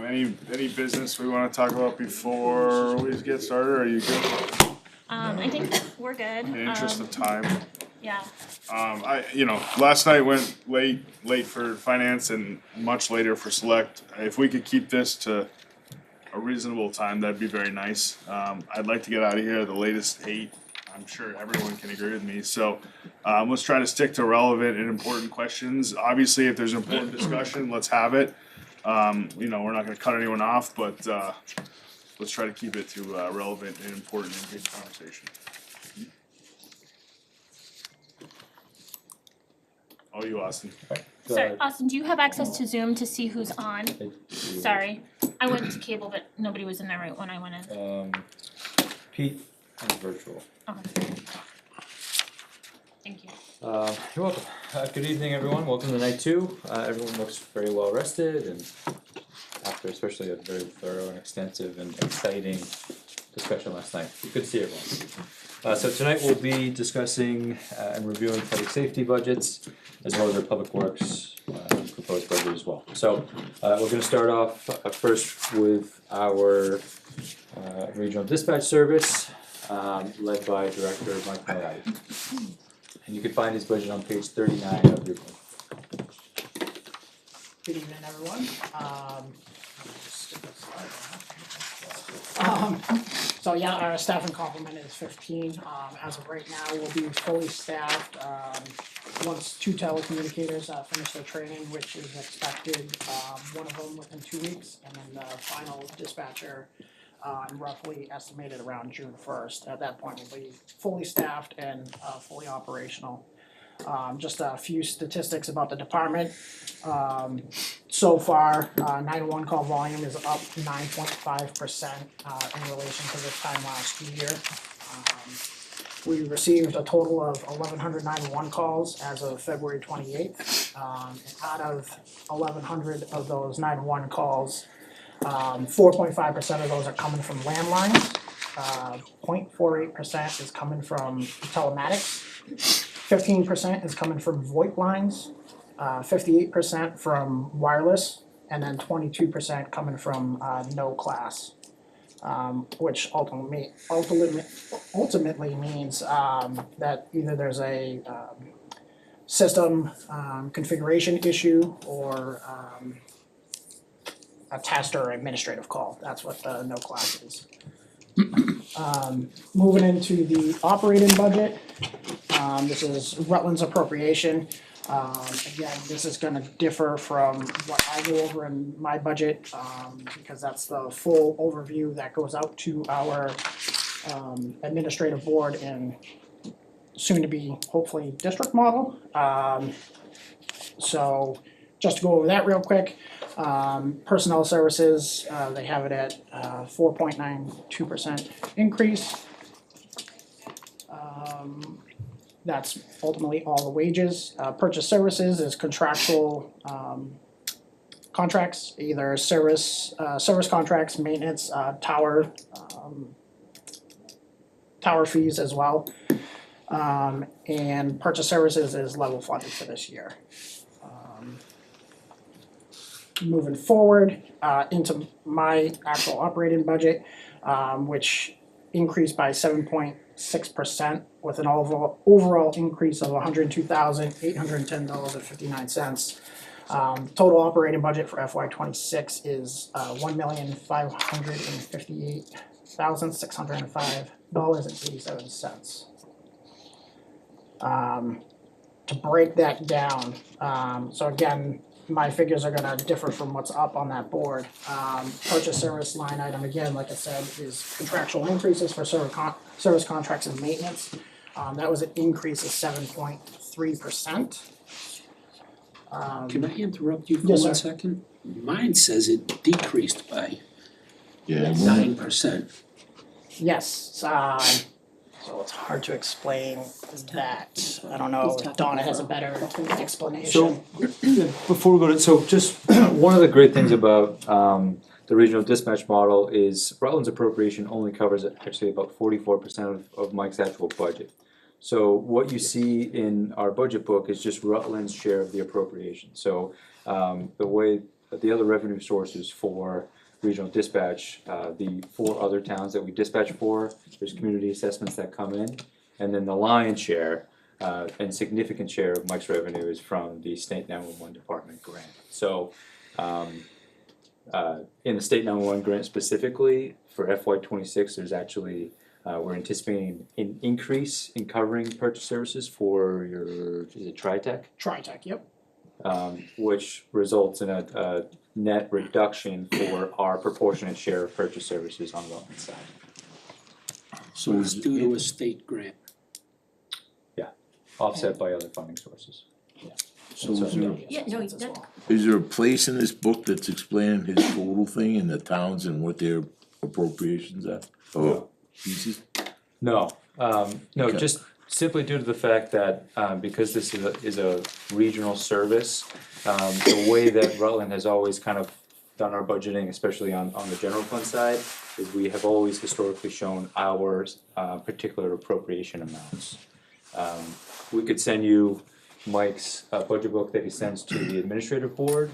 Any business we wanna talk about before we get started, or are you good? I think we're good. In the interest of time. Yeah, Last night went late for finance and much later for select. If we could keep this to a reasonable time, that'd be very nice. I'd like to get out of here at the latest 8. I'm sure everyone can agree with me, so, let's try to stick to relevant and important questions. Obviously, if there's important discussion, let's have it. We're not gonna cut anyone off, but, let's try to keep it to, relevant and important and good conversation. Oh, you, Austin. sorry, Austin, do you have access to Zoom to see who's on? Sorry, I went to cable, but nobody was in there right when I went in. Pete is virtual. Okay. Thank you. You're welcome. Good evening, everyone. Welcome to night 2. Everyone looks very well rested, and after especially a very thorough and extensive and exciting discussion last night. Good to see everyone. So tonight we'll be discussing and reviewing public safety budgets, as well as our public works proposed budget as well. So we're going to start off first with our regional dispatch service, led by Director Mike Malati. And you can find his budget on page 39 of your book. Good evening, everyone. So yeah, our staffing complement is 15. As of right now, we'll be fully staffed. Once 2 telecommunicators finish their training, which is expected, one of them within 2 weeks, and then the final dispatcher roughly estimated around June 1st. At that point, we'll be fully staffed and fully operational. Just a few statistics about the department. So far, 911 call volume is up 9.5% in relation to this time last year. We received a total of 1,100 911 calls as of February 28th. And out of 1,100 of those 911 calls, 4.5% of those are coming from landlines. 0.48% is coming from telematics. 15% is coming from VoIP lines. 58% from wireless, and then 22% coming from no class, which ultimately means that either there's a system configuration issue or a test or administrative call. That's what the no class is. Moving into the operating budget, this is Rutland's appropriation. Again, this is gonna differ from what I go over in my budget, because that's the full overview that goes out to our administrative board and soon to be hopefully district model. So just to go over that real quick, personnel services, they have it at 4.92% increase. That's ultimately all the wages. Purchase services is contractual contracts, either service contracts, maintenance, tower fees as well. And purchase services is level funded for this year. Moving forward into my actual operating budget, which increased by 7.6% with an overall increase of $102,810.59. Total operating budget for FY26 is $1,558,605.87. To break that down, so again, my figures are gonna differ from what's up on that board. Purchase service line item, again, like I said, is contractual increases for service contracts and maintenance. That was an increase of 7.3%. Can I interrupt you for Yes, 1 sir. second? Mine says it decreased by Yeah, 9%. Yes, so it's hard to explain that. I don't know if Donna has a better explanation. So, before we go to, so just one of the great things about the regional dispatch model is Rutland's appropriation only covers actually about 44% of Mike's actual budget. So what you see in our budget book is just Rutland's share of the appropriation. So the way the other revenue sources for regional dispatch, the 4 other towns that we dispatch for, there's community assessments that come in. And then the lion's share, and significant share of Mike's revenue is from the state 911 department grant. So, in the state 911 grant specifically, for FY '26, there's actually, we're anticipating an increase in covering purchase services for your, is it TriTech? TriTech, yep. Which results in a net reduction for our proportionate share of purchase services on the Rutland side. So it's due to a state grant. Offset by other funding sources. So is there, Yeah, no, As that- well. is there a place in this book that's explaining his total thing and the towns and what their appropriations are? Oh, pieces? No, no, Okay. just simply due to the fact that, because this is a regional service, the way that Rutland has always kind of done our budgeting, especially on the general fund side, is we have always historically shown our, particular appropriation amounts. We could send you Mike's, budget book that he sends to the administrative board,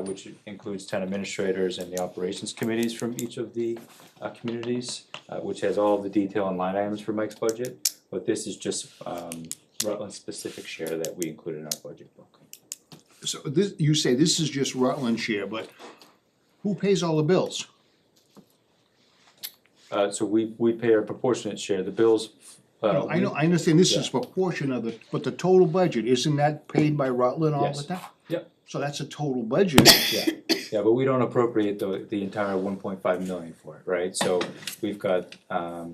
which includes 10 administrators and the operations committees from each of the, communities, which has all of the detail and line items for Mike's budget. But this is just, Rutland's specific share that we included in our budget book. So this, you say this is just Rutland share, but who pays all the bills? So we pay our proportionate share, the bills, No, I know, I understand this is proportion of the, but the total budget, isn't that paid by Rutland all the Yes. time? Yep. So that's a total budget. Yeah, but we don't appropriate the entire 1.5 million for it, right? So we've got,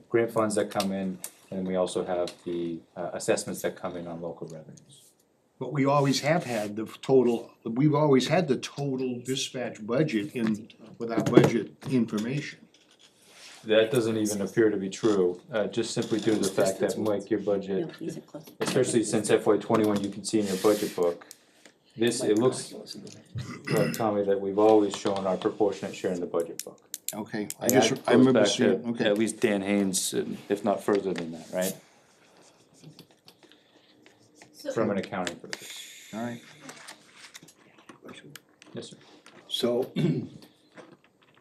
grant funds that come in, and we also have the, assessments that come in on local revenues. But we always have had the total, we've always had the total dispatch budget in, with our budget information. That doesn't even appear to be true, just simply due to the fact that, Mike, your budget, especially since FY '21, you can see in your budget book, this, it looks like, Tommy, that we've always shown our proportionate share in the budget book. Okay, I And just, that I goes remember back to seeing, okay, at least Dan Haynes, if not further than that, right? From an accounting purpose. all right. Yes, sir. So,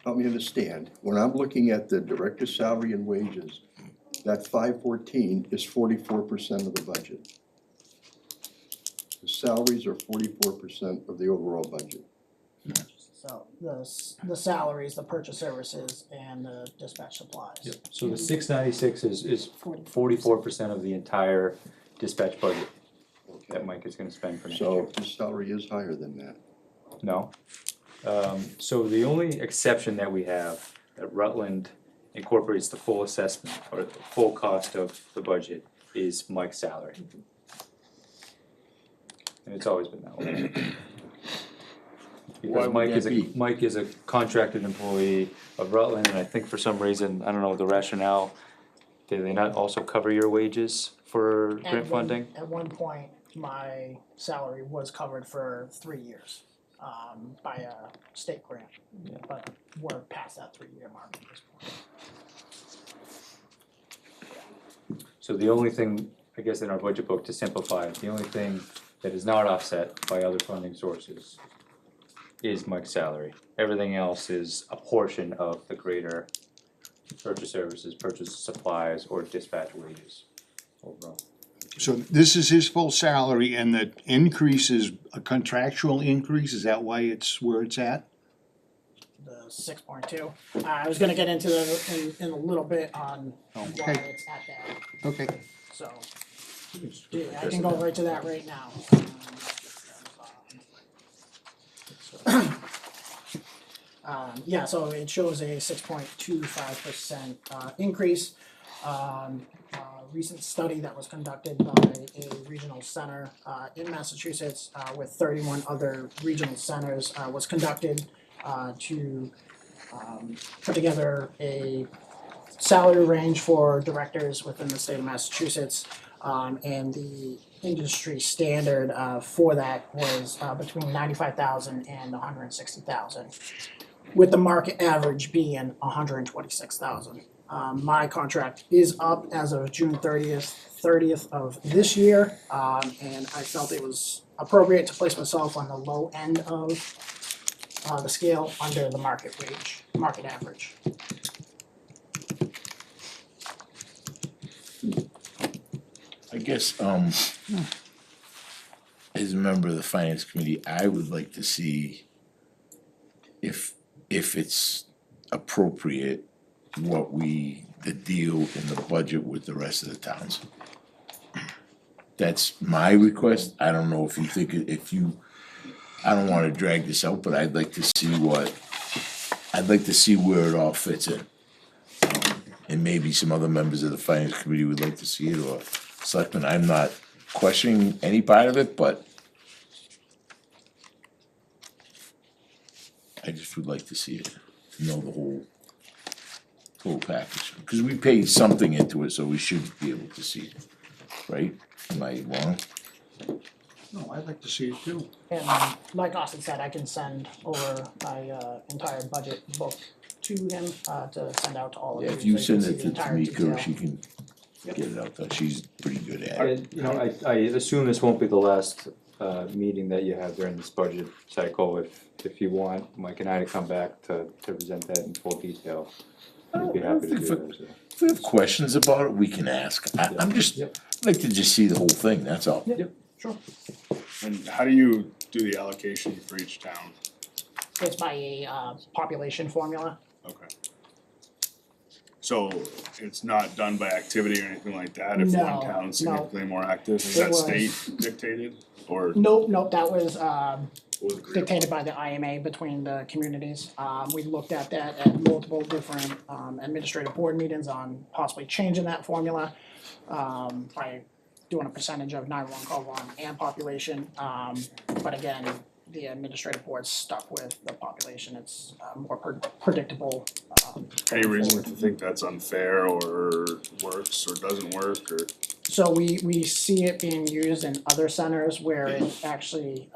help me understand, when I'm looking at the director's salary and wages, that 514 is 44% of the budget. The salaries are 44% of the overall budget. So the salaries, the purchase services, and the dispatch supplies. Yep, so the 696 is 44% of the entire dispatch budget that Mike is gonna spend for next year. So his salary is higher than that. No. So the only exception that we have, that Rutland incorporates the full assessment or the full cost of the budget, is Mike's salary. And it's always been that way. Why Because would Mike that is be? Mike is a contracted employee of Rutland, and I think for some reason, I don't know the rationale, did they not also cover your wages for grant funding? At one point, my salary was covered for 3 years, by a state grant. Yeah. But we're past that 3-year mark at this point. So the only thing, I guess in our budget book, to simplify it, the only thing that is not offset by other funding sources is Mike's salary. Everything else is a portion of the greater purchase services, purchase supplies, or dispatch wages overall. So this is his full salary and the increase is a contractual increase, is that why it's where it's at? The 6.2. I was gonna get into in a little bit on why Okay. it's at that, Okay. so. Yeah, I can go right to that right now. Yeah, so it shows a 6.25% increase. Recent study that was conducted by a regional center in Massachusetts with 31 other regional centers was conducted to put together a salary range for directors within the state of Massachusetts. And the industry standard for that was between 95,000 and 160,000, with the market average being 126,000. My contract is up as of June 30th of this year, and I felt it was appropriate to place myself on the low end of the scale under the market wage, market average. I guess, as a member of the finance committee, I would like to see if it's appropriate, the deal in the budget with the rest of the towns. That's my request. I don't know if you think, I don't wanna drag this out, but I'd like to see where it all fits in. And maybe some other members of the finance committee would like to see it, or selectmen, I'm not questioning any part of it, but I just would like to see it, know the whole package, cause we paid something into it, so we should be able to see it, right? Am I wrong? No, I'd like to see it too. And like Austin said, I can send over my entire budget book to him to send out to all of you. Yeah, if you so can send see it the to entire Tamika, detail. she can get it out there, she's pretty good at it. You know, I assume this won't be the last meeting that you have during this budget cycle. If you want Mike and I to come back to present that in full detail, we'd be happy to do that. So. If we have questions about it, we can ask, I'm just, Yep. I'd like to just see the whole thing, that's all. Yep. Sure. And how do you do the allocation for each town? It's by a population formula. Okay. So it's not done by activity or anything like that, if one No, town's no. significantly more active, is It that was- state dictated, or Nope, that was what was agreed dictated by the IMA between the communities. We looked at that at multiple different administrative board meetings on possibly changing that formula by doing a percentage of 911 call volume and population. But again, the administrative board stuck with the population. It's more predictable. Any reason to think that's unfair or works or doesn't work or? So we see it being used in other centers where it actually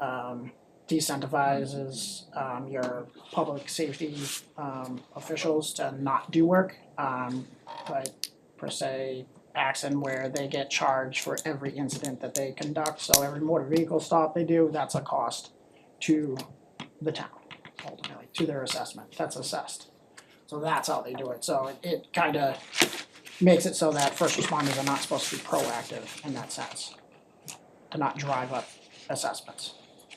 decentivizes your public safety officials to not do work. But per se, Axon where they get charged for every incident that they conduct, so every motor vehicle stop they do, that's a cost to the town, ultimately, to their assessment, that's assessed. So that's how they do it, so it kinda makes it so that first responders are not supposed to be proactive in that sense, to not drive up assessments.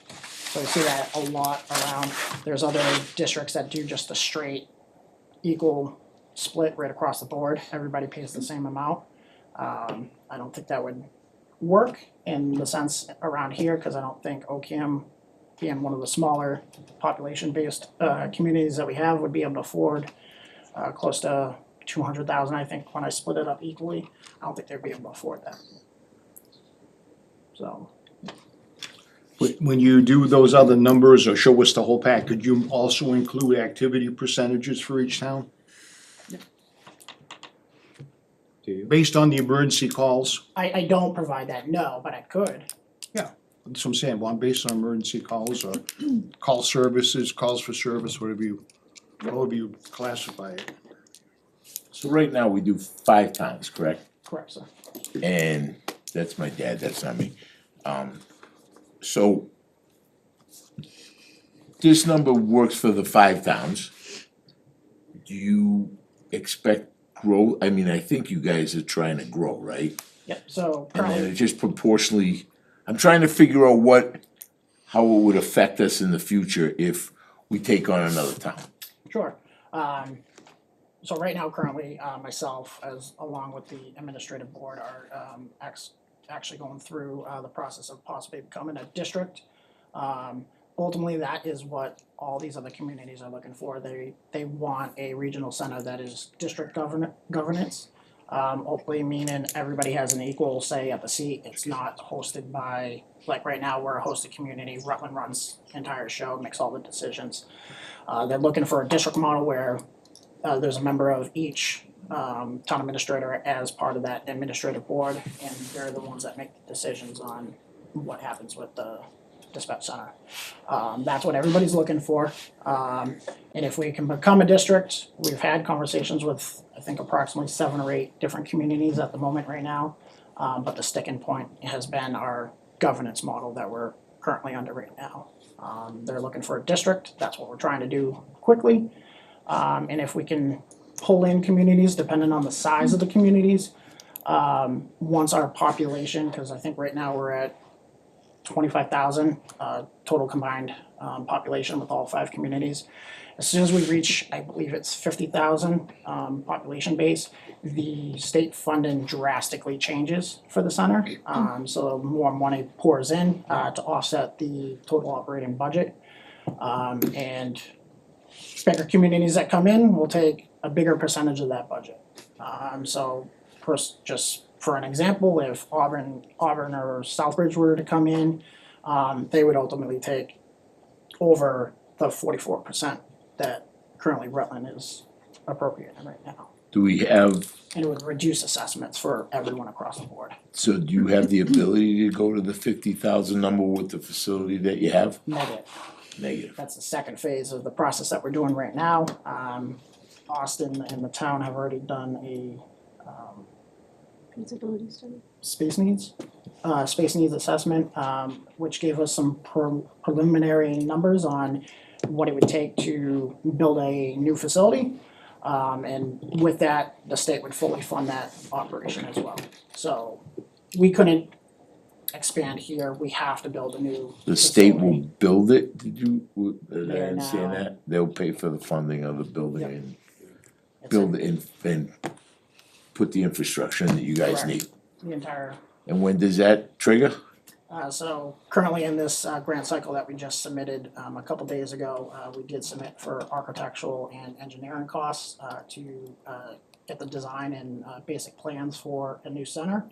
So we see that a lot around, there's other districts that do just a straight equal split right across the board, everybody pays the same amount. I don't think that would work in the sense around here, cause I don't think OCAM, being one of the smaller population-based communities that we have, would be able to afford close to 200,000, I think, when I split it up equally. I don't think they'd be able to afford that. So, When you do those other numbers or show us the whole pack, could you also include activity percentages for each town? Do you? Based on the emergency calls? I don't provide that, no, but I could. That's what I'm saying, well, based on emergency calls or call services, calls for service, however you classify it. So right now, we do 5 towns, correct? Correct, sir. And that's my dad, that's not me. So this number works for the 5 towns. Do you expect growth? I mean, I think you guys are trying to grow, right? Yep, so And then currently, it just proportionally, I'm trying to figure out how it would affect us in the future if we take on another town. sure. So right now, currently, myself, along with the administrative board, are actually going through the process of possibly becoming a district. Ultimately, that is what all these other communities are looking for. They want a regional center that is district governance. Hopefully meaning everybody has an equal say at the seat. It's not hosted by, like right now, we're a hosted community. Rutland runs the entire show, makes all the decisions. They're looking for a district model where there's a member of each town administrator as part of that administrative board, and they're the ones that make the decisions on what happens with the dispatch center. That's what everybody's looking for. And if we can become a district, we've had conversations with, I think, approximately 7 or 8 different communities at the moment right now. But the sticking point has been our governance model that we're currently under right now. They're looking for a district, that's what we're trying to do quickly. And if we can pull in communities, depending on the size of the communities, once our population, cause I think right now we're at 25,000, total combined, population with all 5 communities. As soon as we reach, I believe it's 50,000, population base, the state funding drastically changes for the center. So more money pours in, to offset the total operating budget. And bigger communities that come in will take a bigger percentage of that budget. So just for an example, if Auburn or Southbridge were to come in, they would ultimately take over the 44% that currently Rutland is appropriating right now. Do we have, And it would reduce assessments for everyone across the board. so do you have the ability to go to the 50,000 number with the facility that you have? Negative. Negative. That's the second phase of the process that we're doing right now. Austin and the town have already done a Feasibility study. space needs assessment, which gave us some preliminary numbers on what it would take to build a new facility. And with that, the state would fully fund that operation as well. So we couldn't expand here, we have to build a new The state will facility. build it, did I They're understand now- that? They'll pay for the funding of the building Yep. and It's build it and put the infrastructure in that you guys Correct. need. the entire. And when does that trigger? So currently in this grant cycle that we just submitted a couple days ago, we did submit for architectural and engineering costs to get the design and basic plans for a new center.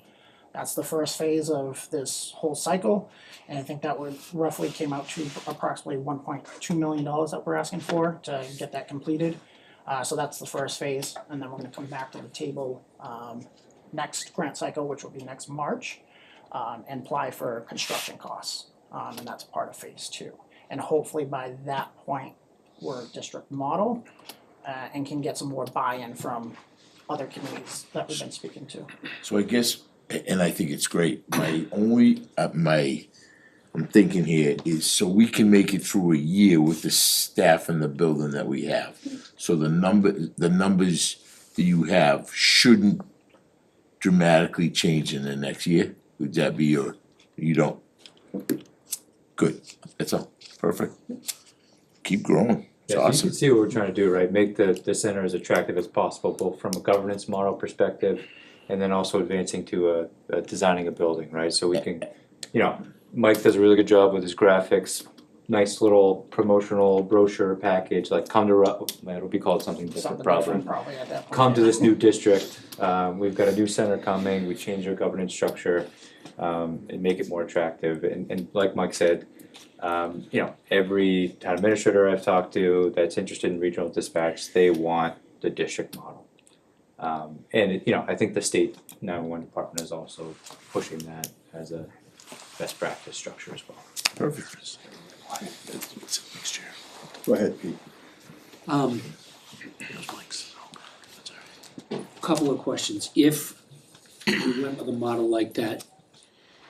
That's the first phase of this whole cycle, and I think that would roughly came out to approximately $1.2 million that we're asking for to get that completed. So that's the first phase, and then we're gonna come back to the table next grant cycle, which will be next March, and apply for construction costs, and that's part of phase 2. And hopefully by that point, we're a district model, and can get some more buy-in from other communities that we've been speaking to. So I guess, and I think it's great, my only, I'm thinking here is so we can make it through a year with the staff in the building that we have. So the numbers that you have shouldn't dramatically change in the next year? Would that be your, you don't? Good, that's all, perfect. Keep growing, it's Yeah, so you awesome. can see what we're trying to do, right, make the center as attractive as possible, both from a governance model perspective and then also advancing to designing a building, right, so we can, Mike does a really good job with his graphics, nice little promotional brochure package, like come to it'll be called something different Something probably. different probably at that point. Come to this new district, we've got a new center coming, we changed our governance structure, and make it more attractive, and like Mike said, every town administrator I've talked to that's interested in regional dispatch, they want the district model. I think the state 911 department is also pushing that as a best practice structure as well. Perfect. Go ahead, Pete. Couple of questions. If we went with a model like that,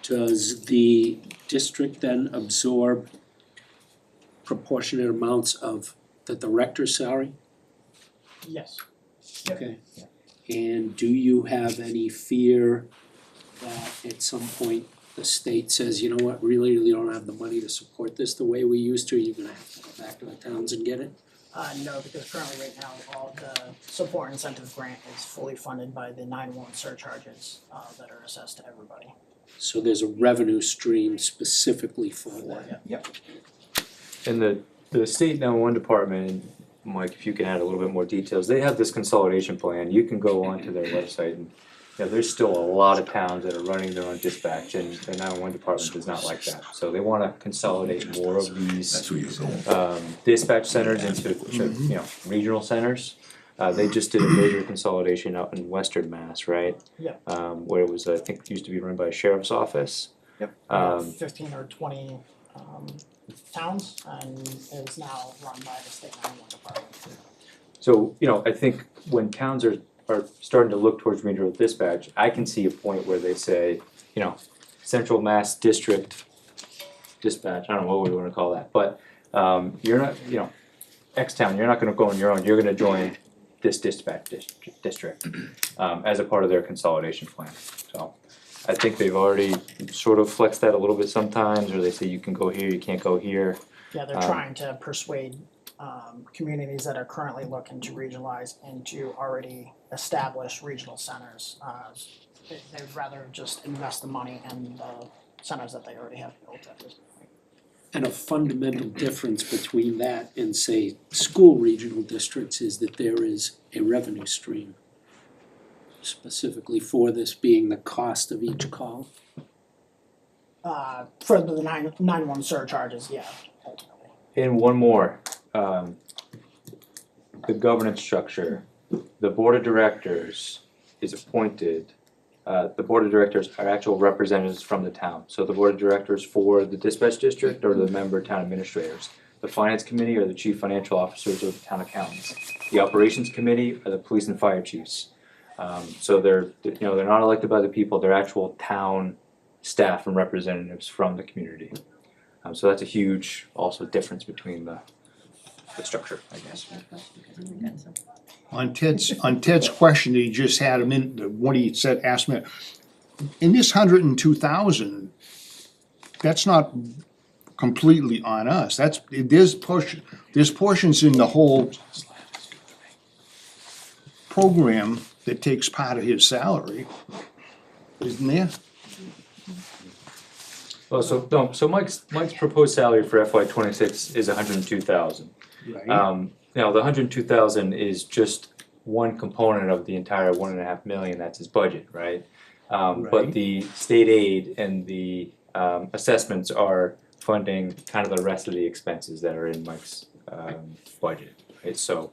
does the district then absorb proportionate amounts of the director's salary? Yes. Okay. And do you have any fear that at some point the state says, you know what, really, we don't have the money to support this the way we used to, you're gonna have to go back to the towns and get it? No, because currently right now, all the support incentive grant is fully funded by the 911 surcharges that are assessed to everybody. So there's a revenue stream specifically for that? Yep. And the state 911 department, Mike, if you can add a little bit more details, they have this consolidation plan, you can go onto their website and there's still a lot of towns that are running their own dispatch and the 911 department is not like that. So they wanna consolidate more of these That's where you're going. dispatch centers into regional centers. They just did a major consolidation out in Western Mass, right? Yeah. Where it was, I think, it used to be run by a sheriff's office. Yep. Um, 15 or 20 towns, and is now run by the state 911 department. So, I think when towns are starting to look towards regional dispatch, I can see a point where they say, Central Mass District dispatch, I don't know what we wanna call that, but, you're not, you know, X-Town, you're not gonna go on your own, you're gonna join this dispatch district, as a part of their consolidation plan, so. I think they've already sort of flexed that a little bit sometimes, or they say you can go here, you can't go here. Yeah, they're trying to persuade communities that are currently looking to regionalize into already established regional centers. They'd rather just invest the money in the centers that they already have built at this point. And a fundamental difference between that and say school regional districts is that there is a revenue stream specifically for this being the cost of each call. For the 911 surcharges, yeah, ultimately. And one more, the governance structure, the board of directors is appointed, the board of directors are actual representatives from the town. So the board of directors for the dispatch district or the member town administrators. The finance committee are the chief financial officers or the town accountants. The operations committee are the police and fire chiefs. So they're not elected by the people, they're actual town staff and representatives from the community. So that's a huge also difference between the structure, I guess. On Ted's question that he just had a minute, what he said, asked me, in this 102,000, that's not completely on us, there's portions in the whole program that takes part of his salary, isn't there? Well, so Mike's proposed salary for FY '26 is 102,000. Right. Now, the 102,000 is just one component of the entire 1.5 million, that's his budget, right? But Right. the state aid and the assessments are funding kind of the rest of the expenses that are in Mike's budget, right? So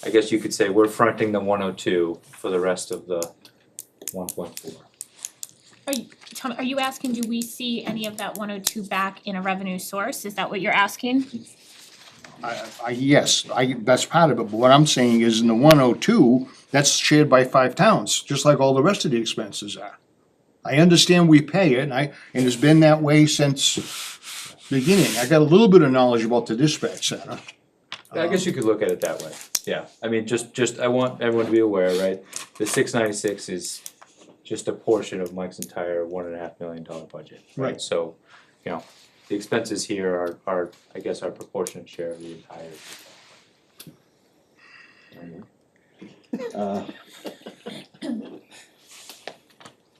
I guess you could say we're fronting the 102 for the rest of the 1.4. Tom, are you asking, do we see any of that 102 back in a revenue source? Is that what you're asking? Yes, that's part of it, but what I'm saying is in the 102, that's shared by 5 towns, just like all the rest of the expenses are. I understand we pay it, and it's been that way since beginning. I got a little bit of knowledge about the dispatch center. I guess you could look at it that way, yeah. I mean, just I want everyone to be aware, right? The 696 is just a portion of Mike's entire $1.5 million budget, right? Right. So, you know, the expenses here are I guess our proportionate share of the entire.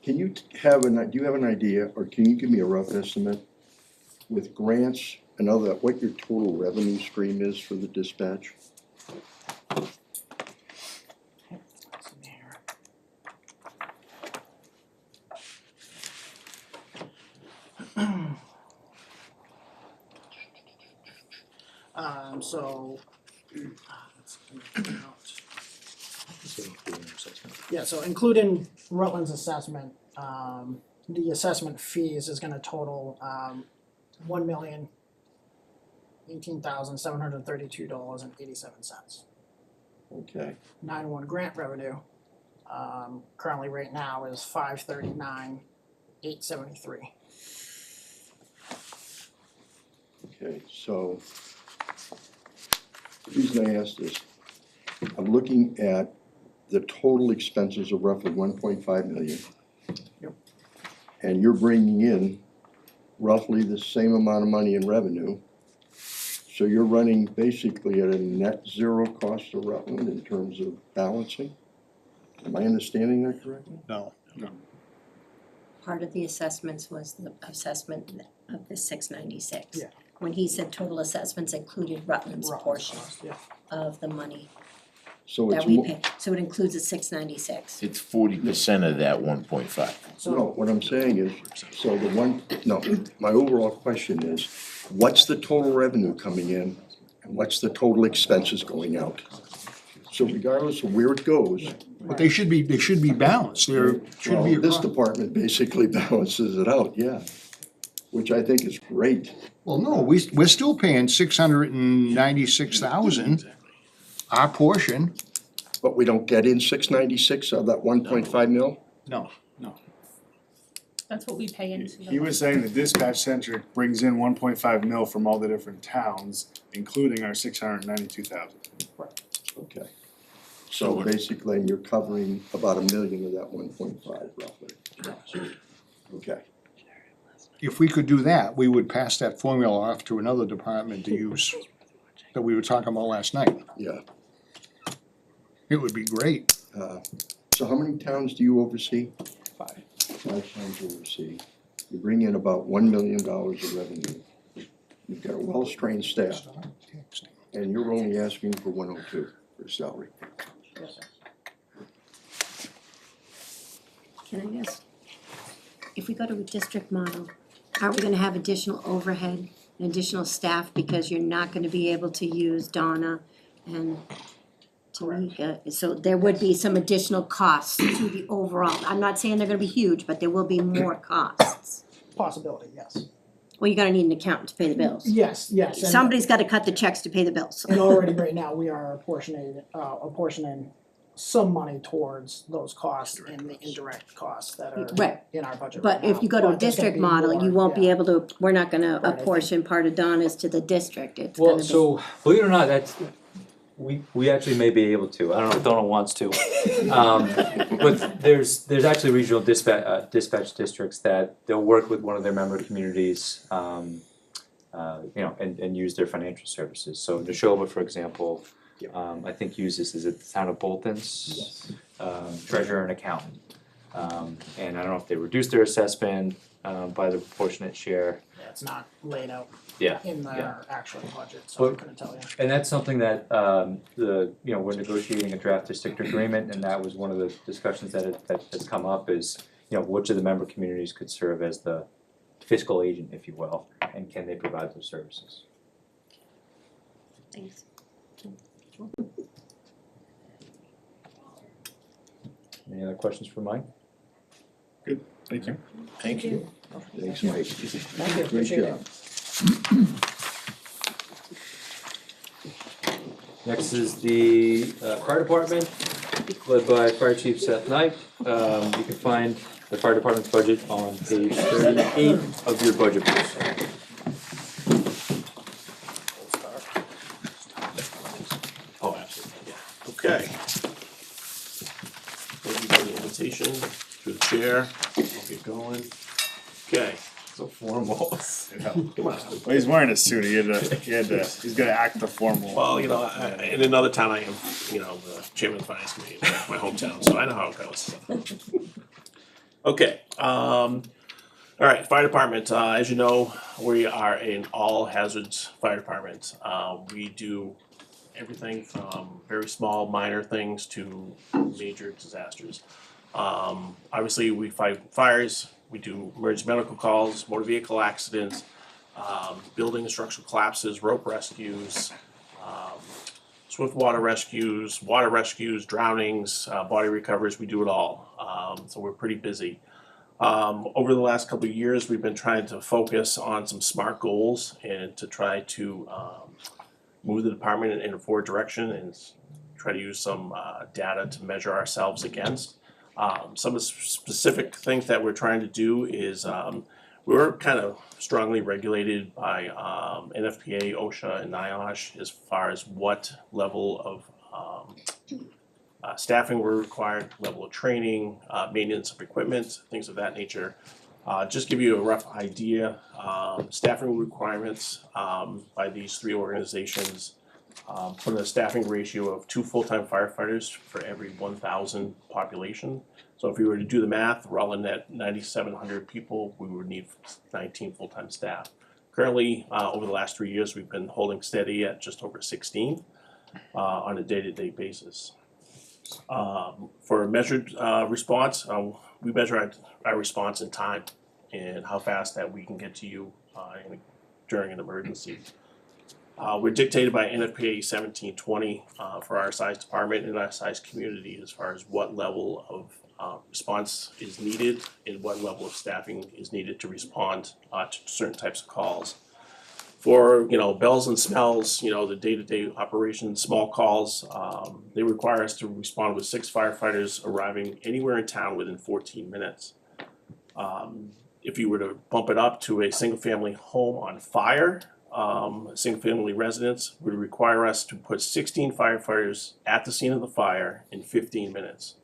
Can you do you have an idea, or can you give me a rough estimate with grants and all that, what your total revenue stream is for the dispatch? So. Yeah, so including Rutland's assessment, the assessment fees is gonna total $1,018,732.87. Okay, 911 grant revenue, currently right now is $539,873. okay, so the reason I asked this, I'm looking at the total expenses of roughly 1.5 million. Yep. And you're bringing in roughly the same amount of money in revenue. So you're running basically at a net zero cost to Rutland in terms of balancing? Am I understanding that correctly? No. Part of the assessments was the assessment of the 696. Yeah. When he said total assessments included Rutland's portion Yeah. of the money So that it's we more, pay, so it includes the 696. It's 40% of that 1.5. no, what I'm saying is, so my overall question is, what's the total revenue coming in? And what's the total expenses going out? So regardless of where it goes, But they should be balanced, there should well, be a. this department basically balances it out, yeah. Which I think is great. Well, no, we're still paying 696,000, our portion. But we don't get in 696 of that 1.5 mil? No. That's what we pay into the. He was saying the dispatch center brings in 1.5 mil from all the different towns, including our 692,000. Okay. So basically, you're covering about $1 million of that 1.5 roughly. Okay. If we could do that, we would pass that formula off to another department to use that we were talking about last night. Yeah. It would be great. So how many towns do you oversee? 5. 5 towns you oversee. You bring in about $1 million of revenue. You've got a well-trained staff, and you're only asking for 102 for salary. Yes, sir. Can I ask, if we go to a district model, aren't we gonna have additional overhead and additional staff because you're not gonna be able to use Donna and Tamika? So there would be some additional costs to the overall, I'm not saying they're gonna be huge, but there will be more costs. Possibility, yes. Well, you're gonna need an accountant to pay the bills. Yes, yes. And- Somebody's gotta cut the checks to pay the bills. And already right now, we are apportioning some money towards those costs and the indirect costs that are Right. in our budget But right now. if you go to a But there's gonna district be model, more, you won't be yeah. able to, we're not gonna Right, I think- apportion part of Donna's to the district, it's gonna Well, be. so believe it or not, that's, we actually may be able to, I don't know if Donna wants to. But there's actually regional dispatch districts that they'll work with one of their member communities, you know, and use their financial services. So Neshoba, for example, I think uses, is it the town of Bolton's? Treasurer and accountant. And I don't know if they reduced their assessment, by the proportionate share. Yeah, it's not laid out Yeah, in yeah. their actual budget, so I But- couldn't tell you. And that's something that, you know, we're negotiating a draft district agreement, and that was one of the discussions that's come up is, you know, which of the member communities could serve as the fiscal agent, if you will, and can they provide those services? Thanks. Any other questions for Mike? Thank you. Thank you. Thanks, Mike. Thank you, Great appreciate job. it. Next is the fire department, led by Fire Chief Seth Knight. You can find the fire department's budget on page 38 of your budget book. Oh, absolutely, yeah, okay. Thank you for the invitation, through the chair, we'll get going. Okay, So formal. come on. Well, he's wearing a suit, he's gonna act the formal. Well, you know, in another town, I am, you know, the chairman of the finance committee, my hometown, so I know how it goes. Okay, all right, fire department, as you know, we are an all hazards fire department. We do everything from very small, minor things to major disasters. Obviously, we fight fires, we do emergency medical calls, motor vehicle accidents, building and structural collapses, rope rescues, swift water rescues, drownings, body recoveries, we do it all. So we're pretty busy. Over the last couple of years, we've been trying to focus on some SMART goals and to try to move the department in a forward direction and try to use some data to measure ourselves against. Some of the specific things that we're trying to do is we're kind of strongly regulated by NFPA, OSHA, and NIOSH as far as what level of staffing we're required, level of training, maintenance of equipment, things of that nature. Just give you a rough idea, staffing requirements by these three organizations. Put a staffing ratio of 2 full-time firefighters for every 1,000 population. So if we were to do the math, Rutland at 9,700 people, we would need 19 full-time staff. Currently, over the last 3 years, we've been holding steady at just over 16 on a day-to-day basis. For a measured response, we measure our response in time and how fast that we can get to you during an emergency. We're dictated by NFPA 1720 for our size department and our size community as far as what level of response is needed and what level of staffing is needed to respond to certain types of calls. For, you know, bells and smells, you know, the day-to-day operations, small calls, they require us to respond with 6 firefighters arriving anywhere in town within 14 minutes. If you were to bump it up to a single-family home on fire, a single-family residence would require us to put 16 firefighters at the scene of the fire in 15 minutes.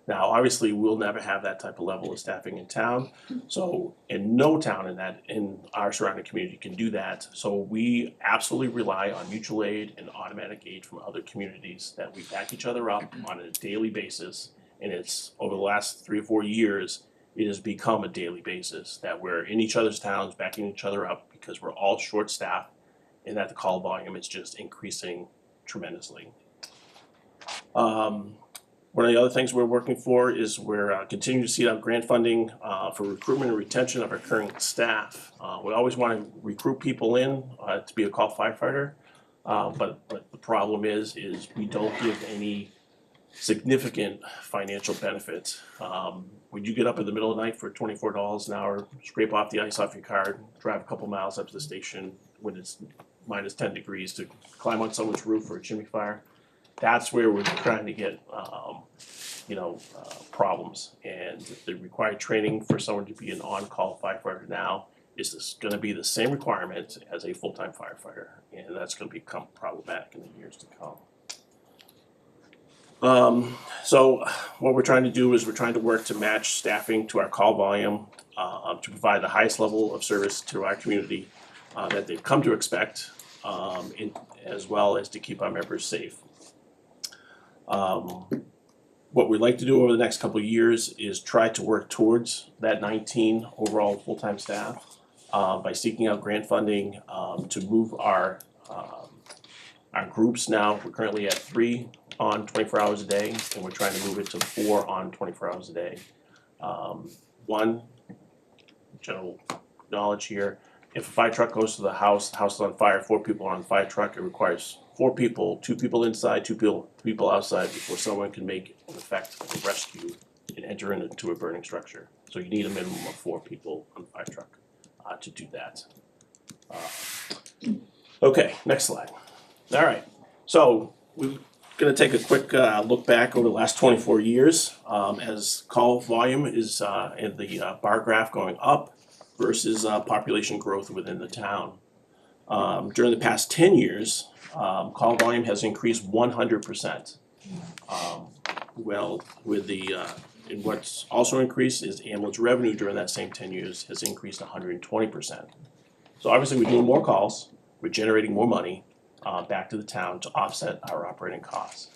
Now, obviously, we'll never have that type of level of staffing in town, so, and no town in our surrounding community can do that. So we absolutely rely on mutual aid and automatic aid from other communities, that we back each other up on a daily basis. And it's, over the last 3 or 4 years, it has become a daily basis, that we're in each other's towns, backing each other up, because we're all short-staffed, and that the call volume is just increasing tremendously. One of the other things we're working for is we're continuing to seek out grant funding for recruitment and retention of our current staff. We always want to recruit people in to be a call firefighter, but the problem is we don't give any significant financial benefits. When you get up in the middle of the night for $24 an hour, scrape off the ice off your car, drive a couple miles up to the station when it's minus 10 degrees to climb on someone's roof for a chimney fire, that's where we're trying to get, problems. And the required training for someone to be an on-call firefighter now is gonna be the same requirement as a full-time firefighter, and that's gonna become problematic in the years to come. So what we're trying to do is we're trying to work to match staffing to our call volume, to provide the highest level of service to our community that they've come to expect, as well as to keep our members safe. What we'd like to do over the next couple of years is try to work towards that 19 overall full-time staff by seeking out grant funding to move our groups. Now, we're currently at 3 on 24 hours a day, and we're trying to move it to 4 on 24 hours a day. One, general knowledge here, if a fire truck goes to the house is on fire, 4 people are on the fire truck, it requires 4 people, 2 people inside, 2 people outside, before someone can make an effect of a rescue and enter into a burning structure. So you need a minimum of 4 people on the fire truck to do that. Okay, next slide. All right, so we're gonna take a quick look back over the last 24 years as call volume is in the bar graph going up versus population growth within the town. During the past 10 years, call volume has increased 100%. Well, with the and what's also increased is ambulance revenue during that same 10 years has increased 120%. So obviously we're doing more calls, we're generating more money back to the town to offset our operating costs.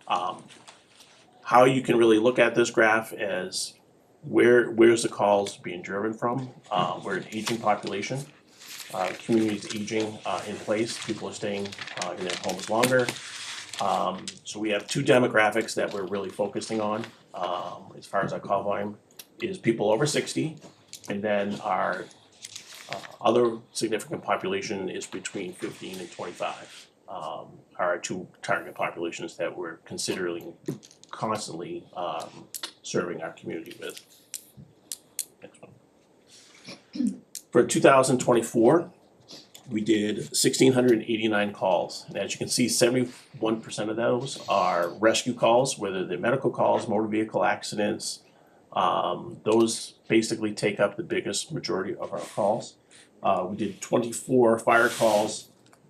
How you can really look at this graph as where's the calls being driven from? We're an aging population. Communities aging in place, people are staying in their homes longer. So we have 2 demographics that we're really focusing on as far as our call volume, is people over 60, and then our other significant population is between 15 and 25. Are 2 target populations that we're considering constantly serving our community with. Next one. For 2024, we did 1,689 calls, and as you can see, 71% of those are rescue calls, whether they're medical calls, motor vehicle accidents. Those basically take up the biggest majority of our calls. We did 24 fire calls,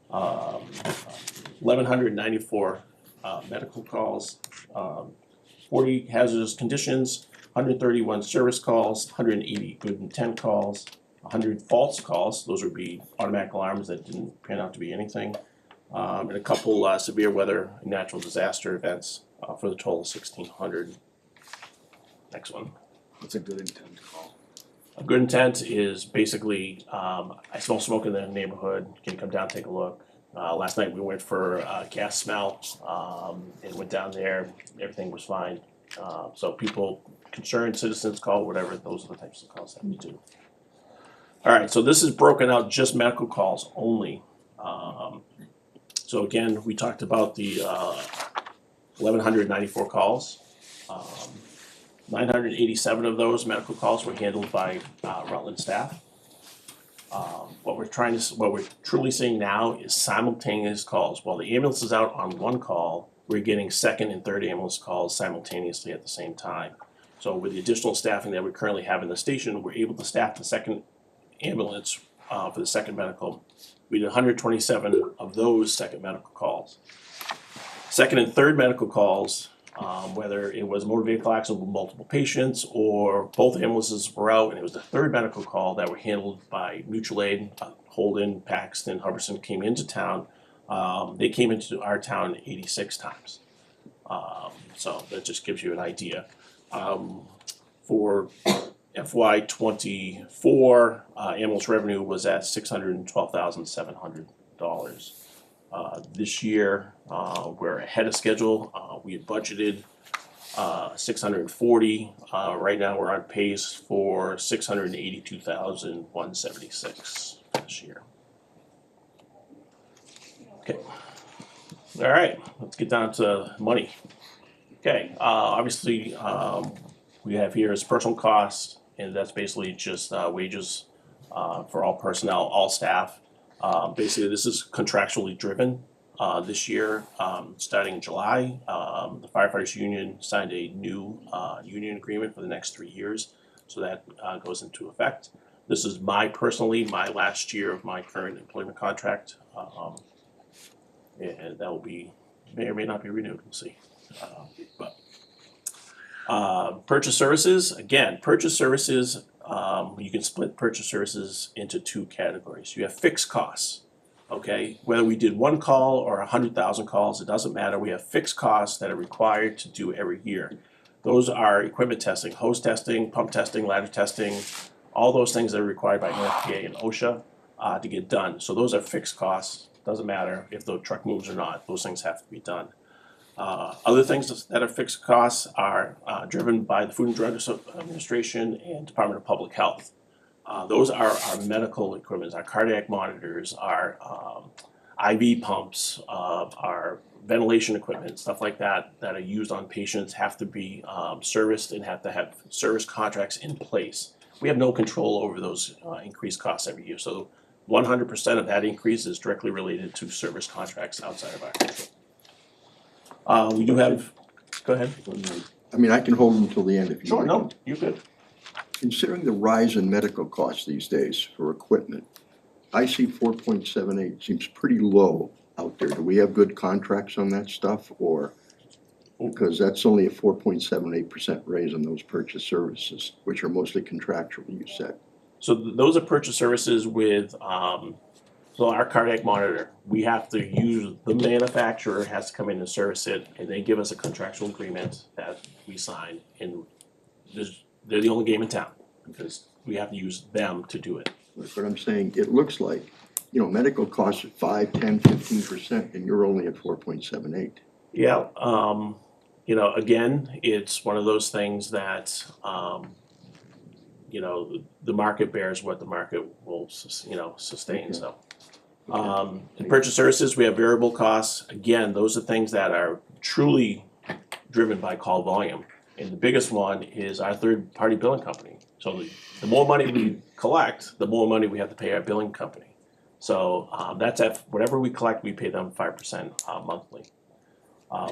1,194 medical calls, 40 hazardous conditions, 131 service calls, 180 good intent calls, 100 false calls, those would be automatic alarms that didn't pan out to be anything, and a couple severe weather and natural disaster events for the total of 1,600. Next one. What's a good intent call? A good intent is basically, I smell smoke in the neighborhood, can you come down, take a look? Last night we went for gas smell and went down there, everything was fine. So people, concerned citizens call, whatever, those are the types of calls that we do. Alright, so this is broken out just medical calls only. So again, we talked about the 1,194 calls. 987 of those medical calls were handled by Rutland staff. What we're truly seeing now is simultaneous calls. While the ambulance is out on one call, we're getting second and third ambulance calls simultaneously at the same time. So with the additional staffing that we currently have in the station, we're able to staff the second ambulance for the second medical. We did 127 of those second medical calls. Second and third medical calls, whether it was motor vehicle accident with multiple patients or both ambulances were out and it was the third medical call that were handled by mutual aid, Holden, Paxton, Hubbardson came into town. They came into our town 86 times. So that just gives you an idea. For FY '24, ambulance revenue was at $612,700. This year, we're ahead of schedule. We had budgeted 640. Right now, we're on pace for 682,176 this year. Okay. All right, let's get down to money. Okay, obviously, we have here is personal costs, and that's basically just wages for all personnel, all staff. Basically, this is contractually driven. This year, starting in July, the firefighters union signed a new union agreement for the next 3 years, so that goes into effect. This is my last year of my current employment contract, and that will be may or may not be renewed. We'll see. Purchase services, again, you can split purchase services into two categories. You have fixed costs, okay? Whether we did one call or 100,000 calls, it doesn't matter. We have fixed costs that are required to do every year. Those are equipment testing, hose testing, pump testing, ladder testing, all those things that are required by NFPA and OSHA to get done. So those are fixed costs. Doesn't matter if the truck moves or not, those things have to be done. Other things that are fixed costs are driven by the Food and Drug Administration and Department of Public Health. Those are our medical equipment, our cardiac monitors, our IV pumps, our ventilation equipment, stuff like that are used on patients have to be serviced and have to have service contracts in place. We have no control over those increased costs every year. So 100% of that increase is directly related to service contracts outside of our control. We do have, go ahead. I mean, I can hold them until the end if you Sure, like. no, you're good. Considering the rise in medical costs these days for equipment, I see 4.78 seems pretty low out there. Do we have good contracts on that stuff, or? Because that's only a 4.78% raise on those purchase services, which are mostly contractual, you said. So those are purchase services with, so our cardiac monitor, we have to use, the manufacturer has to come in and service it, and they give us a contractual agreement that we sign, and they're the only game in town, because we have to use them to do it. But I'm saying, it looks like, medical costs at 5, 10, 15%, and you're only at 4.78. Yeah, again, it's one of those things that, the market bears what the market will, sustain, so. In purchase services, we have variable costs. Again, those are things that are truly driven by call volume. And the biggest one is our third-party billing company. So the more money we collect, the more money we have to pay our billing company. So that's at whatever we collect, we pay them 5% monthly.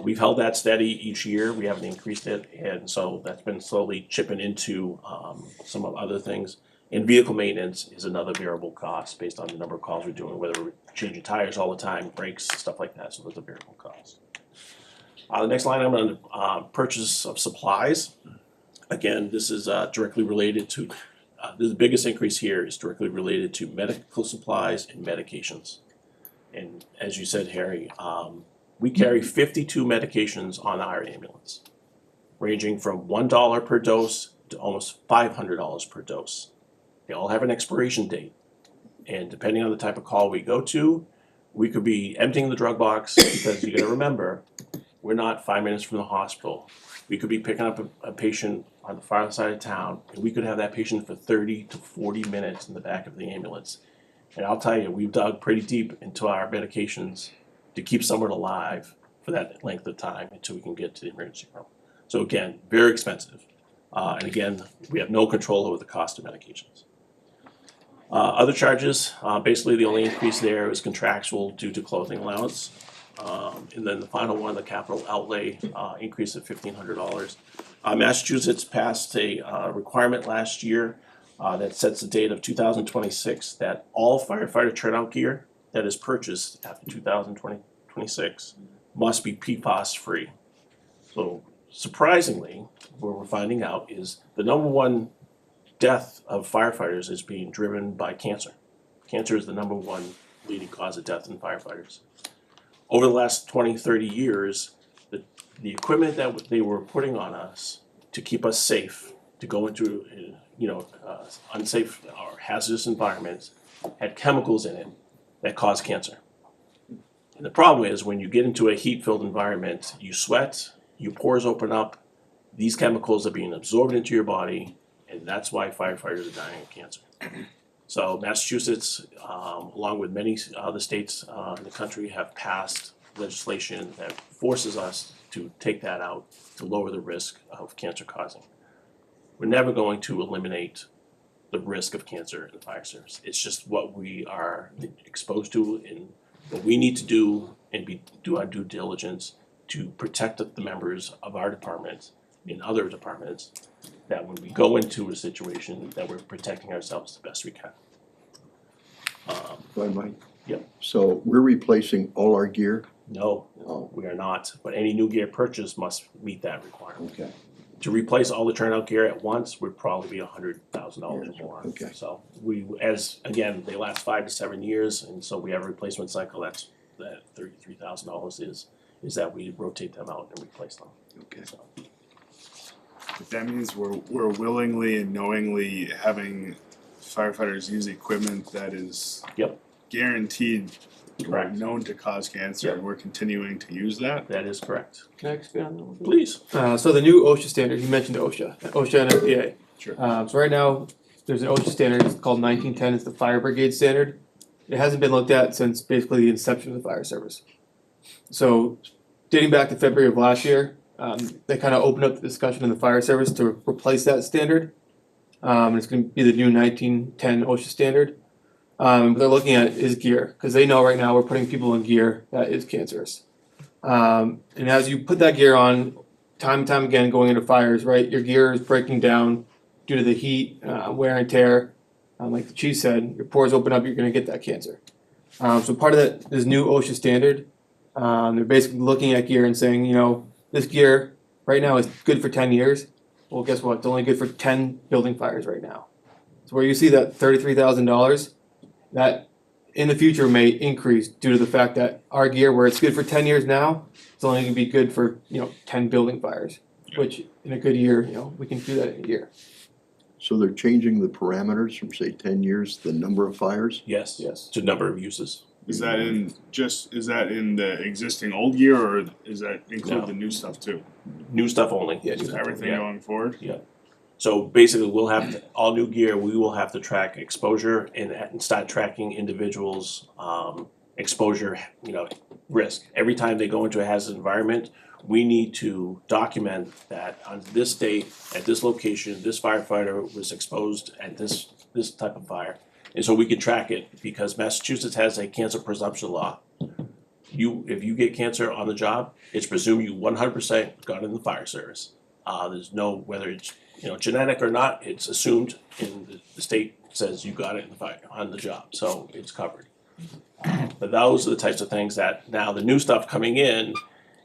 We've held that steady each year. We haven't increased it, and so that's been slowly chipping into some of other things. And vehicle maintenance is another variable cost based on the number of calls we're doing, whether we're changing tires all the time, brakes, stuff like that. So those are variable costs. The next line I'm on purchase of supplies. Again, this is directly related to, the biggest increase here is directly related to medical supplies and medications. And as you said, Harry, we carry 52 medications on our ambulance, ranging from $1 per dose to almost $500 per dose. They all have an expiration date. And depending on the type of call we go to, we could be emptying the drug box, because you gotta remember, we're not 5 minutes from the hospital. We could be picking up a patient on the far side of town, and we could have that patient for 30 to 40 minutes in the back of the ambulance. And I'll tell you, we've dug pretty deep into our medications to keep someone alive for that length of time until we can get to the emergency room. So again, very expensive. And again, we have no control over the cost of medications. Other charges, basically the only increase there is contractual due to clothing allowance. And then the final one, the capital outlay, increase of $1,500. Massachusetts passed a requirement last year that sets the date of 2026 that all firefighter turnout gear that is purchased after 2026 must be PFAS free. So surprisingly, what we're finding out is the number one death of firefighters is being driven by cancer. Cancer is the number one leading cause of death in firefighters. Over the last 20, 30 years, the equipment that they were putting on us to keep us safe, to go into unsafe or hazardous environments, had chemicals in it that cause cancer. And the problem is when you get into a heat-filled environment, you sweat, your pores open up, these chemicals are being absorbed into your body, and that's why firefighters are dying of cancer. So Massachusetts, along with many other states in the country, have passed legislation that forces us to take that out to lower the risk of cancer causing. We're never going to eliminate the risk of cancer in the fire service. It's just what we are exposed to and what we need to do and do our due diligence to protect the members of our department and other departments, that when we go into a situation that we're protecting ourselves the best we can. If I might. Yep. So we're replacing all our gear? No, Oh, we are not, but any new gear purchase must meet that requirement. okay. To replace all the turnout gear at once would probably be $100,000 or more. Okay. So again, they last 5 to 7 years, and so we have a replacement cycle. That $33,000 is that we rotate them out and replace them. Okay. So, But that means we're willingly and knowingly having firefighters use equipment that is Yep. guaranteed or Correct. known to cause cancer, Yep. and we're continuing to use that. That is correct. Can I expand on that a little bit? Please. So the new OSHA standard, you mentioned OSHA and FDA. Sure. So right now, there's an OSHA standard, it's called 1910, it's the fire brigade standard. It hasn't been looked at since basically the inception of the fire service. So dating back to February of last year, they kind of opened up the discussion in the fire service to replace that standard. It's gonna be the new 1910 OSHA standard. What they're looking at is gear, because they know right now we're putting people in gear that is cancerous. And as you put that gear on, time and time again going into fires, right, your gear is breaking down due to the heat, wear and tear. Like the chief said, your pores open up, you're gonna get that cancer. So part of that, this new OSHA standard, they're basically looking at gear and saying, this gear right now is good for 10 years. Well, guess what? It's only good for 10 building fires right now. So where you see that $33,000, that in the future may increase due to the fact that our gear, where it's good for 10 years now, it's only gonna be good for, 10 building fires, which in a good year, we can do that in a year. So they're changing the parameters from, say, 10 years, the number of fires? Yes. Yes. To number of uses. Is that in the existing old gear, or is that include No. the new stuff too? New stuff only. Yeah, Just everything Yeah. going forward? So basically, we'll have to, all new gear, we will have to track exposure and start tracking individuals' exposure, risk. Every time they go into a hazardous environment, we need to document that on this date, at this location, this firefighter was exposed at this type of fire. And so we can track it, because Massachusetts has a cancer presumption law. If you get cancer on the job, it's presumed you 100% got it in the fire service. There's no, whether it's genetic or not, it's assumed, and the state says you got it in the fire, on the job, so it's covered. But those are the types of things that now the new stuff coming in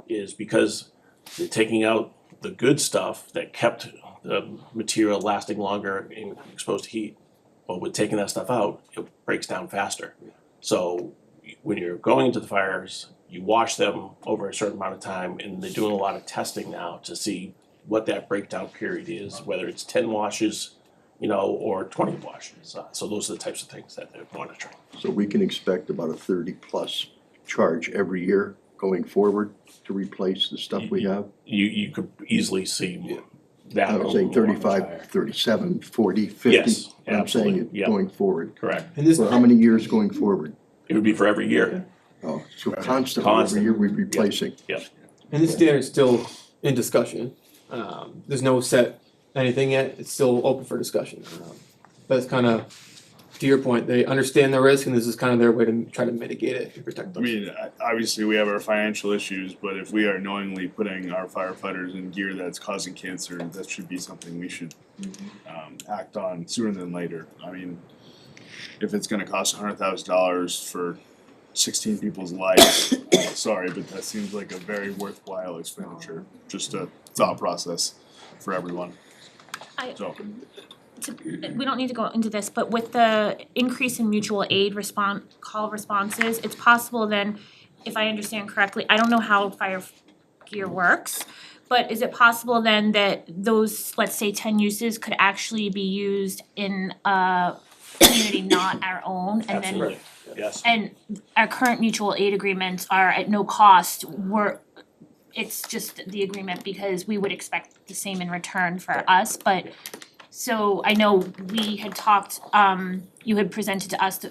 is because they're taking out the good stuff that kept the material lasting longer and exposed to heat. But with taking that stuff out, it breaks down faster. So when you're going into the fires, you wash them over a certain amount of time, and they're doing a lot of testing now to see what that breakdown period is, whether it's 10 washes, or 20 washes. So those are the types of things that they're monitoring. So we can expect about a 30+ charge every year going forward to replace the stuff we have? You could easily see that. I'm saying 35, 37, 40, 50. Yes, I'm saying absolutely. it Yeah. going forward. Correct. And this, For how many years going forward? It would be for every year. Oh, so constantly, every year we're replacing. and this standard's still in discussion. There's no set anything yet, it's still open for discussion. That's kind of to your point, they understand the risk and this is kind of their way to try to mitigate it and protect I them. mean, obviously, we have our financial issues, but if we are knowingly putting our firefighters in gear that's causing cancer, that should be something we should act on sooner than later. I mean, if it's gonna cost $100,000 for 16 people's lives, sorry, but that seems like a very worthwhile expenditure. Just a thought process for everyone. So, We don't need to go into this, but with the increase in mutual aid call responses, it's possible then, if I understand correctly, I don't know how fire gear works, but is it possible then that those, let's say 10 uses could actually be used in a community not our own, and then Absolutely, yes. and our current mutual aid agreements are at no cost, it's just the agreement because we would expect the same in return for us, but so I know we had talked, you had presented to us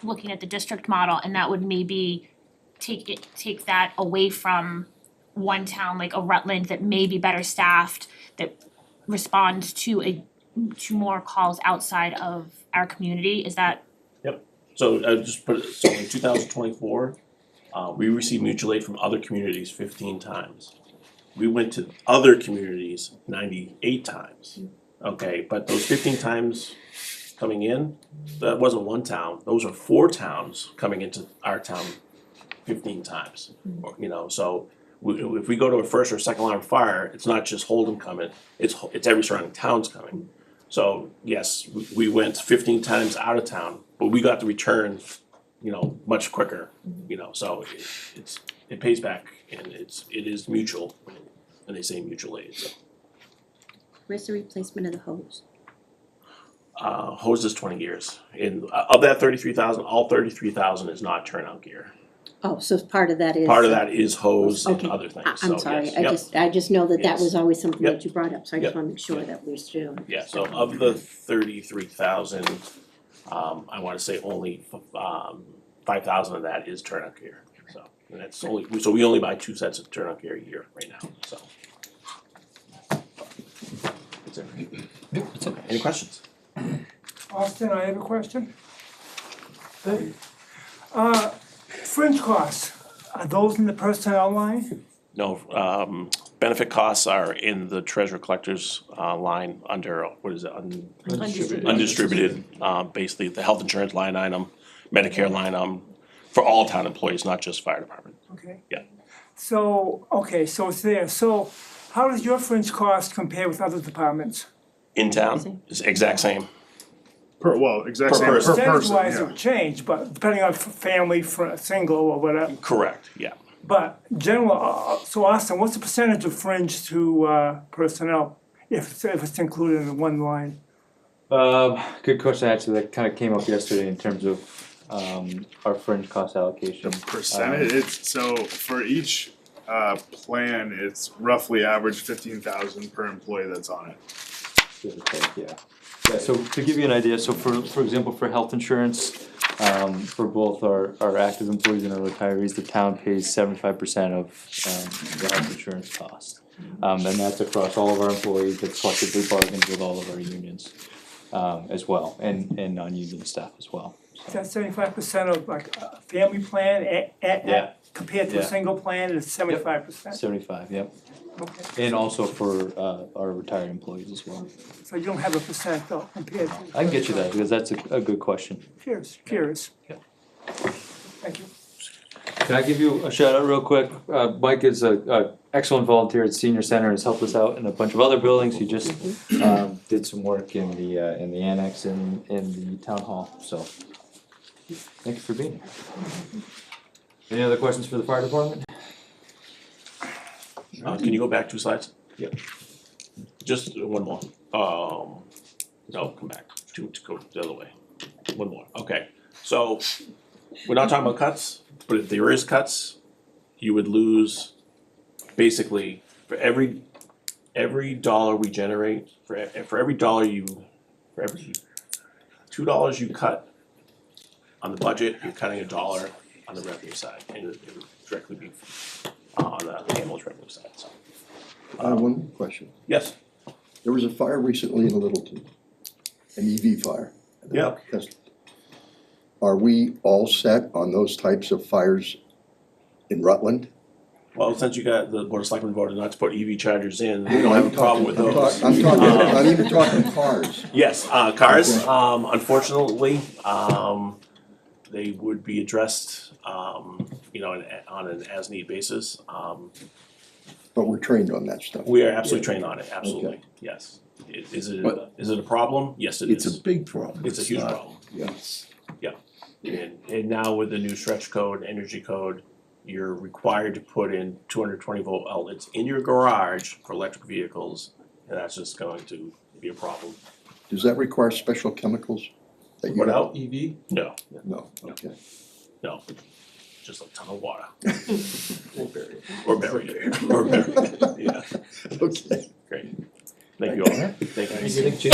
looking at the district model, and that would maybe take that away from one town like a Rutland that may be better staffed, that responds to more calls outside of our community, is that? So just put it, so in 2024, we received mutual aid from other communities 15 times. We went to other communities 98 times. Okay, but those 15 times coming in, that wasn't one town, those are 4 towns coming into our town 15 times. Or, you know, so if we go to a first or second alarm fire, it's not just Holden coming, it's every surrounding town's coming. So yes, we went 15 times out of town, but we got the return, you know, much quicker, you know, so it pays back and it is mutual when they say mutual aid, so. Where's the replacement of the hose? Hose is 20 years, of that 33,000, all 33,000 is not turnout gear. Oh, so part of that is. Part of that is hose and Okay. other things, I'm so sorry, yes, yep. I just know that that Yes. was always something Yep. that you brought up, so I just Yep. wanna make sure that we're still. Yeah, so of the 33,000, I wanna say only 5,000 of that is turnout gear, so. And that's only, so we only buy 2 sets of turnout gear a year right now, so. That's it. Any questions? Austin, I have a question. Fringe costs, are those in the personnel line? No, benefit costs are in the treasurer collector's line under, what is it, undistributed, basically the health insurance line item, Medicare line item, for all town employees, not just fire department. Okay. Yeah. So, okay, so it's there, so how does your fringe cost compare with other departments? In town, it's exact same. exact Per same person. per person, Percentage wise it yeah. would change, but depending on family, for single or whatever, Correct, yeah. but general, so Austin, what's the percentage of fringe to personnel? If it's included in one line? Good question, actually, that kinda came up yesterday in terms of, our fringe cost allocation. Percentage, it's, so for each plan, it's roughly average 15,000 per employee that's on it. Give or take, yeah. Yeah, so to give you an idea, so for example, for health insurance, for both our active employees and our retirees, the town pays 75% of, the health insurance cost. And that's across all of our employees, that's collectively bargained with all of our unions, as well, and non-union staff as well. Is that 75% of like a family plan Yeah. compared to a Yeah. single plan, it's 75%? 75, yep, Okay, and also for, our retired employees as well. so you don't have a percent though compared to. I can get you that, because that's a good question. Curious. Yeah. Thank you. Can I give you a shout out real quick? Mike is a excellent volunteer at Senior Center, has helped us out in a bunch of other buildings, he just, did some work in the annex in the town hall, so. Thank you for being here. Any other questions for the fire department? Can you go back 2 slides? Yep. Just one more, no, come back, to go the other way, one more, okay. So, we're not talking about cuts, but if there is cuts, you would lose, basically, for every dollar we generate, for every $2 you cut on the budget, you're cutting $1 on the revenue side, and it would directly be on the ambulance revenue side, so. One question. Yes, There was a fire recently in Littleton, an EV fire. Yep. That's- are we all set on those types of fires in Rutland? Well, since you got the Board of Selectmen voted not to put EV chargers in, we don't have a problem with those. I'm talking, I'm even talking cars. Yes, cars, Okay. unfortunately, they would be addressed, you know, on an as-need basis. But we're trained on that stuff. We are absolutely trained on it, absolutely, yes. Is it a problem? Yes, it It's is. a big problem. It's a huge not- problem. Yes. And now with the new stretch code, energy code, you're required to put in 220 volt outlets in your garage for electric vehicles, and that's just going to be a problem. Does that require special chemicals? that you What have? out? EV? No, No, okay. no, just a ton of water. Or buried. Or buried, or buried, yeah, Okay. great. Thank you all, thank you. Thank you.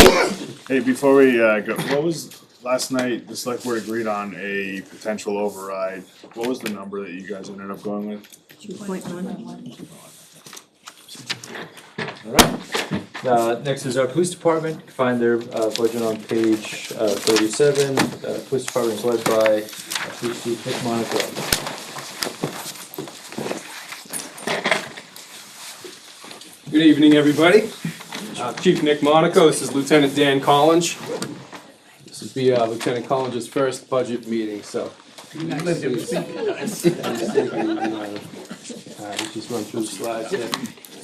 Hey, before we go, what was, last night, the select board agreed on a potential override. What was the number that you guys ended up going with? 2.1. Alright, next is our police department, you can find their budget on page 37. Police department is led by Police Chief Nick Monaco. Good evening, everybody. Chief Nick Monaco, this is Lieutenant Dan Collins. This will be Lieutenant Collins' first budget meeting, so. Let's just run through the slides here.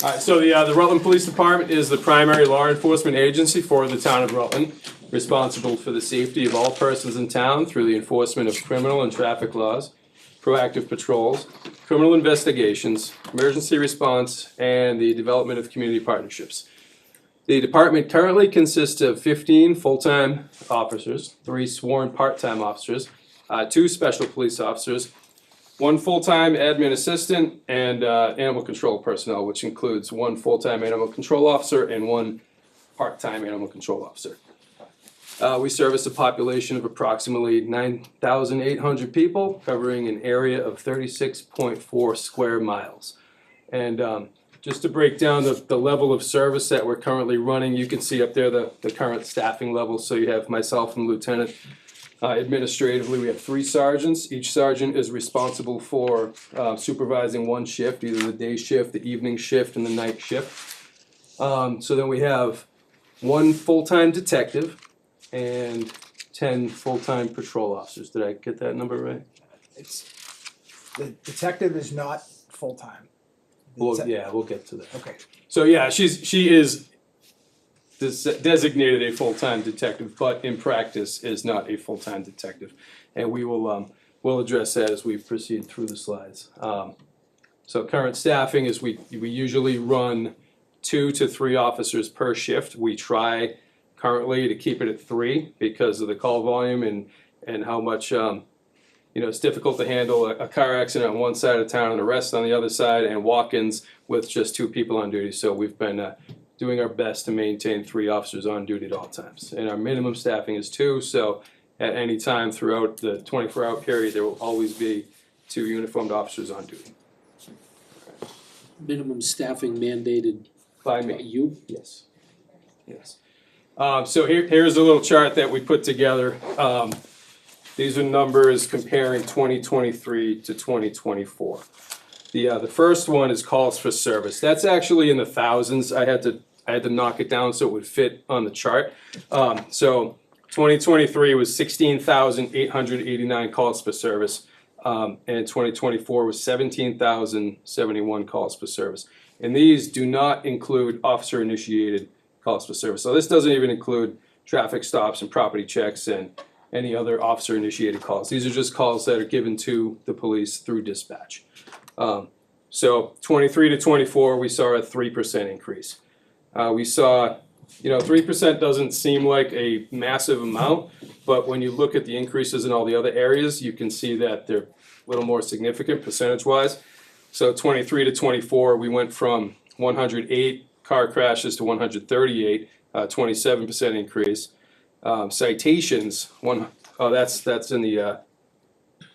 Alright, so the Rutland Police Department is the primary law enforcement agency for the town of Rutland, responsible for the safety of all persons in town through the enforcement of criminal and traffic laws, proactive patrols, criminal investigations, emergency response, and the development of community partnerships. The department currently consists of 15 full-time officers, 3 sworn part-time officers, 2 special police officers, 1 full-time admin assistant, and animal control personnel, which includes 1 full-time animal control officer and 1 part-time animal control officer. We service a population of approximately 9,800 people, covering an area of 36.4 square miles. And just to break down the level of service that we're currently running, you can see up there the current staffing levels. So you have myself and Lieutenant. Administratively, we have 3 sergeants. Each sergeant is responsible for supervising 1 shift, either the day shift, the evening shift, and the night shift. So then we have 1 full-time detective and 10 full-time patrol officers. Did I get that number right? The detective is not full-time. Well, yeah, we'll get to that. Okay. So yeah, she is designated a full-time detective, but in practice is not a full-time detective. And we will we'll address that as we proceed through the slides. So current staffing is we usually run 2 to 3 officers per shift. We try currently to keep it at 3 because of the call volume and how much it's difficult to handle a car accident on one side of town and arrest on the other side, and walk-ins with just 2 people on duty. So we've been doing our best to maintain 3 officers on duty at all times. And our minimum staffing is 2, so at any time throughout the 24-hour period, there will always be 2 uniformed officers on duty. Minimum staffing mandated By by me. you? Yes. Yes. So here's a little chart that we put together. These are numbers comparing 2023 to 2024. The first one is calls for service. That's actually in the thousands. I had to knock it down so it would fit on the chart. So 2023 was 16,889 calls for service, and 2024 was 17,071 calls for service. And these do not include officer-initiated calls for service. So this doesn't even include traffic stops and property checks and any other officer-initiated calls. These are just calls that are given to the police through dispatch. So 23 to 24, we saw a 3% increase. We saw, 3% doesn't seem like a massive amount, but when you look at the increases in all the other areas, you can see that they're a little more significant percentage-wise. So 23 to 24, we went from 108 car crashes to 138, 27% increase. Citations, that's in the,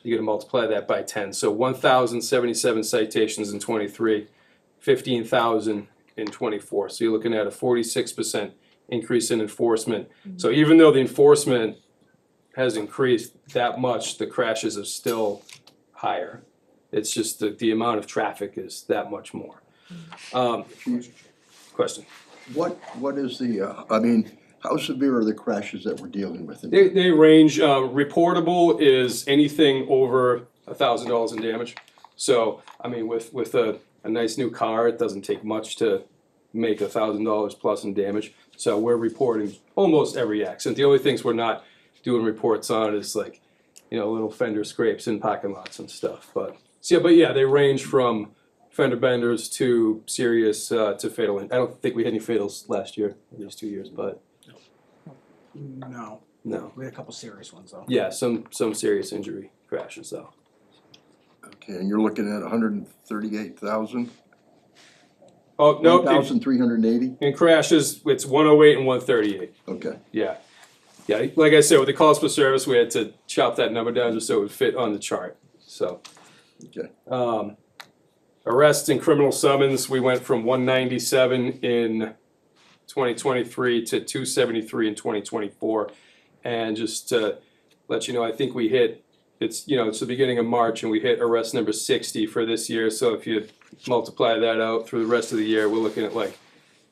you gotta multiply that by 10. So 1,077 citations in 23, 15,000 in 24. So you're looking at a 46% increase in enforcement. So even though the enforcement has increased that much, the crashes are still higher. It's just the amount of traffic is that much more. Question. What is the, I mean, how severe are the crashes that we're dealing with? They range, reportable is anything over $1,000 in damage. So, I mean, with a nice new car, it doesn't take much to make $1,000 plus in damage. So we're reporting almost every accident. The only things we're not doing reports on is like, little fender scrapes in parking lots and stuff. But yeah, they range from fender benders to serious to fatal. I don't think we had any fatals last year, these 2 years, but No, no. we had a couple serious ones though. Yeah, some serious injury crashes though. Okay, and you're looking at 138,000? Oh, no, 1,380? in crashes, it's 108 and 138. Okay. Yeah. Yeah, like I said, with the calls for service, we had to chop that number down just so it would fit on the chart, so. Okay. Arrests and criminal summons, we went from 197 in 2023 to 273 in 2024. And just to let you know, I think we hit, it's the beginning of March and we hit arrest number 60 for this year. So if you multiply that out through the rest of the year, we're looking at like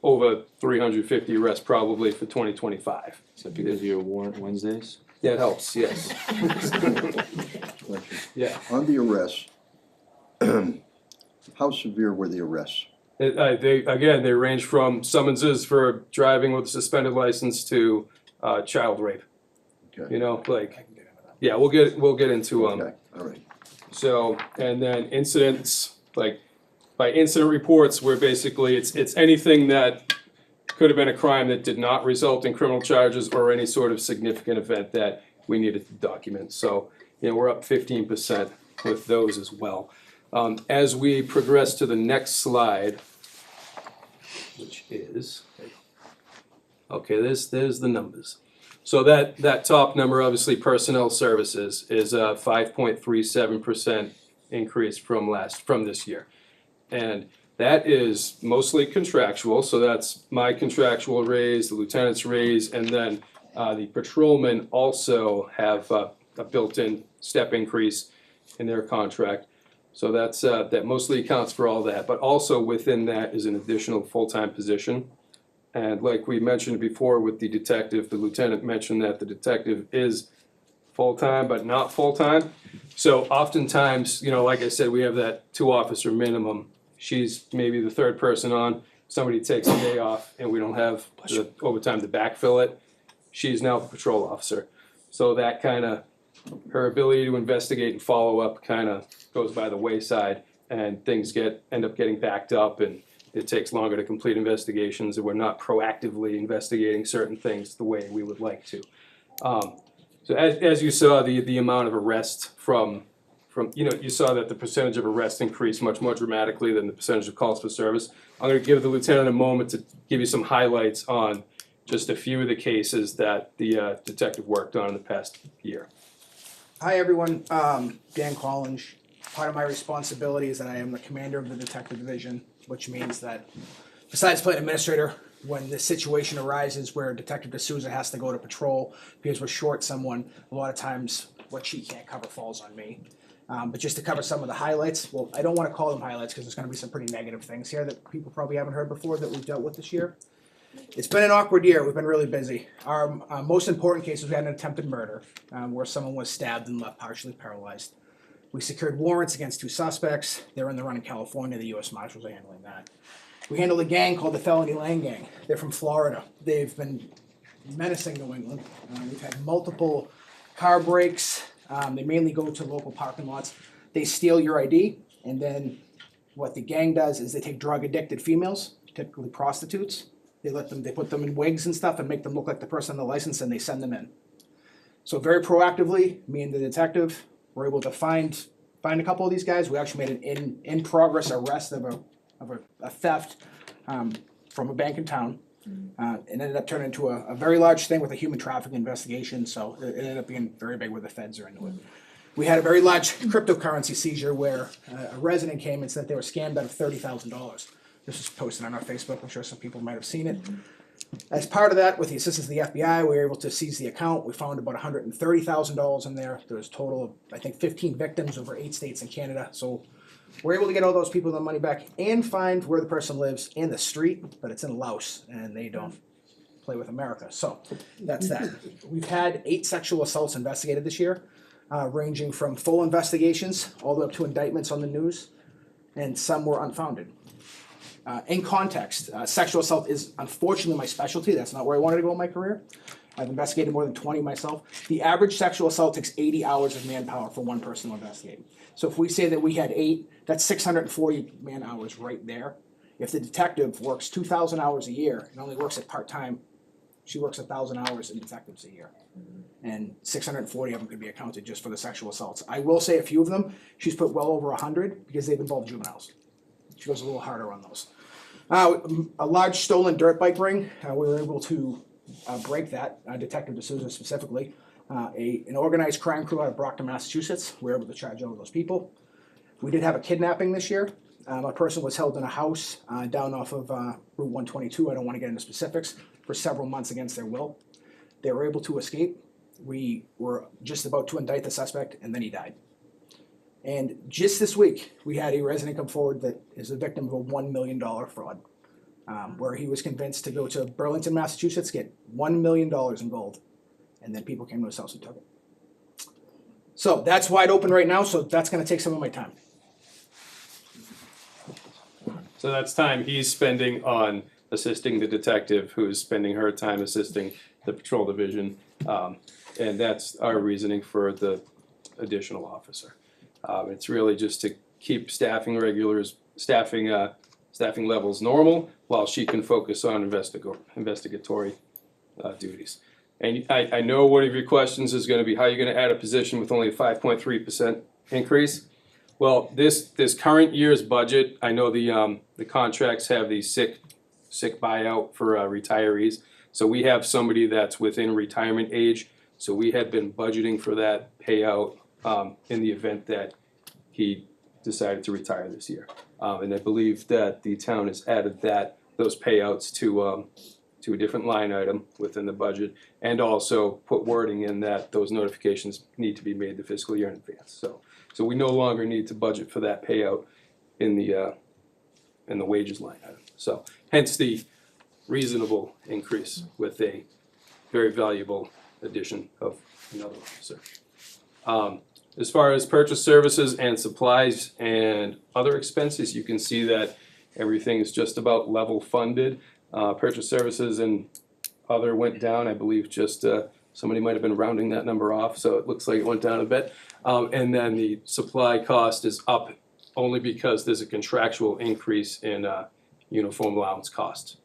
over 350 arrests probably for 2025. Is that because of your warrant Wednesdays? Yeah, it helps, yes. Yeah. On the arrests, how severe were the arrests? They range from summonses for driving with a suspended license to child rape. Okay. Yeah, we'll get into Okay, all right. So, and then incidents, like by incident reports, where basically it's anything that could have been a crime that did not result in criminal charges or any sort of significant event that we needed to document. So, we're up 15% with those as well. As we progress to the next slide, which is, okay, there's the numbers. So that top number, obviously personnel services, is a 5.37% increase from this year. And that is mostly contractual, so that's my contractual raise, the lieutenant's raise, and then the patrolmen also have a built-in step increase in their contract. So that mostly accounts for all that, but also within that is an additional full-time position. And like we mentioned before with the detective, the lieutenant mentioned that the detective is full-time but not full-time. So oftentimes, like I said, we have that 2-officer minimum. She's maybe the third person on, somebody takes a day off and we don't have the overtime to backfill it. She's now the patrol officer. So that her ability to investigate and follow up goes by the wayside and things end up getting backed up and it takes longer to complete investigations and we're not proactively investigating certain things the way we would like to. So as you saw, the amount of arrests from you saw that the percentage of arrests increased much more dramatically than the percentage of calls for service. I'm going to give the lieutenant a moment to give you some highlights on just a few of the cases that the detective worked on in the past year. Hi, everyone. Dan Collins. Part of my responsibility is that I am the commander of the detective division, which means that besides playing administrator, when the situation arises where Detective D'Souza has to go to patrol because we're short someone, a lot of times what she can't cover falls on me. But just to cover some of the highlights, well, I don't want to call them highlights because there's going to be some pretty negative things here that people probably haven't heard before that we've dealt with this year. It's been an awkward year. We've been really busy. Our most important case was we had an attempted murder where someone was stabbed and left partially paralyzed. We secured warrants against 2 suspects. They're in the run in California. The U.S. Marshals are handling that. We handled a gang called the Felony Lane Gang. They're from Florida. They've been menacing New England. We've had multiple car breaks. They mainly go to local parking lots. They steal your ID, and then what the gang does is they take drug-addicted females, typically prostitutes. They put them in wigs and stuff and make them look like the person on the license, and they send them in. So very proactively, me and the detective were able to find a couple of these guys. We actually made an in-progress arrest of a theft from a bank in town. It ended up turning into a very large thing with a human trafficking investigation, so it ended up being very big where the feds are into it. We had a very large cryptocurrency seizure where a resident came and said they were scammed out of $30,000. This was posted on our Facebook. I'm sure some people might have seen it. As part of that, with the assistance of the FBI, we were able to seize the account. We found about $130,000 in there. There was a total of, I think, 15 victims over 8 states and Canada. So we're able to get all those people their money back and find where the person lives and the street, but it's in Laos and they don't play with America. So that's that. We've had 8 sexual assaults investigated this year, ranging from full investigations all the way up to indictments on the news, and some were unfounded. In context, sexual assault is unfortunately my specialty. That's not where I wanted to go in my career. I've investigated more than 20 myself. The average sexual assault takes 80 hours of manpower for one person to investigate. So if we say that we had 8, that's 640 man hours right there. If the detective works 2,000 hours a year and only works at part-time, she works 1,000 hours in detectives a year. And 640 of them could be accounted just for the sexual assaults. I will say a few of them, she's put well over 100 because they've involved juveniles. She goes a little harder on those. A large stolen dirt bike ring, we were able to break that, Detective D'Souza specifically. An organized crime crew out of Brockton, Massachusetts, we were able to charge all of those people. We did have a kidnapping this year. A person was held in a house down off of Route 122, I don't want to get into specifics, for several months against their will. They were able to escape. We were just about to indict the suspect, and then he died. And just this week, we had a resident come forward that is a victim of a $1 million fraud, where he was convinced to go to Burlington, Massachusetts, get $1 million in gold, and then people came to his house and took it. So that's wide open right now, so that's gonna take some of my time. So that's time he's spending on assisting the detective, who's spending her time assisting the patrol division. And that's our reasoning for the additional officer. It's really just to keep staffing levels normal while she can focus on investigatory duties. And I know one of your questions is gonna be how you're gonna add a position with only a 5.3% increase. Well, this current year's budget, I know the contracts have the sick buyout for retirees. So we have somebody that's within retirement age. So we had been budgeting for that payout in the event that he decided to retire this year. And I believe that the town has added those payouts to a different line item within the budget, and also put wording in that those notifications need to be made the fiscal year in advance. So we no longer need to budget for that payout in the wages line item. So hence the reasonable increase with a very valuable addition of another officer. As far as purchase services and supplies and other expenses, you can see that everything is just about level funded. Purchase services and other went down, I believe just somebody might have been rounding that number off, so it looks like it went down a bit. And then the supply cost is up only because there's a contractual increase in uniform allowance cost.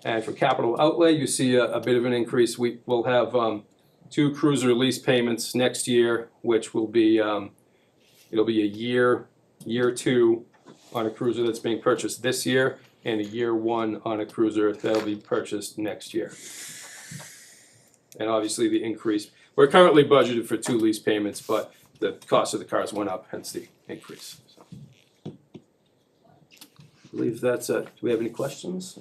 And for capital outlay, you see a bit of an increase. We will have 2 cruiser lease payments next year, which will be it'll be year 2 on a cruiser that's being purchased this year, and year 1 on a cruiser that'll be purchased next year. And obviously the increase, we're currently budgeted for 2 lease payments, but the cost of the cars went up, hence the increase. So, I believe that's it. Do we have any questions?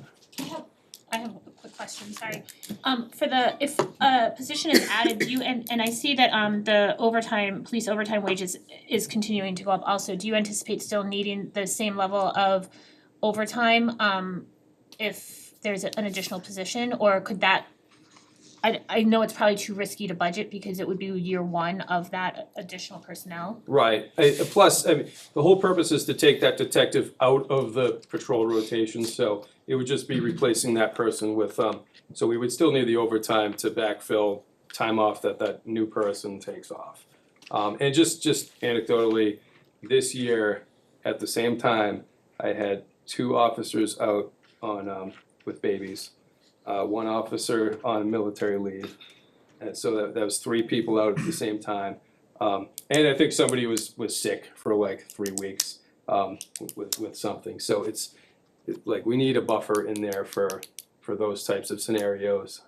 I have a quick question, sorry. If a position is added, do you, and I see that the overtime, police overtime wages is continuing to go up also, do you anticipate still needing the same level of overtime if there's an additional position, or could that, I know it's probably too risky to budget because it would be year 1 of that additional personnel. Right, plus, I mean, the whole purpose is to take that detective out of the patrol rotation, so it would just be replacing that person with, so we would still need the overtime to backfill time off that new person takes off. And just anecdotally, this year, at the same time, I had 2 officers out on, with babies. 1 officer on military leave, and so that was 3 people out at the same time. And I think somebody was sick for like 3 weeks with something. So it's like we need a buffer in there for those types of scenarios,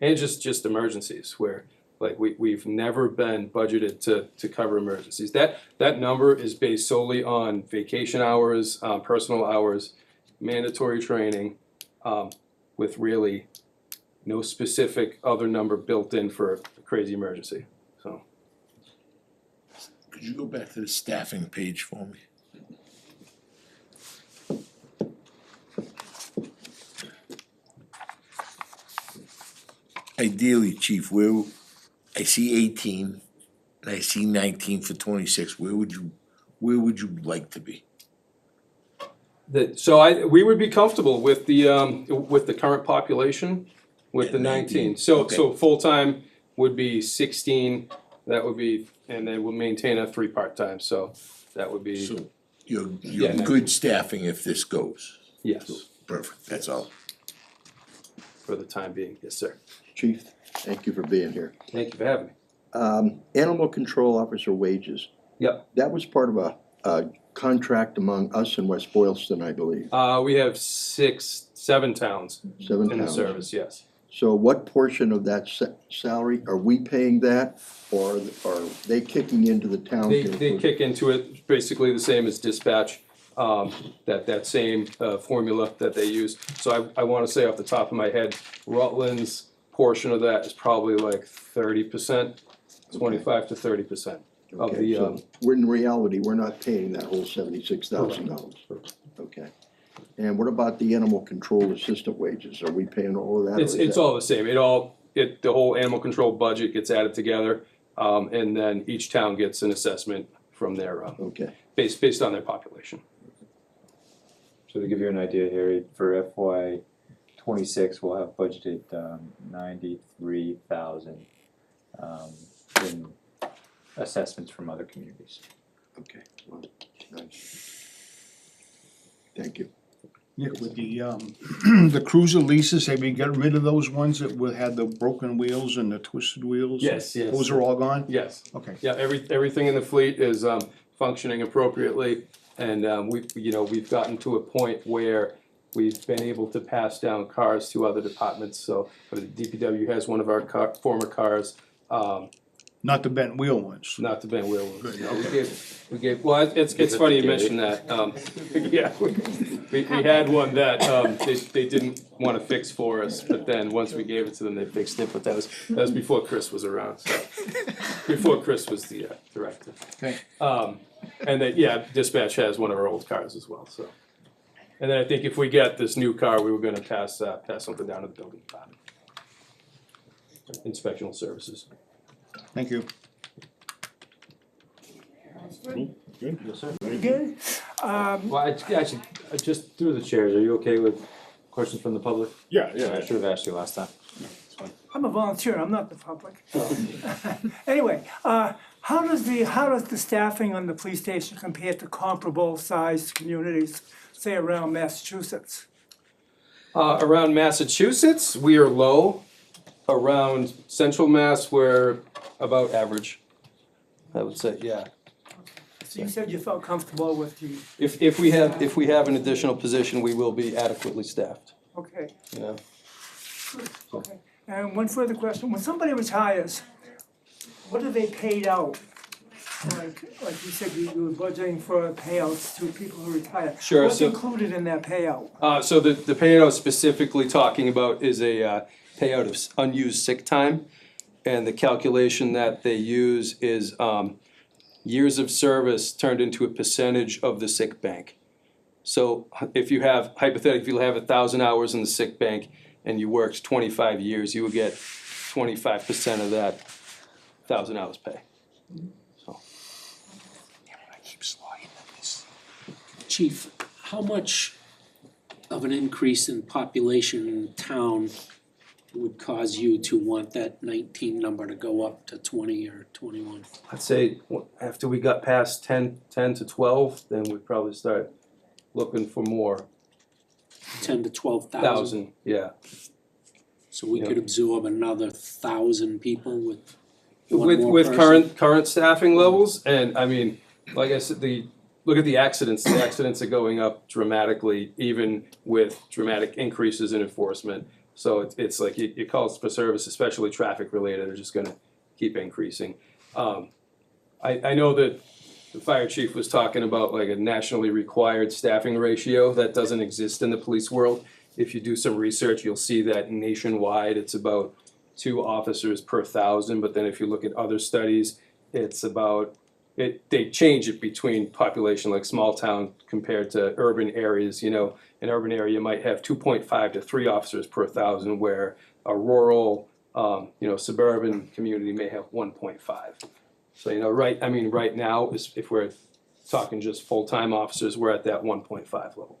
and just emergencies where like we've never been budgeted to cover emergencies. That number is based solely on vacation hours, personal hours, mandatory training. with really no specific other number built in for a crazy emergency, so. Could you go back to the staffing page for me? Ideally, chief, where, I see 18 and I see 19 for 26, where would you like to be? We would be comfortable with the current population, with the At 19. 19, So okay. full-time would be 16, that would be, and then we'll maintain a 3 part-time, so that would be, So you're Yeah, 19. good staffing if this goes. yes, Perfect, that's all. for the time being, yes, sir. Chief, thank you for being here. Thank you for having me. Animal control officer wages, Yep, that was part of a contract among us and West Boylston, I believe, we have 7 towns 7 in the towns. service, yes. So what portion of that salary, are we paying that, or are they kicking into the town? They kick into it basically the same as dispatch, that same formula that they use. So I wanna say off the top of my head, Rutland's portion of that is probably like 30%, 25 to 30% of Okay, the, so we're, in reality, we're not paying that whole $76,000. Okay. And what about the animal control assistant wages? Are we paying all of that? or it's is that- all the same. The whole animal control budget gets added together, and then each town gets an assessment from their, Okay, based on their population. So to give you an idea, Harry, for FY 26, we'll have budgeted 93,000 in assessments from other communities. okay. Well, nice. Thank you. Yeah, with the, the cruiser leases, have we got rid of those ones that had the broken wheels and the twisted wheels? Yes. Those are all gone? Yes. Okay. Yeah, everything in the fleet is functioning appropriately, and we've gotten to a point where we've been able to pass down cars to other departments. So the DPW has one of our former cars, Not the bent wheel ones? not the Ben Wheel. No, we gave. Well, it's funny you mention that. Yeah, we had one that they didn't want to fix for us, but then once we gave it to them, they fixed it. But that was before Chris was around. So before Chris was the director. Okay. And then dispatch has one of our old cars as well. So, and then I think if we get this new car, we were going to pass something down to the building department. Inspectional services. Thank you. Good. Well, actually, just through the chairs, are you okay with questions from the public? Yeah, I should have asked you last time. I'm a volunteer, I'm not the public. Anyway, how does the staffing on the police station compare to comparable sized communities, say around Massachusetts? Around Massachusetts, we are low. Around Central Mass, we're about average, I would say, yeah. So you said you felt comfortable with the, If we have an additional position, we will be adequately staffed, okay, you know. okay. And one further question, when somebody retires, what are they paid out? Like you said, you were budgeting for payouts to people who retire. Sure, What's so- included in that payout? So the payout specifically talking about is a payout of unused sick time. And the calculation that they use is years of service turned into a percentage of the sick bank. So if you have, hypothetically, if you have 1,000 hours in the sick bank and you worked 25 years, you would get 25% of that 1,000 hours pay. So. Chief, how much of an increase in population in the town would cause you to want that 19 number to go up to 20 or 21? I'd say after we got past 10 to 12, then we'd probably start looking for more. 10 to 12,000? 1,000, yeah. So we Yeah. could absorb another 1,000 people with one more With person? current staffing levels, and I mean, like I said, look at the accidents are going up dramatically, even with dramatic increases in enforcement. So it's like your calls for service, especially traffic related, are just gonna keep increasing. I know that the fire chief was talking about like a nationally required staffing ratio that doesn't exist in the police world. if you do some research, you'll see that nationwide, it's about 2 officers per 1,000, but then if you look at other studies, it's about, they change it between population, like small town compared to urban areas, you know. An urban area might have 2.5 to 3 officers per 1,000, where a rural, suburban community may have 1.5. So, right now, if we're talking just full-time officers, we're at that 1.5 level.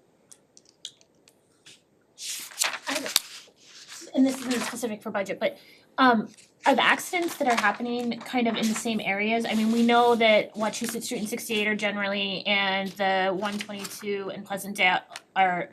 And this isn't specific for budget, but are the accidents that are happening kind of in the same areas? I mean, we know that Wachusett Street and 68 are generally, and the 122 and Pleasantdale are,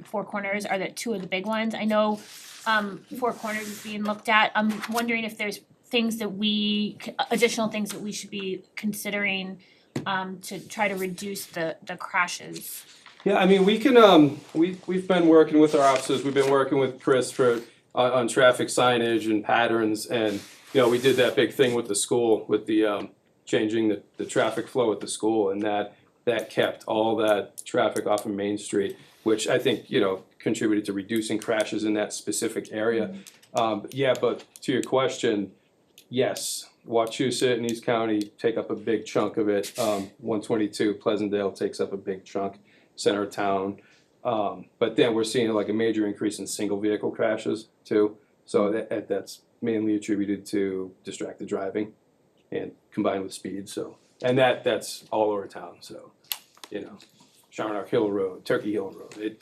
Four Corners are the 2 of the big ones. I know Four Corners is being looked at. I'm wondering if there's additional things that we should be considering to try to reduce the crashes. Yeah, I mean, we can, we've been working with our officers, we've been working with Chris on traffic signage and patterns, and, we did that big thing with the school, with the, changing the traffic flow at the school, and that kept all that traffic off of Main Street, which I think, contributed to reducing crashes in that specific area. But to your question, yes, Wachusett and East County take up a big chunk of it. 122 Pleasantdale takes up a big chunk, center of town. But then we're seeing like a major increase in single vehicle crashes too. So that's mainly attributed to distracted driving and combined with speed. So, and that's all over town. So, Sharnock Hill Road, Turkey Hill Road,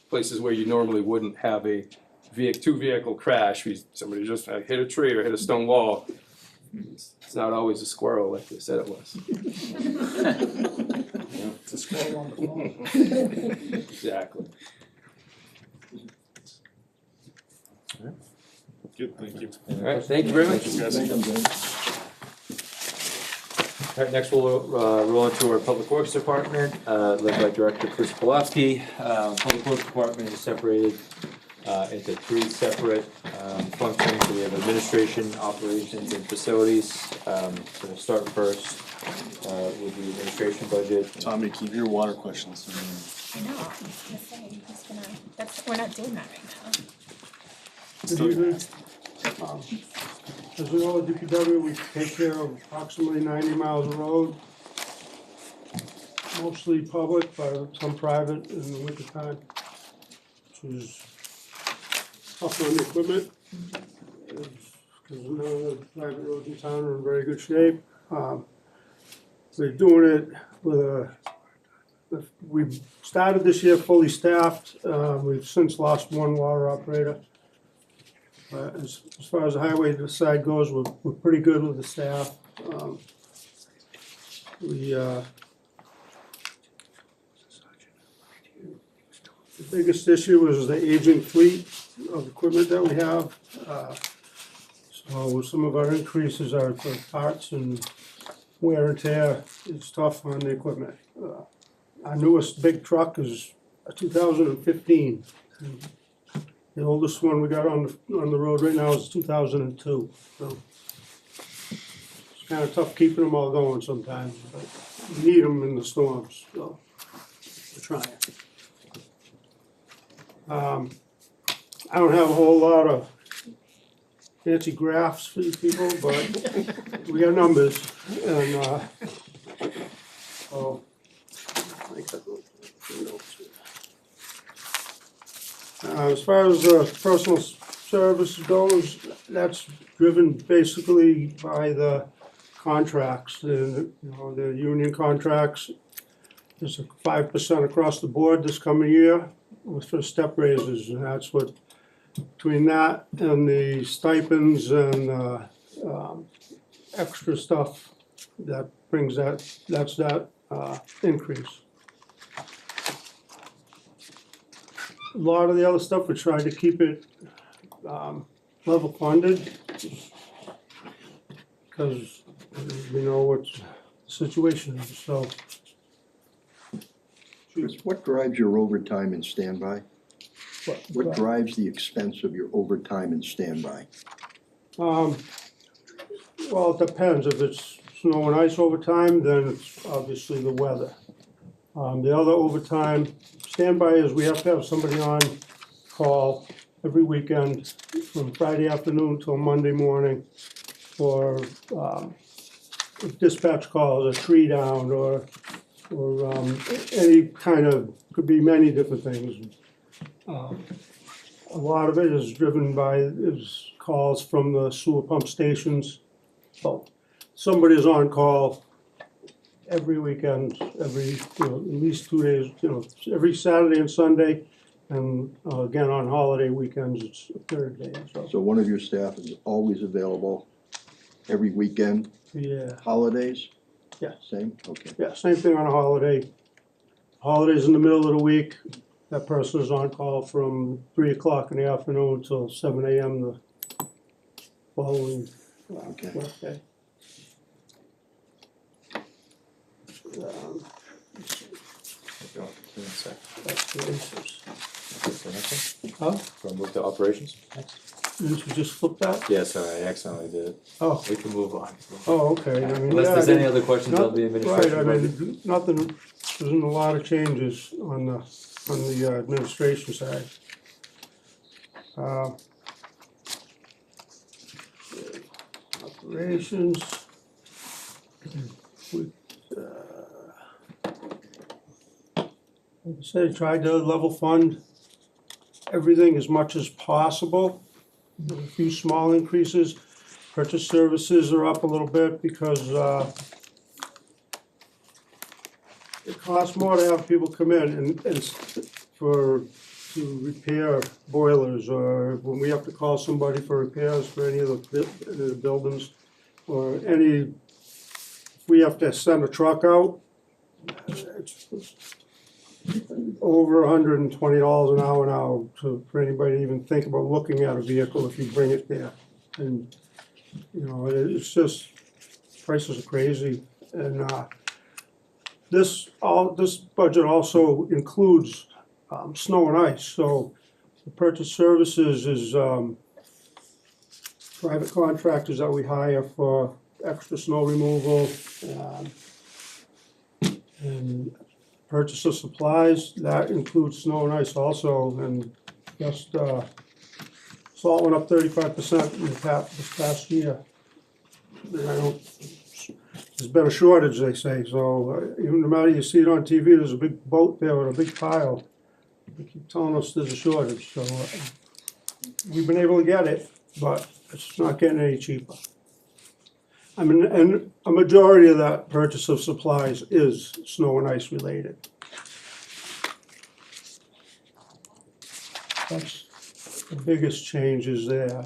places where you normally wouldn't have a 2-vehicle crash. Somebody just hit a tree or hit a stone wall. It's not always a squirrel like they said it was. It's a squirrel on the wall. Exactly. Good, thank you. All right, thank you very much. All right, next we'll roll into our Public Works Department, led by Director Chris Polofsky. Public Works Department is separated into 3 separate functions. So we have administration, operations, and facilities. So we'll start first with the administration budget. Tommy, keep your water questions to I know, I was gonna say, we're not doing that right now. Good evening. As we know, at DPW, we take care of approximately 90 miles of road. Mostly public, but some private in the winter time, which is tough on the equipment. Because none of the private roads in town are in very good shape. We're doing it with we started this year fully staffed. We've since lost 1 water operator. As far as the highway side goes, we're pretty good with the staff. The biggest issue is the aging fleet of equipment that we have. So some of our increases are for parts and wear and tear. It's tough on the equipment. Our newest big truck is a 2015. The oldest one we got on the road right now is 2002. So it's kind of tough keeping them all going sometimes, but you need them in the storms. So we're trying. I don't have a whole lot of fancy graphs for you people, but we got numbers, and so. As far as personal service goes, that's driven basically by the contracts, the union contracts. There's a 5% across the board this coming year for step raises, and that's what, between that and the stipends and extra stuff, that brings that's that increase. A lot of the other stuff, we tried to keep it level funded, because we know what the situation is, so. Chris, what drives your overtime and standby? What drives the expense of your overtime and standby? Well, it depends. If it's snow and ice overtime, then it's obviously the weather. The other overtime, standby is we have to have somebody on call every weekend from Friday afternoon till Monday morning for, dispatch calls, a tree down, or any kind of, could be many different things. A lot of it is driven by, is calls from the sewer pump stations. So somebody's on call every weekend, every, at least 2 days, every Saturday and Sunday. And again, on holiday weekends, it's a third day, so, So one of your staff is always available every weekend, yeah. holidays? Yeah. Same, okay. Yeah, same thing on a holiday. Holidays in the middle of the week, that person is on call from 3 o'clock in the afternoon till 7 AM the following Okay. workday. That's the basis. Huh? We'll move to operations next. Didn't you just flip that? Yeah, sorry, I accidentally did it. Oh, We can move on. oh, okay, I mean, Unless yeah, there's I any didn't- other questions on the administration Right, I budget. mean, nothing, there isn't a lot of changes on the administration side. Uh, Operations. We, like I said, tried to level fund everything as much as possible. A few small increases. Purchase services are up a little bit because it costs more to have people come in and to repair boilers, or when we have to call somebody for repairs for any of the buildings, or if we have to send a truck out, it's over $120 an hour now for anybody to even think about looking at a vehicle if you bring it there. And, it's just, prices are crazy. And this budget also includes snow and ice. So the purchase services is private contractors that we hire for extra snow removal, and purchase of supplies, that includes snow and ice also, and just, salt went up 35% this past year. And there's been a shortage, they say, so even no matter you see it on TV, there's a big boat there with a big pile. They keep telling us there's a shortage, so we've been able to get it, but it's not getting any cheaper. I mean, and a majority of that purchase of supplies is snow and ice related. That's the biggest changes there.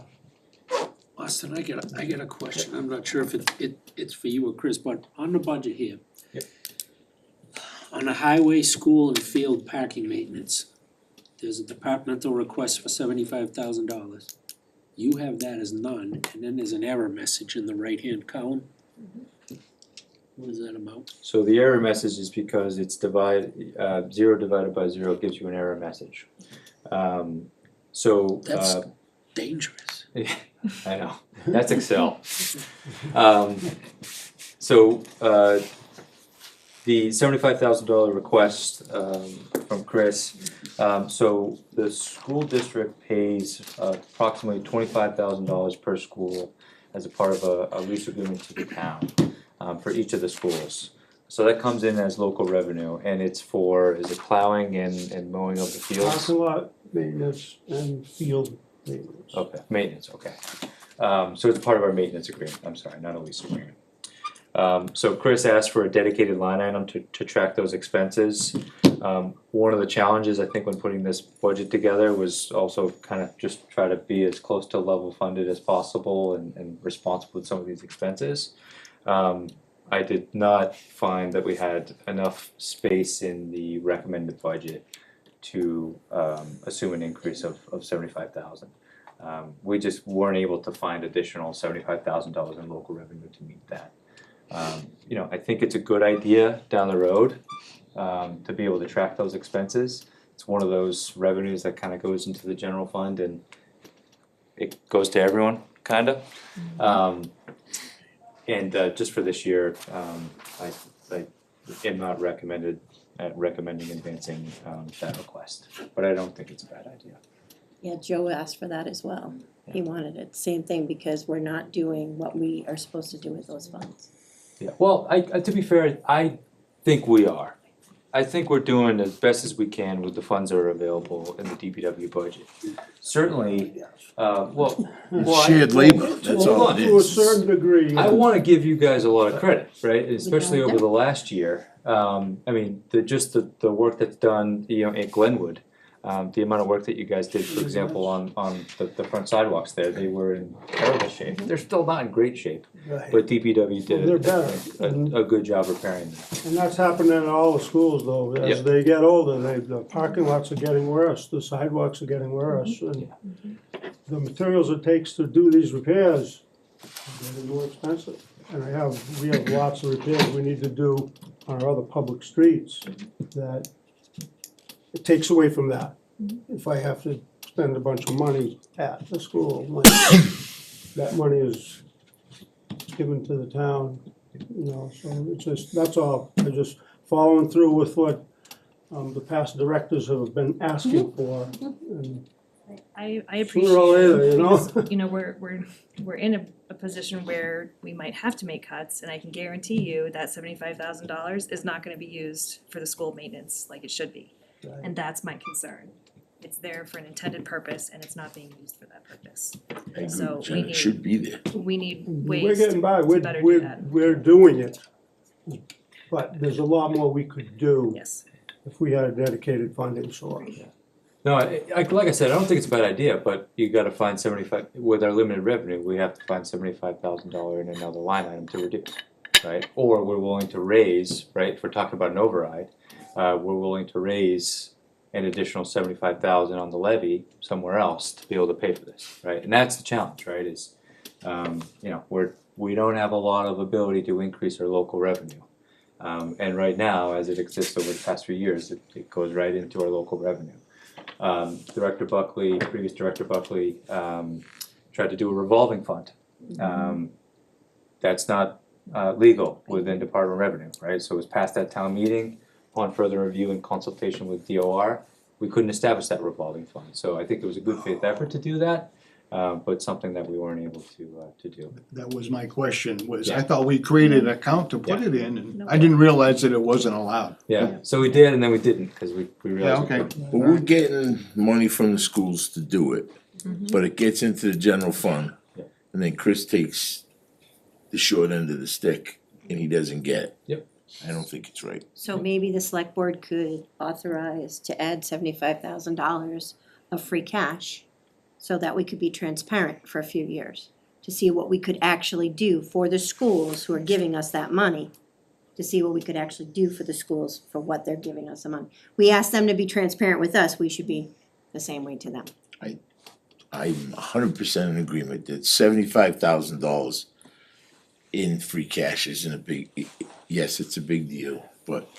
Austin, I got a question, I'm not sure if it's for you or Chris, but on the budget here. Yep. On the highway, school and field parking maintenance, there's a departmental request for $75,000. You have that as none, and then there's an error message in the right-hand column. What is that about? So the error message is because it's 0 divided by 0 gives you an error message. That's dangerous. I know, that's Excel. The $75,000 request from Chris, so the school district pays approximately $25,000 per school as a part of a lease agreement to the town for each of the schools. So that comes in as local revenue, and it's for, is it plowing and mowing of the fields? Parking lot maintenance and field maintenance. Okay, maintenance, okay. So it's part of our maintenance agreement, I'm sorry, not a lease agreement. So Chris asked for a dedicated line item to track those expenses. One of the challenges, I think, when putting this budget together was also kind of just try to be as close to level funded as possible and responsible with some of these expenses. I did not find that we had enough space in the recommended budget to assume an increase of $75,000. We just weren't able to find additional $75,000 in local revenue to meet that. I think it's a good idea down the road to be able to track those expenses. It's one of those revenues that kind of goes into the general fund and it goes to everyone, kind of. Just for this year, I am not recommending advancing that request, but I don't think it's a bad idea. Yeah, Joe asked for that as well. He wanted it, same thing, because we're not doing what we are supposed to do with those funds. Yeah, well, I to be fair, I think we are. I think we're doing as best as we can with the funds that are available in the DPW budget. Certainly, well, I- Shared labor, that's Hold all on. it To a is. certain degree. I wanna give you guys a lot of credit, right, especially Without over the last year. I mean, the work that's done, you know, at Glenwood, the amount of work that you guys did, for example, on the front sidewalks there, they were in terrible shape. They're still not in great shape, Right. but DPW did They're better. a good job repairing them. And that's happening in all the schools though, as Yep. they get older, the parking lots are getting worse, the sidewalks are getting worse, and the materials it takes to do these repairs are getting more expensive. And we have lots of repairs we need to do on our other public streets that it takes away from that. If I have to spend a bunch of money at the school, like, that money is given to the town, you know, so it's just, that's all. I'm just following through with what the past directors have been asking for. And I sooner appreciate or later, it you know? because, you know, we're in a position where we might have to make cuts, and I can guarantee you that $75,000 is not gonna be used for the school maintenance like it should be. And that's my concern. It's there for an intended purpose and it's not being used for that purpose. I So agree, we It need- should be there. We need We're ways getting by, to better do we're that. doing it. But there's a lot more we could do Yes. if we had a dedicated funding source. No, like I said, I don't think it's a bad idea, but you gotta find with our limited revenue, we have to find $75,000 in another line item to reduce, right? Or we're willing to raise, right, if we're talking about an override, we're willing to raise an additional 75,000 on the levy somewhere else to be able to pay for this, right? And that's the challenge, right, is, you know, we don't have a lot of ability to increase our local revenue. And right now, as it exists over the past few years, it goes right into our local revenue. Previous Director Buckley, tried to do a revolving fund. That's not legal within Department of Revenue, right? So it was passed at town meeting. Upon further review and consultation with DOR, we couldn't establish that revolving fund. So I think it was a good faith effort to do that, but something that we weren't able to do. That was my question, was I Yeah. thought we created an account to put it in, and I didn't realize that it wasn't allowed. Yeah, so we did and then we didn't, cause we realized we okay. couldn't. Well, we're getting money from the schools to do it, but it gets into the general fund. Yeah. And then Chris takes the short end of the stick and he doesn't get it. Yep. I don't think it's right. So maybe the select board could authorize to add $75,000 of free cash so that we could be transparent for a few years, to see what we could actually do for the schools who are giving us that money, to see what we could actually do for the schools for what they're giving us the money. We ask them to be transparent with us, we should be the same way to them. I'm 100% in agreement that $75,000 in free cash isn't a big, yes, it's a big deal, but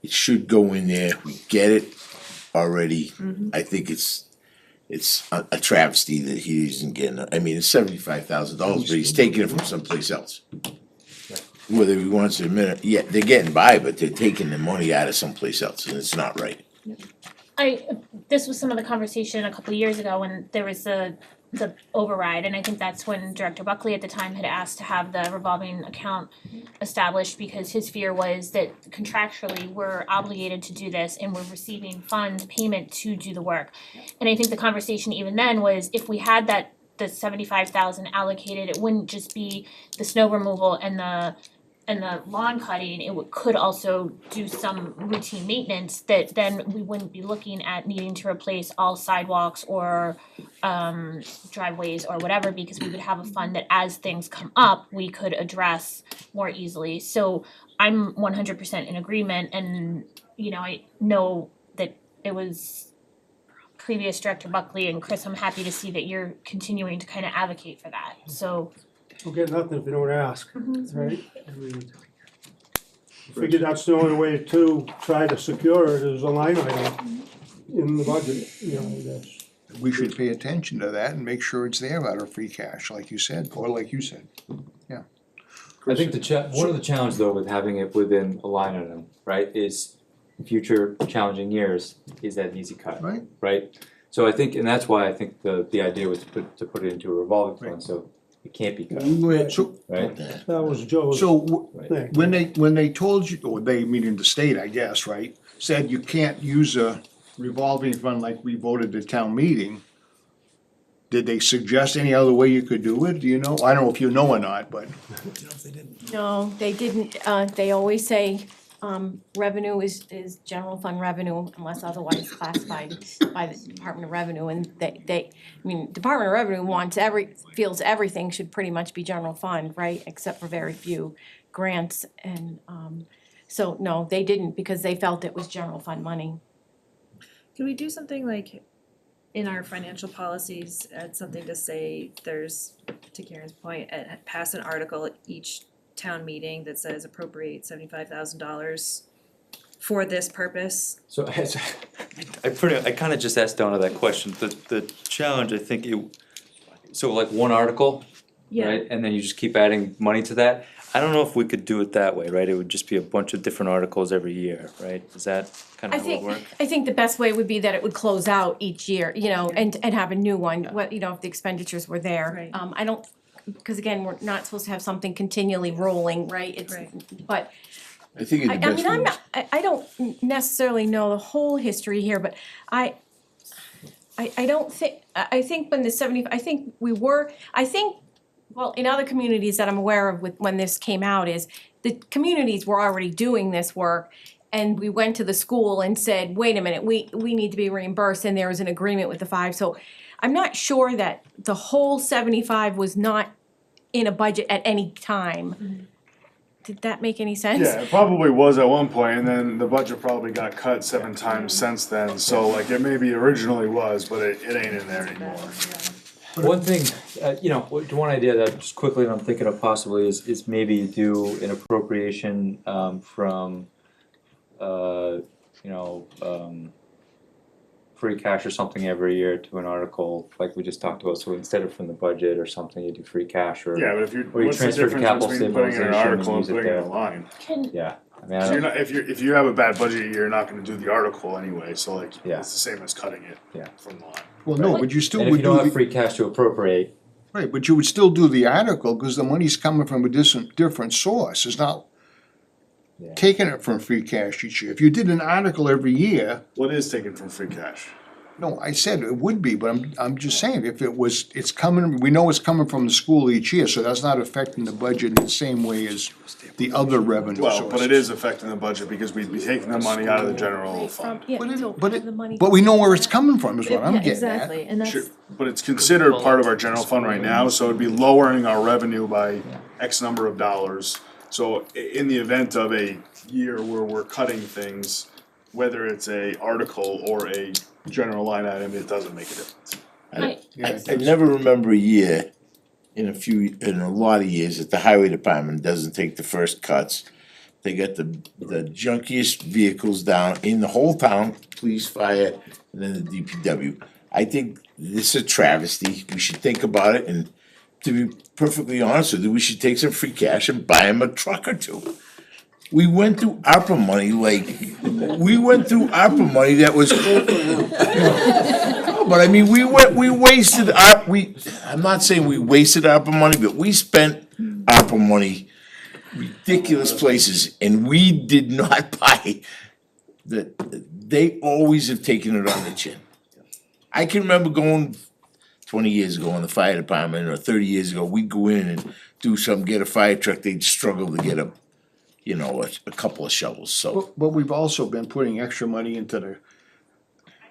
it should go in there, we get it already. I think it's a travesty that he isn't getting, I mean, it's $75,000, but he's taking it from someplace else. Whether he wants to admit it, yeah, they're getting by, but they're taking the money out of someplace else, and it's not right. This was some of the conversation a couple of years ago when there was the override, and I think that's when Director Buckley at the time had asked to have the revolving account established because his fear was that contractually we're obligated to do this and we're receiving payment to do the work. And I think the conversation even then was if we had the 75,000 allocated, it wouldn't just be the snow removal and the lawn cutting, could also do some routine maintenance that then we wouldn't be looking at needing to replace all sidewalks or driveways or whatever, because we would have a fund that as things come up, we could address more easily. So I'm 100% in agreement, and you know, I know that it was previous Director Buckley and Chris, I'm happy to see that you're continuing to kind of advocate for that, so. We'll get nothing if you don't ask, right? I mean, I figure that's the only way to try to secure it is a line item in the budget, you know, that's. We should pay attention to that and make sure it's there out of free cash, like you said, or like you said. I think one of the challenge though with having it within a line item, right, is future challenging years, is that an easy cut? Right. Right? So I think, and that's why I think the idea was to put it into a revolving fund, so it can't be cut, So, right? That was Joe's so thing. when they told you, or they, meaning the state, I guess, right, said you can't use a revolving fund like we voted at town meeting, did they suggest any other way you could do it? Do you know? I don't know if you know or not, but. No, they didn't, they always say, revenue is general fund revenue unless otherwise classified by the Department of Revenue, and I mean, Department of Revenue feels everything should pretty much be general fund, right, except for very few grants, and, so, no, they didn't, because they felt it was general fund money. Can we do something like in our financial policies, add something to say there's, to Karen's point, pass an article at each town meeting that says appropriate $75,000 for this purpose? So I kinda just asked Donna that question, the challenge, I think so like one article, right, and then you just keep adding money to that. I don't know if we could do it that way, right, it would just be a bunch of different articles every year, right, is that kinda how it would work? I think the best way would be that it would close out each year, you know, and have a new one, what, you know, if the expenditures were there. Right. I don't, because again, we're not supposed to have something continually rolling, right, it's, but I think the I best mean, I'm way not, I don't necessarily know the whole history here, but I don't think, I think when the well, in other communities that I'm aware of when this came out is, the communities were already doing this work, and we went to the school and said, wait a minute, we need to be reimbursed, and there was an agreement with the 5, so I'm not sure that the whole 75 was not in a budget at any time. Did that make any sense? Yeah, it probably was at one point, and then the budget probably got cut 7 times since then, so like it maybe originally was, but it ain't in there anymore. One thing, you know, one idea that just quickly I'm thinking of possibly is maybe do an appropriation from you know, free cash or something every year to an article like we just talked about, so instead of from the budget or something, you do free cash or. Yeah, but if you're, or you what's the transfer to difference capital between putting in an stabilization article and use it putting in there. a line? Yeah, I mean, I So you're don't, not, if you have a bad budget year, you're not gonna do the article anyway, so like, Yeah. it's the same as cutting it Yeah. from the line. Well, no, but you still and if would you don't do have the, free cash to appropriate, right, but you would still do the article, cause the money's coming from a different source, it's not Yeah. taking it from free cash each year. If you did an article every year, What is taken from free cash? no, I said it would be, but I'm just saying, if it was, it's coming, we know it's coming from the school each year, so that's not affecting the budget in the same way as the other revenue sources. Well, but it is affecting the budget because we'd be taking the money out of the general fund. Yeah, But it- so but it- the money. But we know where it's coming from, is what I'm Yeah, getting at. exactly, and that's. Sure, but it's considered part of our general fund right now, so it'd be lowering our revenue by X number of dollars. So in the event of a year where we're cutting things, whether it's a article or a general line item, it doesn't make a difference. I never remember a year in a lot of years that the highway department doesn't take the first cuts. They got the junkiest vehicles down in the whole town, police, fire, and then the DPW. I think this is a travesty, we should think about it, and to be perfectly honest with you, we should take some free cash and buy them a truck or two. We went through ARPA money that was. But I mean, I'm not saying we wasted ARPA money, but we spent ARPA money ridiculous places, and we did not buy they always have taken it on the chin. I can remember going 20 years ago in the fire department, or 30 years ago, we'd go in and do something, get a fire truck, they'd struggle to get a couple of shovels, so. But we've also been putting extra money into the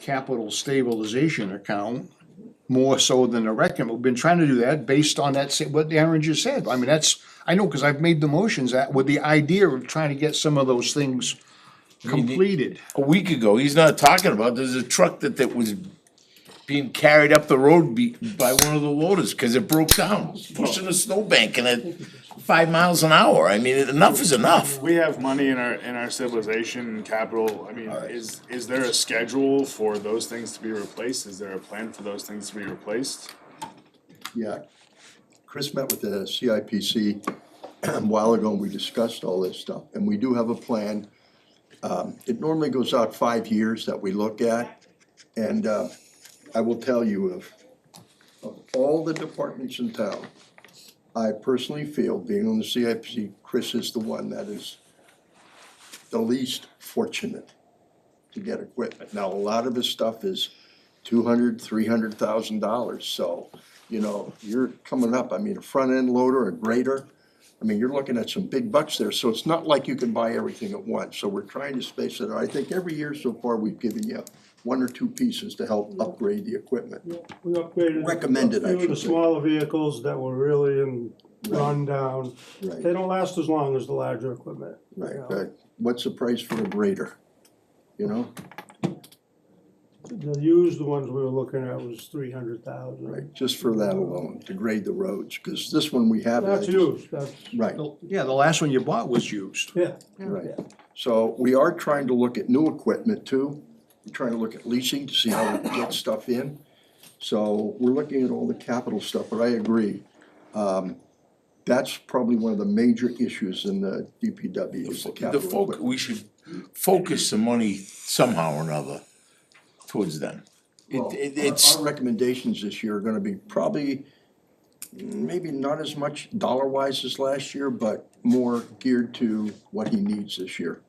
capital stabilization account, more so than the reckon. We've been trying to do that based on what Aaron just said. I mean, I know, cause I've made the motions with the idea of trying to get some of those things completed. A week ago, he's not talking about, there's a truck that was being carried up the road by one of the loaders, cause it broke down, pushing a snowbank and at 5 miles an hour. I mean, enough is enough. We have money in our stabilization and capital, I mean, is there a schedule for those things to be replaced? Is there a plan for those things to be replaced? Yeah. Chris met with the CIPC a while ago, and we discussed all this stuff, and we do have a plan. It normally goes out 5 years that we look at, and I will tell you of all the departments in town, I personally feel, being on the CIPC, Chris is the one that is the least fortunate to get equipment. Now, a lot of his stuff is $200,000-$300,000, so, you know, you're coming up, I mean, a front end loader, a grader, I mean, you're looking at some big bucks there, so it's not like you can buy everything at once, so we're trying to space it out. I think every year so far, we've given you one or two pieces to help upgrade the equipment. We upgraded Recommended, I a few of the should say. smaller vehicles that were really in rundown. Right. They don't last as long as the larger equipment. Right, you know. but what's the price for a grader, you know? The used ones we were looking at was 300,000. Right, just for that alone, to grade the roads, because this one we have. That's used, that's, Right, Yeah, the last one you bought was used. yeah. right. So we are trying to look at new equipment too. We're trying to look at leasing to see how we can get stuff in. So we're looking at all the capital stuff, but I agree. That's probably one of the major issues in the DPW is the capital equipment. We should focus the money somehow or another towards them. Well, our recommendations this year are gonna be probably, maybe not as much dollar-wise as last year, but more geared to what he needs this year.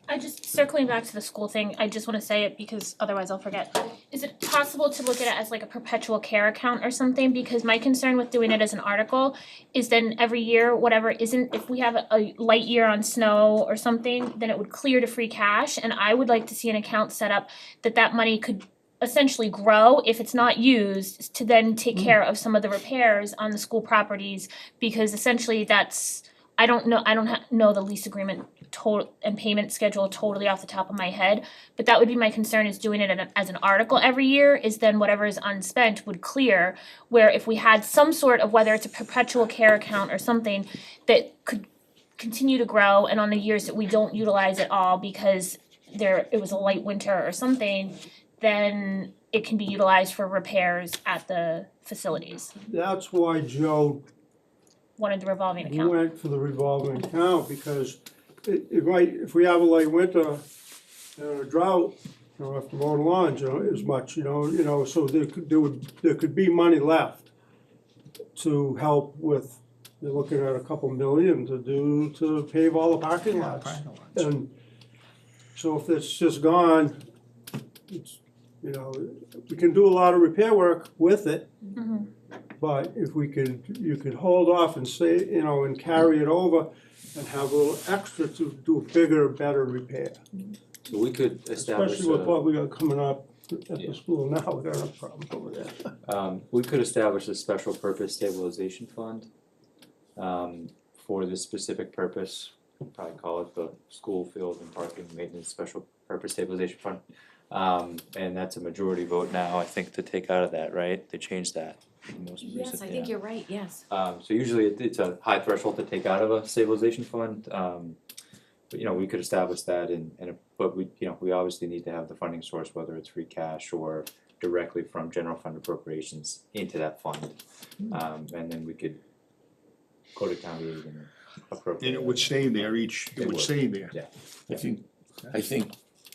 I just, circling back to the school thing, I just wanna say it because otherwise I'll forget. Is it possible to look at it as like a perpetual care account or something? Because my concern with doing it as an article is then every year, whatever isn't, if we have a light year on snow or something, then it would clear to free cash, and I would like to see an account set up that money could essentially grow if it's not used to then take care of some of the repairs on the school properties, because essentially that's, I don't know the lease agreement total and payment schedule totally off the top of my head, but that would be my concern, is doing it as an article every year, is then whatever is unspent would clear, where if we had some sort of, whether it's a perpetual care account or something that could continue to grow, and on the years that we don't utilize it all because it was a light winter or something, then it can be utilized for repairs at the facilities. That's why Joe Wanted the revolving account. went for the revolving account, because it might, if we have a late winter and a drought, you don't have to mow the lawns, as much, you know, so there could be money left to help with, you're looking at a couple million to pave all the parking lots. And so if it's just gone, it's, you know, we can do a lot of repair work with it. Mhm. But if you could hold off and say, you know, and carry it over and have a little extra to do a bigger, better repair. So we could establish Especially with what we got coming up at the school now, we got a problem over there. we could establish a special purpose stabilization fund for this specific purpose. We'll probably call it the school field and parking maintenance special purpose stabilization fund. And that's a majority vote now, I think, to take out of that, right? They changed that most recently. Yes, I think you're right, yes. So usually it's a high threshold to take out of a stabilization fund. But you know, we could establish that but we obviously need to have the funding source, whether it's free cash or directly from general fund appropriations into that fund. And then we could go to town meeting and appropriate. And it would stay there it would stay there. Yeah. I think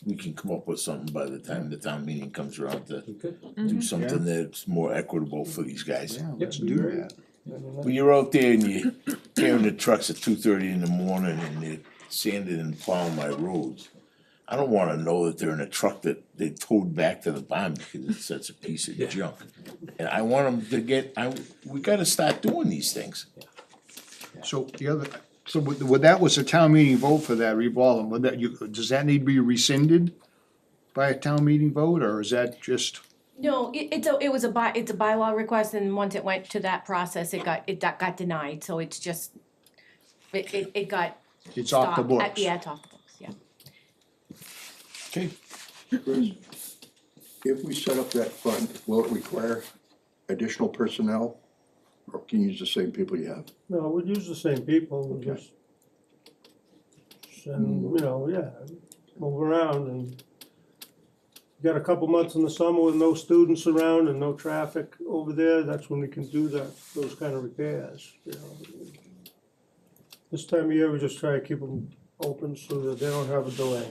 we can come up with something by the time the town meeting comes around to We could. do something that's more equitable for these guys. Yeah, let's do that. When you're out there and you're tearing the trucks at 2:30 in the morning and they're sanding and plowing my roads, I don't wanna know that they're in a truck that they towed back to the barn because it's such a piece of junk. And I want them to we gotta start doing these things. So would that was a town meeting vote for that revolving, does that need to be rescinded by a town meeting vote, or is that just? No, it's a bylaw request, and once it went to that process, it got denied, so it's just, it got It's off the stopped. books? Yeah, it's off the books, yeah. Okay. Chris, if we set up that fund, will it require additional personnel? Or can you use the same people you have? No, we'd use the same people, we just send, move around, and you got a couple months in the summer with no students around and no traffic over there, that's when we can do those kind of repairs, you know. This time of year, we just try to keep them open so that they don't have a delay.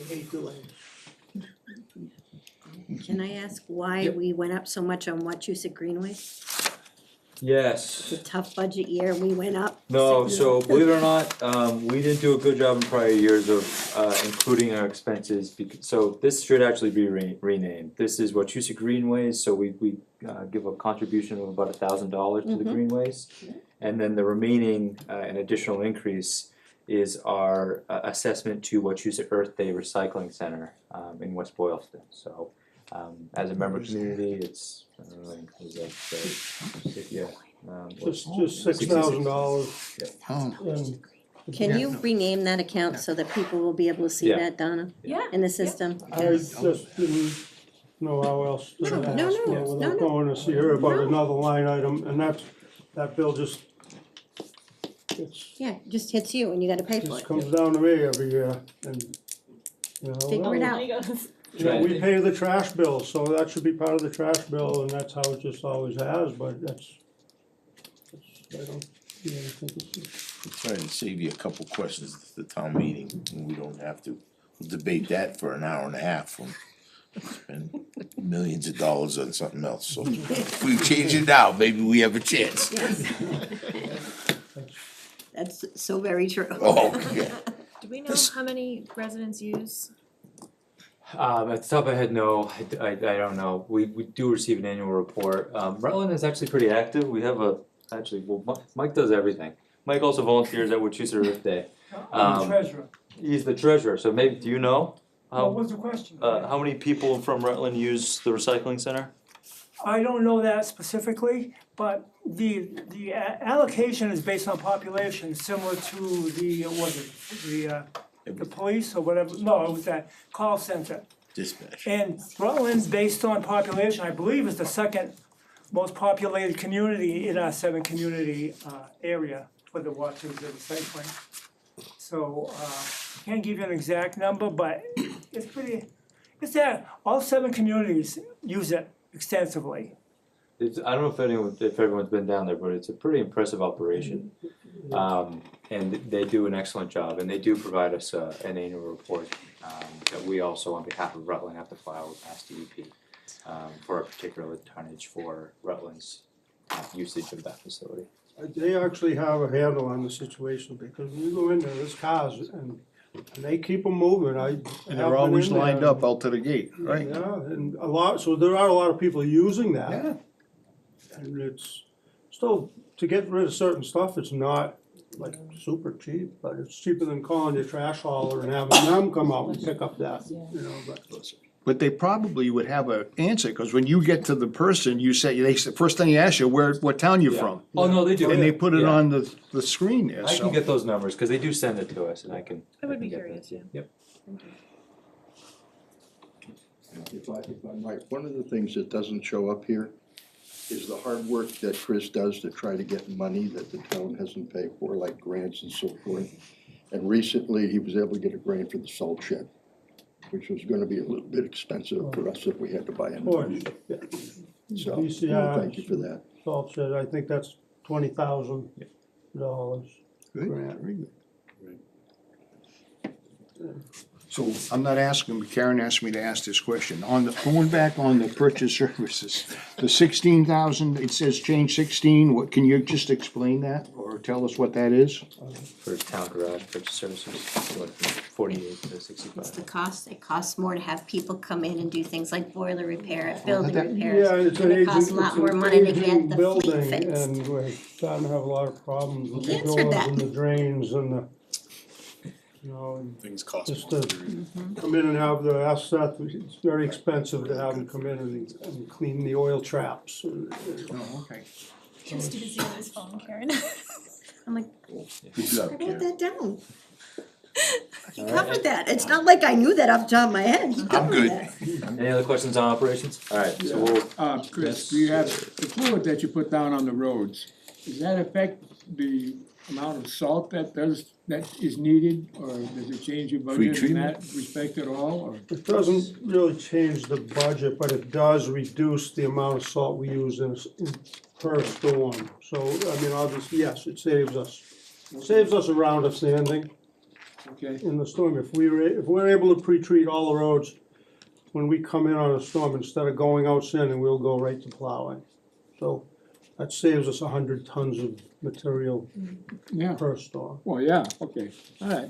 hate delays. Can I ask why Yep. we went up so much on Wachusett Greenway? Yes. It's a tough budget year, we went up. No, so believe it or not, we didn't do a good job in prior years of including our expenses, so this should actually be renamed. This is Wachusett Greenways, so we give a contribution of about $1,000 to the Greenways. And then the remaining, an additional increase is our assessment to Wachusett Earth Day Recycling Center in West Boylston, so as a member community, it's, I don't know, is that, yeah. Just $6,000. And Can you rename that account so that people will be able to see Yeah. that, Donna, Yeah. in the system? I just didn't know how else to No, ask no, for no, without no. going to see her about No. another line item, and that bill just, it's, Yeah, just hits you and you gotta pay for just it. comes down to me every year, and, you know. Figure it out. Yeah, we pay the trash bill, so that should be part of the trash bill, and that's how it just always has, but that's, I don't, you know, think it's. We're trying to save you a couple questions at the town meeting, and we don't have to debate that for an hour and a half and spend millions of dollars on something else, so if we change it now, maybe we have a chance. That's so very true. Oh, yeah. Do we know how many residents use? At the top of my head, no, I don't know. We do receive an annual report. Rutland is actually pretty active. We have Mike does everything. Mike also volunteers at Wachusett Earth Day. I'm the treasurer. He's the treasurer, so maybe, do you know? What was the question? How many people from Rutland use the recycling center? I don't know that specifically, but the allocation is based on population, similar to the police or whatever, no, it was that call center. Dispatch. And Rutland's based on population, I believe is the second most populated community in our 7 community area for the Wachusett recycling. So, can't give you an exact number, but it's that all 7 communities use it extensively. I don't know if everyone's been down there, but it's a pretty impressive operation. And they do an excellent job, and they do provide us an annual report that we also, on behalf of Rutland, have to file with Mass DEP for a particular tonnage for Rutland's usage of that facility. They actually have a handle on the situation, because when you go in there, there's cars, and they keep them moving, And they're always lined up out to the gate, right? Yeah, and so there are a lot of people using that. Yeah. And it's still, to get rid of certain stuff, it's not like super cheap, but it's cheaper than calling your trash hauler and having them come out and pick up that, you know, but. But they probably would have an answer, cause when you get to the person, first thing you ask you, what town you from? Oh, no, they do. And they put it Yeah. on the screen there, I so. can get those numbers, cause they do send it to us, and I can. I would be can get curious, that. yeah. Yep. If I might, one of the things that doesn't show up here is the hard work that Chris does to try to get money that the town hasn't paid for, like grants and so forth. And recently, he was able to get a grant for the salt shed, which was gonna be a little bit expensive for us if we had to buy a Of new course, one. yeah. So, DCR. thank you for that. Salt shed, I think that's $20,000. Good, Grant. very good. So I'm not asking, but Karen asked me to ask this question. Going back on the purchase services, the 16,000, it says change 16, what, can you just explain that or tell us what that is? For town garage purchase services, going from 48 to It's 65. the cost, it costs more to have people come in and do things like boiler repair, building that- repairs. Yeah, it's an And it costs a aging, lot it's more an money to aging get the fleet building, fixed. and we're starting to have a lot of problems with You the answered doors that. and the drains and the, you know, and Things cost just more. to come in and have the asset, it's very expensive to have them come in and clean the oil traps. Oh, okay. Just to see on his phone, Karen. I'm like, Good job, I wrote Karen. that down. He covered that, it's not like I knew that off the top of my head, he I'm covered good. that. Any other questions on operations? Alright, so we'll, Chris, do you have, the fluid that you put down on the roads, does that affect the amount of salt that is needed? Or does it change your budget in treatment? that respect at all, or? It doesn't really change the budget, but it does reduce the amount of salt we use per storm. So, I mean, obviously, yes, it saves us around of sanding. Okay, in the storm, if we're able to pre-treat all the roads, when we come in on a storm, instead of going out sanding, we'll go right to plowing. So that saves us 100 tons of material yeah, per storm. well, yeah, okay, all right,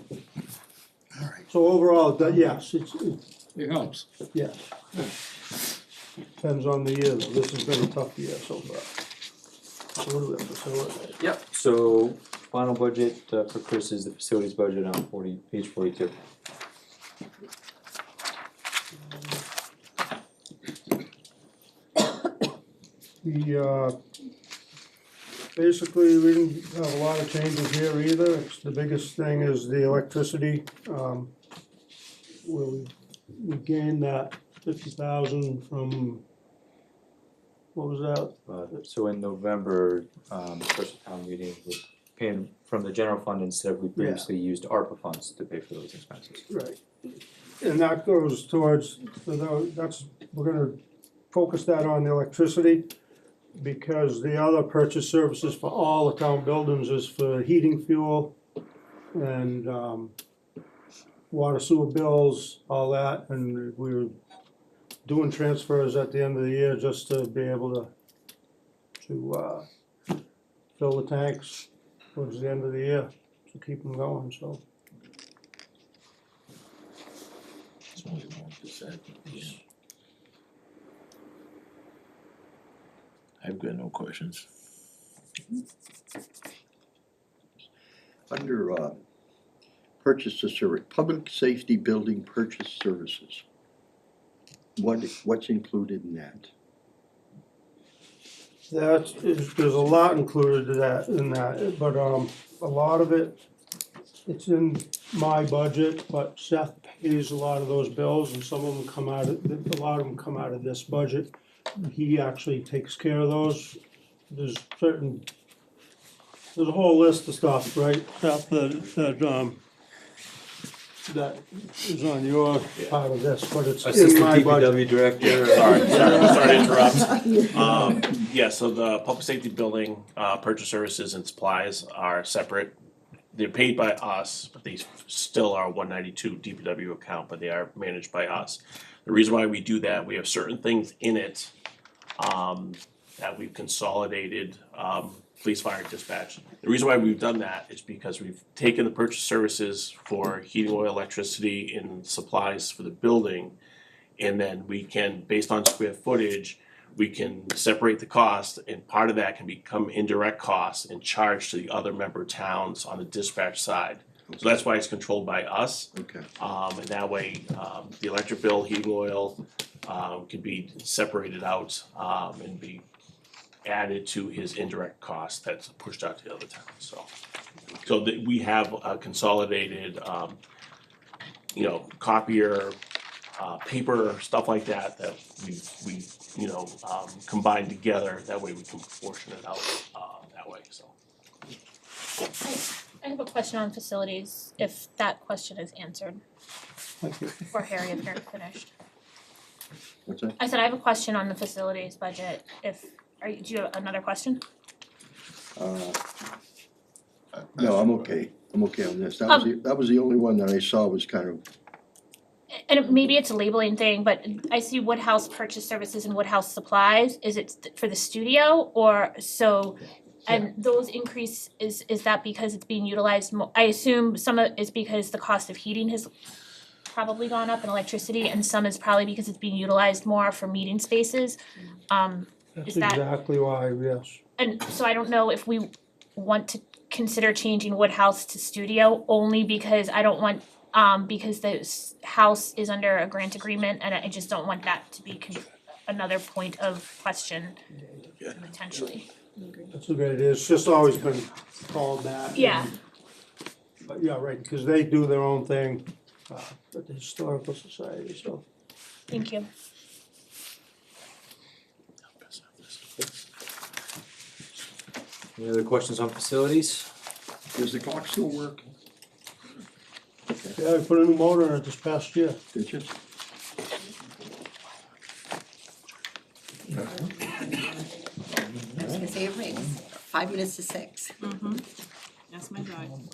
So overall, yes, it helps. yes. Depends on the year, though. This has been a tough year so far. So what do we have to say? Yep, so final budget for Chris is the facilities budget on page 42. Basically, we didn't have a lot of changes here either. The biggest thing is the electricity. Where we gained that 50,000 from, what was that? So in November, special town meeting, we're paying from the general fund instead of we previously used ARPA funds to pay for those expenses. Right. And that goes towards, we're gonna focus that on the electricity, because the other purchase services for all the town buildings is for heating fuel and, water sewer bills, all that, and we were doing transfers at the end of the year just to be able to fill the tanks towards the end of the year, to keep them going, so. It's only 1%, yeah. I've got no questions. Under purchase of service, public safety building purchase services. What's included in that? There's a lot included in that, but a lot of it, it's in my budget, but Seth pays a lot of those bills, and some of them come out of, a lot of them come out of this budget. He actually takes care of those. There's a whole list of stuff, right, Seth, that is on your part of this, but it's in my budget. DPW director. Sorry to interrupt. Yeah, so the public safety building, purchase services and supplies are separate. They're paid by us, but they still are a 192 DPW account, but they are managed by us. The reason why we do that, we have certain things in it that we've consolidated, police, fire, dispatch. The reason why we've done that is because we've taken the purchase services for heating oil, electricity, and supplies for the building. And then we can, based on square footage, we can separate the cost, and part of that can become indirect costs and charged to the other member towns on the dispatch side. So that's why it's controlled by us. Okay. And that way, the electric bill, heating oil, can be separated out, and be added to his indirect cost that's pushed out to the other towns, so that we have a consolidated, copier, paper, stuff like that we combine together, that way we can portion it out, that way, so. I have a question on facilities, if that question is answered. Thank you. For Harry, if you're finished. What's that? I said I have a question on the facilities budget, do you have another question? No, I'm okay. I'm okay on this. That was the only one that I saw was kind of, And maybe it's a labeling thing, but I see Woodhouse purchase services and Woodhouse supplies, is it for the studio or so? And those increase, is that because it's being utilized I assume some of it is because the cost of heating has probably gone up and electricity, and some is probably because it's being utilized more for meeting spaces. That's Is that- exactly why, yes. And so I don't know if we want to consider changing Woodhouse to studio, only because I don't want, because the house is under a grant agreement, and I just don't want that to be another point of question potentially. That's a good idea. It's just always been called that. Yeah. But yeah, right, because they do their own thing at the Historical Society, so. Thank you. Any other questions on facilities? does the clock still work? Yeah, I put a new motor in it this past year. Did you? I was gonna say it rings, 5 minutes to 6. That's my dog.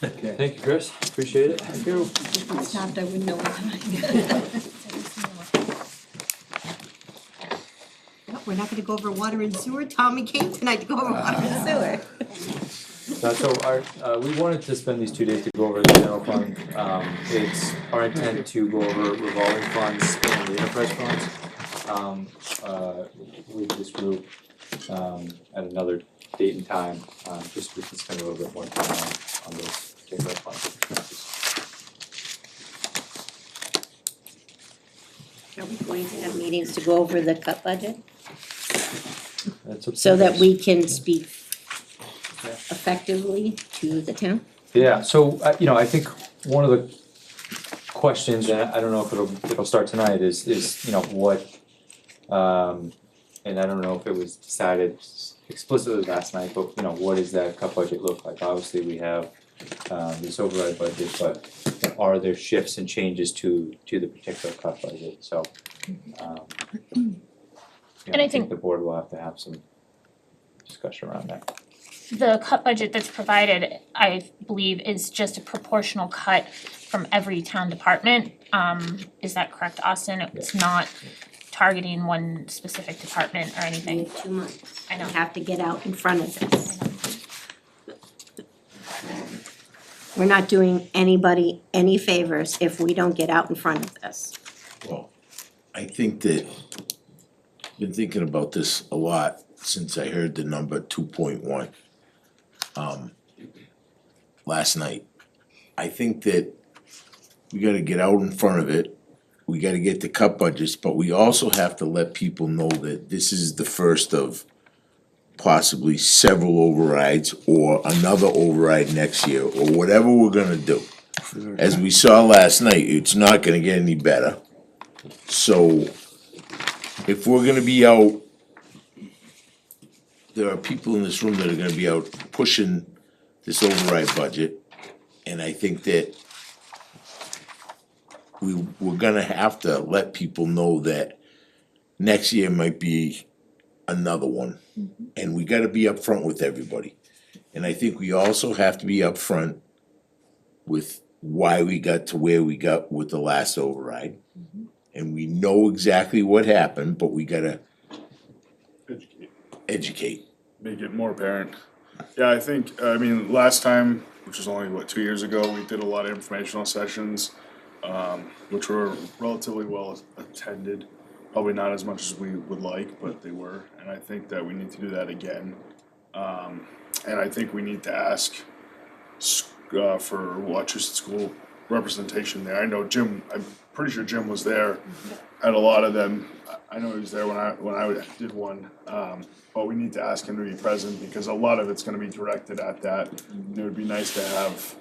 Okay, thank you, Chris, appreciate it. Thank you. If it stopped, I wouldn't know what time. No, we're not gonna go over water and sewer, Tommy came tonight to go over water and sewer. So we wanted to spend these 2 days to go over the general fund. It's our intent to go over revolving funds and the enterprise funds, with this group, at another date and time, just we can spend a little bit more time on those particular funds. Are we going to have meetings to go over the cut budget, That's up to so that us. we can speak effectively to the town? Yeah, so, I think one of the questions, and I don't know if it'll start tonight, is, what, and I don't know if it was decided explicitly last night, but, what does that cut budget look like? Obviously, we have, this override budget, but are there shifts and changes to the particular cut budget, so, And I think- the board will have to have some discussion around that. The cut budget that's provided, I believe, is just a proportional cut from every town department. Is that correct, Austin? It's not targeting one specific department or We anything. have 2 months. I know. We have to get out in front of this. We're not doing anybody any favors if we don't get out in front of this. Well, I think that, been thinking about this a lot since I heard the number 2.1. Last night. I think that we gotta get out in front of it, we gotta get the cut budgets, but we also have to let people know that this is the first of possibly several overrides or another override next year, or whatever we're gonna do. As we saw last night, it's not gonna get any better. So, if we're gonna be out, there are people in this room that are gonna be out pushing this override budget. And I think that we're gonna have to let people know that next year might be another one. And we gotta be upfront with everybody. And I think we also have to be upfront with why we got to where we got with the last override. And we know exactly what happened, but we gotta educate. Make it more apparent. Yeah, I think, last time, which was only, 2 years ago, we did a lot of informational sessions, which were relatively well attended. Probably not as much as we would like, but they were, and I think that we need to do that again. And I think we need to ask for Wachusett School representation there. I know Jim, I'm pretty sure Jim was there at a lot of them. I know he was there when I did one, but we need to ask him to be present because a lot of it's gonna be directed at that. And it would be nice to have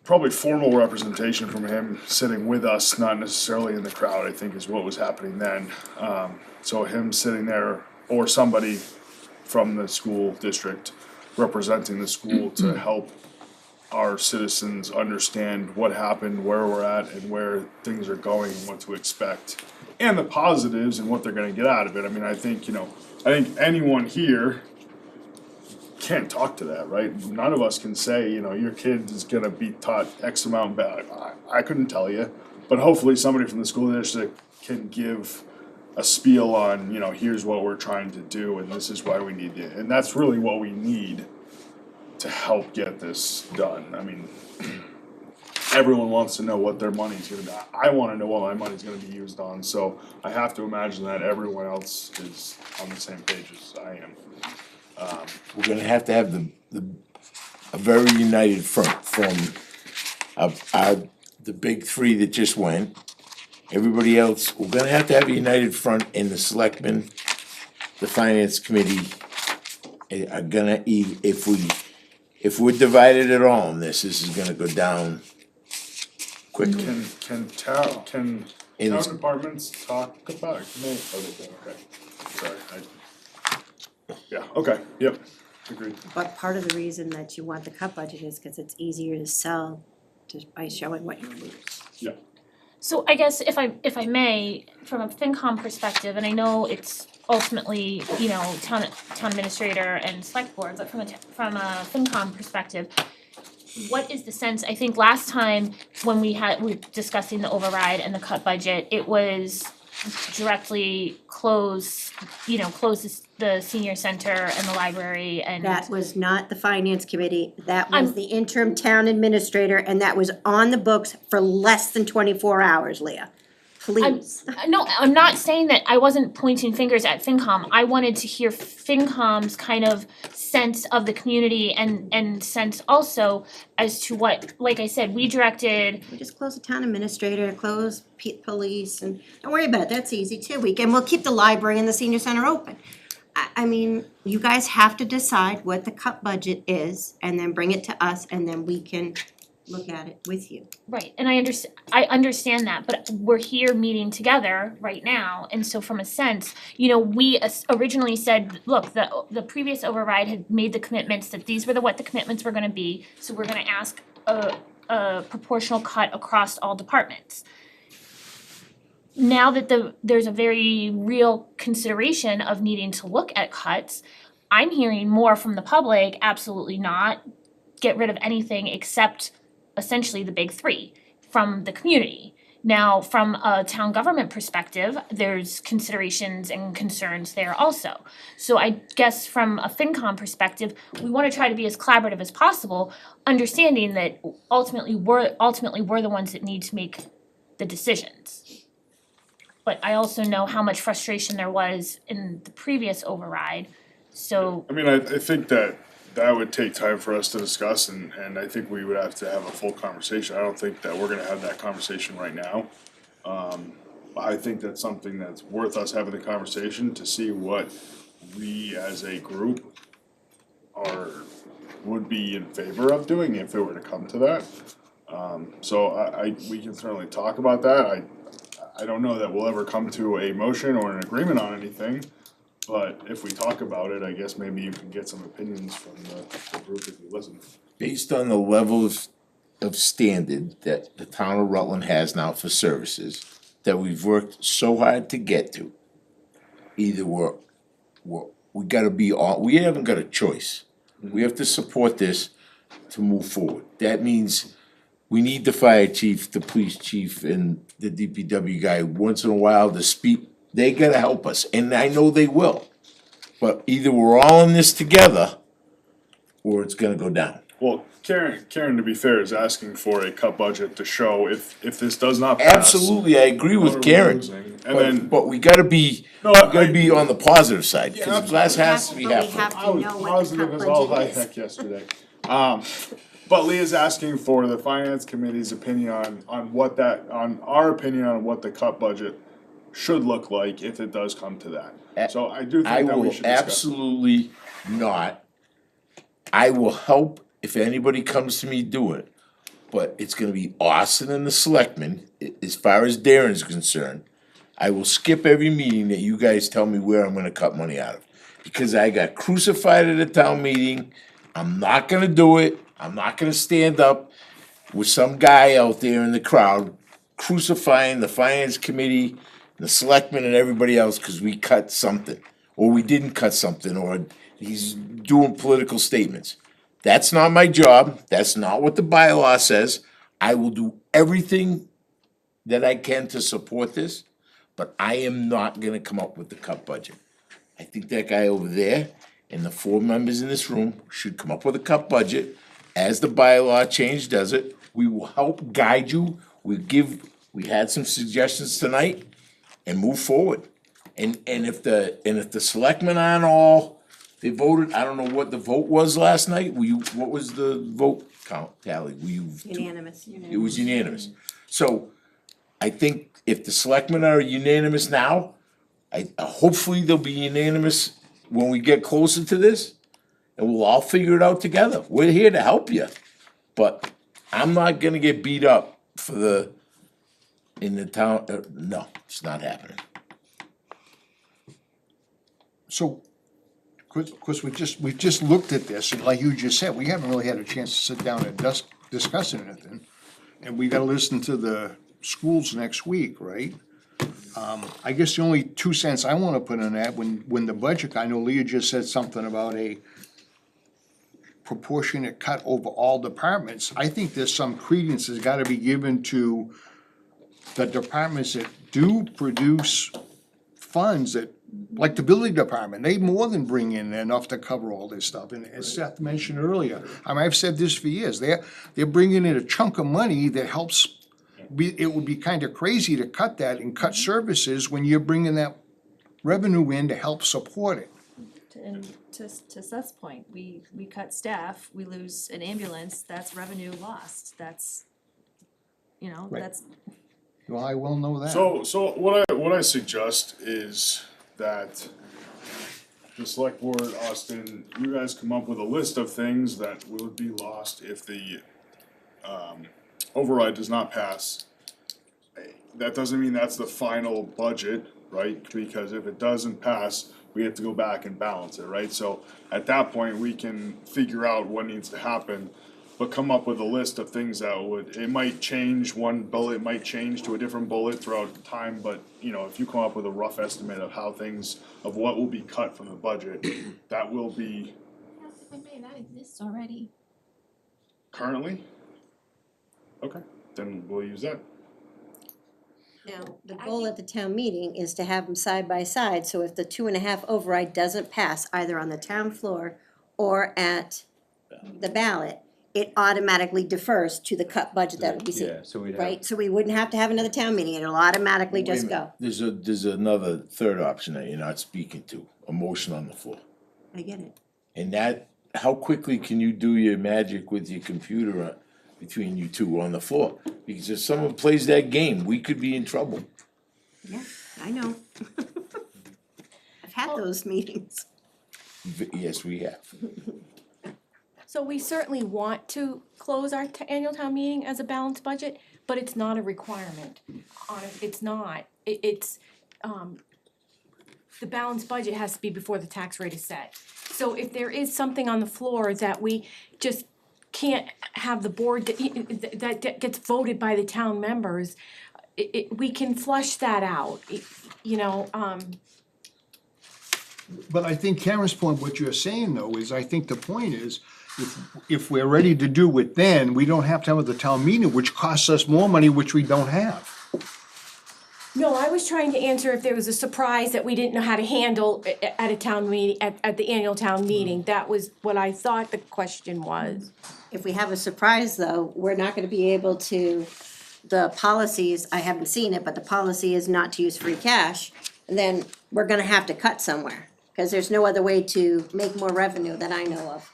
probably formal representation from him sitting with us, not necessarily in the crowd, I think is what was happening then. So him sitting there or somebody from the school district representing the school to help our citizens understand what happened, where we're at, and where things are going, and what to expect. And the positives and what they're gonna get out of it. I mean, I think anyone here can't talk to that, right? None of us can say, your kid is gonna be taught X amount better. I couldn't tell you, but hopefully somebody from the school district can give a spiel on, here's what we're trying to do and this is why we need it. And that's really what we need to help get this done. I mean, everyone wants to know what their money's gonna be. I wanna know what my money's gonna be used on, so I have to imagine that everyone else is on the same page as I am. We're gonna have to have a very united front from the big three that just went. Everybody else, we're gonna have to have a united front, and the selectmen, the finance committee are gonna, if we're divided at all on this is gonna go down quickly. Can town departments talk about it? Okay, sorry, yeah, okay, yep, agreed. But part of the reason that you want the cut budget is because it's easier to sell by showing what you lose. Yeah. So I guess if I may, from a FinCom perspective, and I know it's ultimately, town administrator and select board, but from a FinCom perspective, what is the sense, I think last time when we were discussing the override and the cut budget, it was directly close the senior center and the library and. That was not the finance committee, that was I'm- the interim town administrator, and that was on the books for less than 24 hours, Leah. Please. No, I'm not saying that I wasn't pointing fingers at FinCom. I wanted to hear FinCom's kind of sense of the community and sense also as to what, like I said, we directed. We just close the town administrator, close police, and don't worry about it, that's easy too. We'll keep the library and the senior center open. I mean, you guys have to decide what the cut budget is and then bring it to us and then we can look at it with you. Right, and I understand that, but we're here meeting together right now, and so from a sense, we originally said, look, the previous override had made the commitments that these were what the commitments were gonna be, so we're gonna ask a proportional cut across all departments. Now that there's a very real consideration of needing to look at cuts, I'm hearing more from the public, absolutely not, get rid of anything except essentially the big three from the community. Now, from a town government perspective, there's considerations and concerns there also. So I guess from a FinCom perspective, we wanna try to be as collaborative as possible, understanding that ultimately we're the ones that need to make the decisions. But I also know how much frustration there was in the previous override, so. I mean, I think that would take time for us to discuss, and I think we would have to have a full conversation. I don't think that we're gonna have that conversation right now. I think that's something that's worth us having the conversation to see what we as a group would be in favor of doing if it were to come to that. So we can certainly talk about that. I don't know that we'll ever come to a motion or an agreement on anything. But if we talk about it, I guess maybe you can get some opinions from the group if you listen. Based on the levels of standard that the town of Rutland has now for services, that we've worked so hard to get to, either we gotta be all, we haven't got a choice. We have to support this to move forward. That means we need the fire chief, the police chief, and the DPW guy once in a while to speak. They gotta help us, and I know they will. But either we're all in this together, or it's gonna go down. Well, Karen, to be fair, is asking for a cut budget to show if this does not pass. Absolutely, I agree what with are we Karen, losing? And then, but we gotta be, No, we gotta be on the positive side, Yeah, cause the glass has to be But we half full. have I to was know what the positive cut as all budget is. heck yesterday. But Leah's asking for the finance committee's opinion on our opinion on what the cut budget should look like if it does come to that. So I do I think that we will should discuss. absolutely not. I will help if anybody comes to me do it. But it's gonna be Austin and the selectmen, as far as Darren's concerned. I will skip every meeting that you guys tell me where I'm gonna cut money out of. Because I got crucified at a town meeting, I'm not gonna do it, I'm not gonna stand up with some guy out there in the crowd crucifying the finance committee, the selectmen and everybody else, cause we cut something. Or we didn't cut something, or he's doing political statements. That's not my job, that's not what the bylaw says. I will do everything that I can to support this, but I am not gonna come up with the cut budget. I think that guy over there and the 4 members in this room should come up with a cut budget. As the bylaw change does it, we will help guide you, we had some suggestions tonight, and move forward. And if the selectmen aren't all, they voted, I don't know what the vote was last night, what was the vote count tally? Unanimous. It was unanimous. So, I think if the selectmen are unanimous now, hopefully they'll be unanimous when we get closer to this, and we'll all figure it out together. We're here to help you, but I'm not gonna get beat up in the town, no, it's not happening. So, of course, we just looked at this, and like you just said, we haven't really had a chance to sit down and discuss anything. And we gotta listen to the schools next week, right? I guess the only 2 cents I wanna put on that, when the budget, I know Leah just said something about proportionate cut over all departments. I think there's some credence that's gotta be given to the departments that do produce funds that, like the building department, they more than bring in enough to cover all this stuff. And as Seth mentioned earlier, I mean, I've said this for years, they're bringing in a chunk of money that helps. It would be kind of crazy to cut that and cut services when you're bringing that revenue in to help support it. And to Seth's point, we cut staff, we lose an ambulance, that's revenue lost, that's, you know, Right. that's. Well, I well know that. So what I suggest is that the select board, Austin, you guys come up with a list of things that would be lost if the override does not pass. That doesn't mean that's the final budget, right? Because if it doesn't pass, we have to go back and balance it, right? So at that point, we can figure out what needs to happen, but come up with a list of things that would, it might change, one bullet might change to a different bullet throughout time, but, you know, if you come up with a rough estimate of how things, of what will be cut from the budget, that will be That exists already. currently? Okay, then we'll use that. Now, the goal at the town meeting is to have them side by side, so if the 2.5 override doesn't pass either on the town floor or at the ballot, it automatically defers to the cut budget that would be seen, Yeah, so we'd have. right? So we wouldn't have to have another town meeting, it'll automatically Wait a just minute. go. There's another third option that you're not speaking to, a motion on the floor. I get it. And that, how quickly can you do your magic with your computer between you two on the floor? Because if someone plays that game, we could be in trouble. Yeah, I know. I've had those meetings. Yes, we have. So we certainly want to close our annual town meeting as a balanced budget, but it's not a requirement. It's not. It's, the balanced budget has to be before the tax rate is set. So if there is something on the floor that we just can't have the board, that gets voted by the town members, we can flush that out, you know, But I think Karen's point, what you're saying though, is I think the point is, if we're ready to do it then, we don't have to have the town meeting, which costs us more money, which we don't have. No, I was trying to answer if there was a surprise that we didn't know how to handle at a town meeting, at the annual town meeting. That was what I thought the question was. If we have a surprise though, we're not gonna be able to, the policies, I haven't seen it, but the policy is not to use free cash, then we're gonna have to cut somewhere. Cause there's no other way to make more revenue that I know of.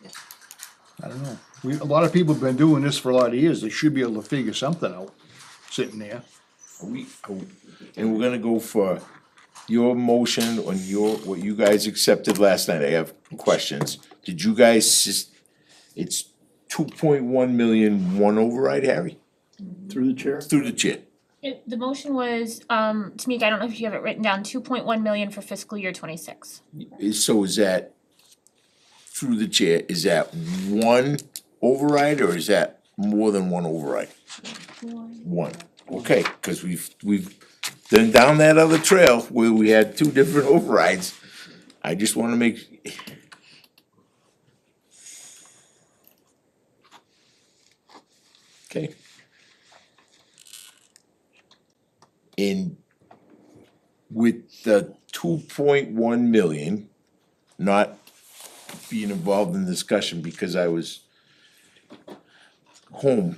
I don't know. A lot of people have been doing this for a lot of years, they should be able to figure something out, sitting there. And we're gonna go for your motion on what you guys accepted last night. I have questions. Did you guys, it's 2.1 million, one override, Harry? Through the chair? Through the chair. The motion was, Tamika, I don't know if you have it written down, 2.1 million for fiscal year 26. So is that, through the chair, is that one override or is that more than one override? One, okay, cause we've been down that other trail where we had two different overrides. I just wanna make. Okay. In, with the 2.1 million, not being involved in the discussion because I was home,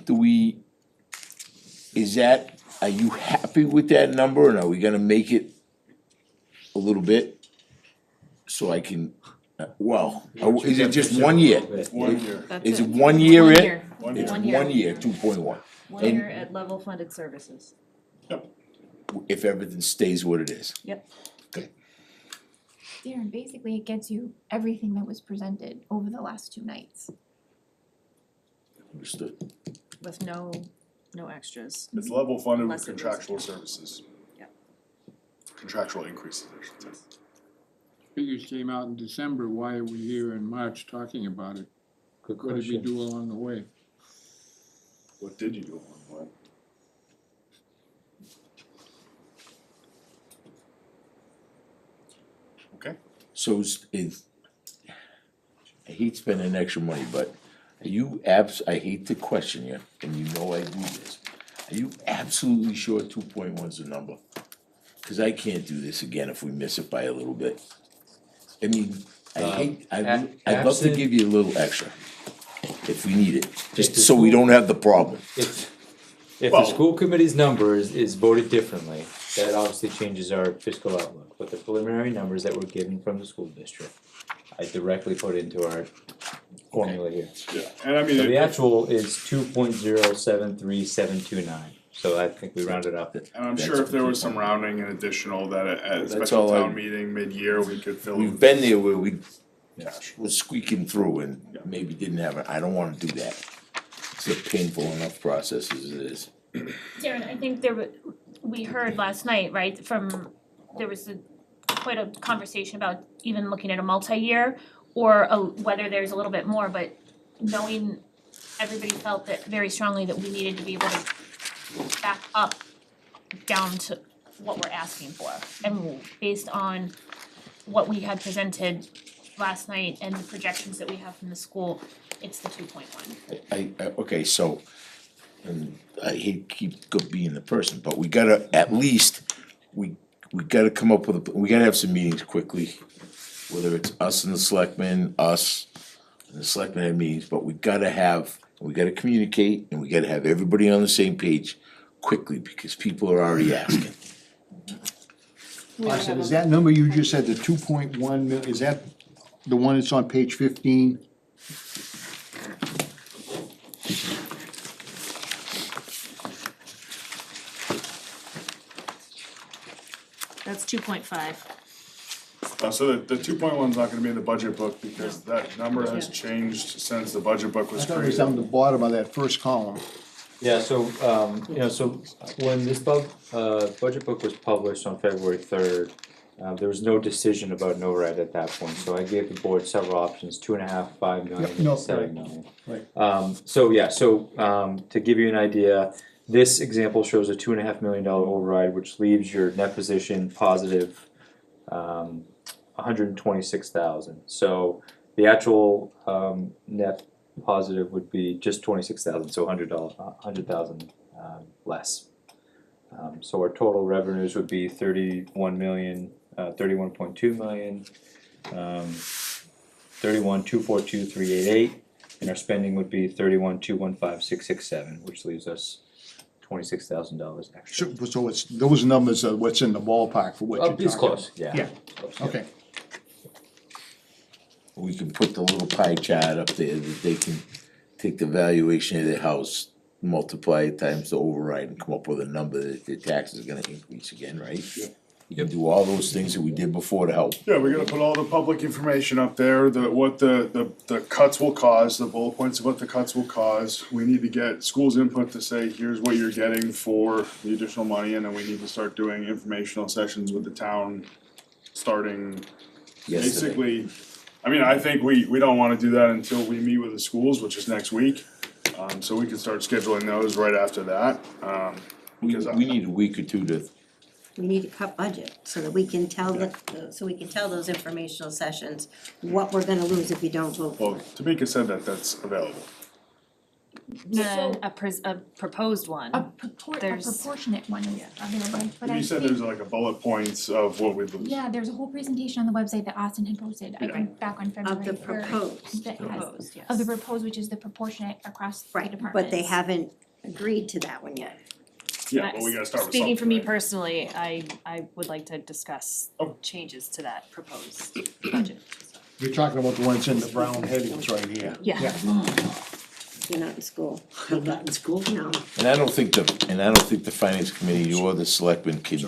is that, are you happy with that number and are we gonna make it a little bit? So I can, is it just 1 year? 1 year. Is it 1 year it? 1 year. It's 1 year. 1 year, 2.1. 1 year at level funded services. If everything stays what it is. Yep. Okay. Darren, basically it gets you everything that was presented over the last 2 nights. Understood. With no extras. It's level funded with Unless it was- contractual services. Yep. Contractual increases, I should say. Figures came out in December, why are we here in March talking about it? Good What did we question. do along the way? What did you do on what? Okay. So I hate spending extra money, but Are you I hate to question you, and you know I do this, are you absolutely sure 2.1's the number? Cause I can't do this again if we miss it by a little bit. I mean, I'd love to give you a little extra, if we need it, just so we don't have the problem. If the school committee's number is voted differently, that obviously changes our fiscal outlook, but the preliminary numbers that were given from the school district, I directly put into our formula here. Yeah, and I mean. So the actual is 2.073729, so I think we rounded up. And I'm sure if there was some rounding and additional that at That's special all town meeting mid-year, we could fill in. We've been there where we cash. was squeaking through and maybe didn't have it, I don't wanna do that. It's a painful enough process as it is. Darren, I think we heard last night, right, there was quite a conversation about even looking at a multi-year or whether there's a little bit more, but knowing everybody felt that very strongly that we needed to be able to back up down to what we're asking for. And based on what we had presented last night and the projections that we have from the school, it's the 2.1. Okay, so, and I hate to keep being the person, but we gotta, at least, we gotta come up with, we gotta have some meetings quickly. Whether it's us and the selectmen, us and the selectmen have meetings, but we gotta communicate and we gotta have everybody on the same page quickly, because people are already asking. Austin, is that number you just said, the 2.1 mil, is that the one that's on page 15? That's 2.5. So the 2.1's not gonna be in the budget book because that number has changed since the budget book I was thought it was created. down the bottom of that first column. Yeah, so, so when this budget book was published on February 3rd, there was no decision about no red at that point, so I gave the board several options, 2.5, 5 million, no, and 7 right, million. right. To give you an idea, this example shows a $2.5 million override, which leaves your net position positive, 126,000. So the actual, net positive would be just 26,000, so $100,000 less. So our total revenues would be 31.2 million, 31,242,388, and our spending would be 31,215,667, which leaves us $26,000 extra. So it's, those numbers are what's in the ballpark for what you're talking about? It's close, yeah. Yeah, Close, okay. We can put the little pie chart up there that they can take the valuation of their house, multiply it times the override and come up with a number that their taxes are gonna increase again, right? You can do all those things that we did before to help. Yeah, we're gonna put all the public information up there, what the cuts will cause, the bullet points of what the cuts will cause. We need to get schools' input to say, here's what you're getting for the additional money, and then we need to start doing informational sessions with the town, starting basically. I mean, I think we don't wanna do that until we meet with the schools, which is next week. So we can start scheduling those right after that, We need a week or two to, We need to cut budget so that we can tell those informational sessions what we're gonna lose if you don't vote for well, it. Tamika said that that's available. A proposed one. There's- proportionate one is available, but I You said think, there's like a bullet points of what we lose. yeah, there's a whole presentation on the website that Austin had posted, I think back on February Of the 3rd, proposed. that has- Proposed, yes. of the proposed, which is the proportionate across the Right, departments. but they haven't agreed to that one yet. Yeah, but we gotta start with Speaking for me something, right? personally, I would like to discuss changes to that proposed budget. You're talking about the ones in the brown headings right here. Yeah. You're not in school. I'm not in school? No. and I don't think the finance committee or the selectmen can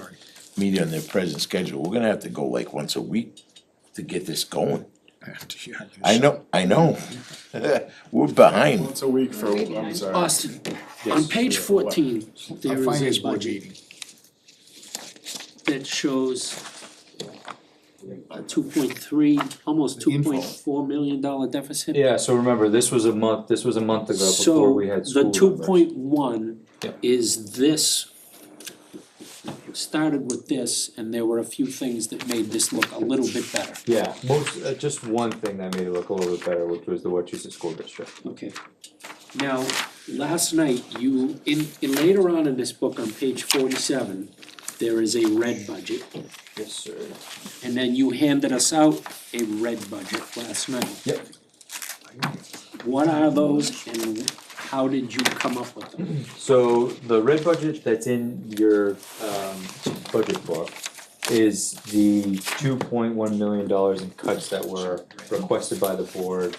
meet on their present schedule. We're gonna have to go like once a week to get this going. I know. We're behind. Once a week for, I'm sorry. Austin, on page 14, there is finance a board budget meeting. that shows a 2.3, almost $2.4 million deficit. Yeah, so remember, this was a month ago So before we had school the numbers. 2.1 Yeah. is this started with this, and there were a few things that made this look a little bit better. Yeah, just one thing that made it look a little bit better, which was the Wachusett School District. Okay. Now, last night, you, in later on in this book on page 47, there is a red budget. Yes, sir. And then you handed us out a red budget last night. Yep. What are those and how did you come up with them? So the red budget that's in your budget book is the $2.1 million in cuts that were requested by the board,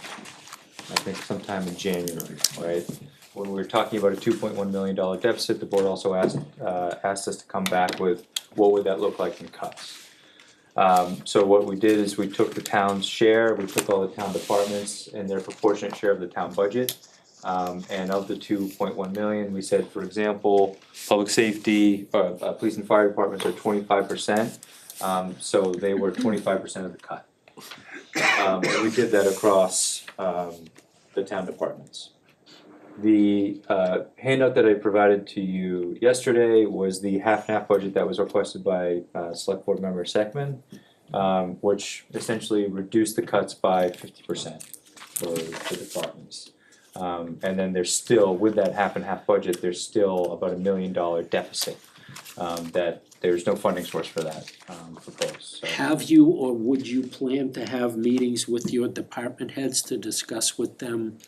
I think sometime in January, right? When we were talking about a $2.1 million deficit, the board also asked us to come back with what would that look like in cuts. So what we did is we took the town's share, we took all the town departments and their proportionate share of the town budget. And of the 2.1 million, we said, for example, public safety, police and fire departments are 25%. So they were 25% of the cut. And we did that across the town departments. The handout that I provided to you yesterday was the half and half budget that was requested by Select Board Member Seckman, which essentially reduced the cuts by 50% for the departments. And then there's still, with that half and half budget, there's still about $1 million deficit that there's no funding source for that proposed. So. Have you or would you plan to have meetings with your department heads to discuss with them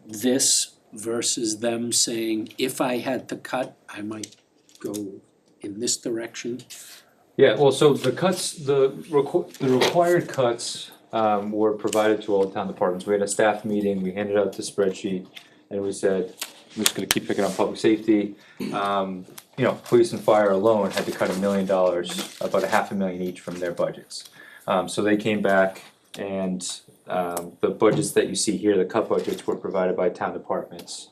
this versus them saying, if I had to cut, I might go in this direction? Yeah, well, so the cuts, the required cuts were provided to all the town departments. We had a staff meeting, we handed out the spreadsheet, and we said, I'm just gonna keep picking on public safety. You know, police and fire alone had to cut $1 million, about $500,000 each from their budgets. So they came back and the budgets that you see here, the cut budgets, were provided by town departments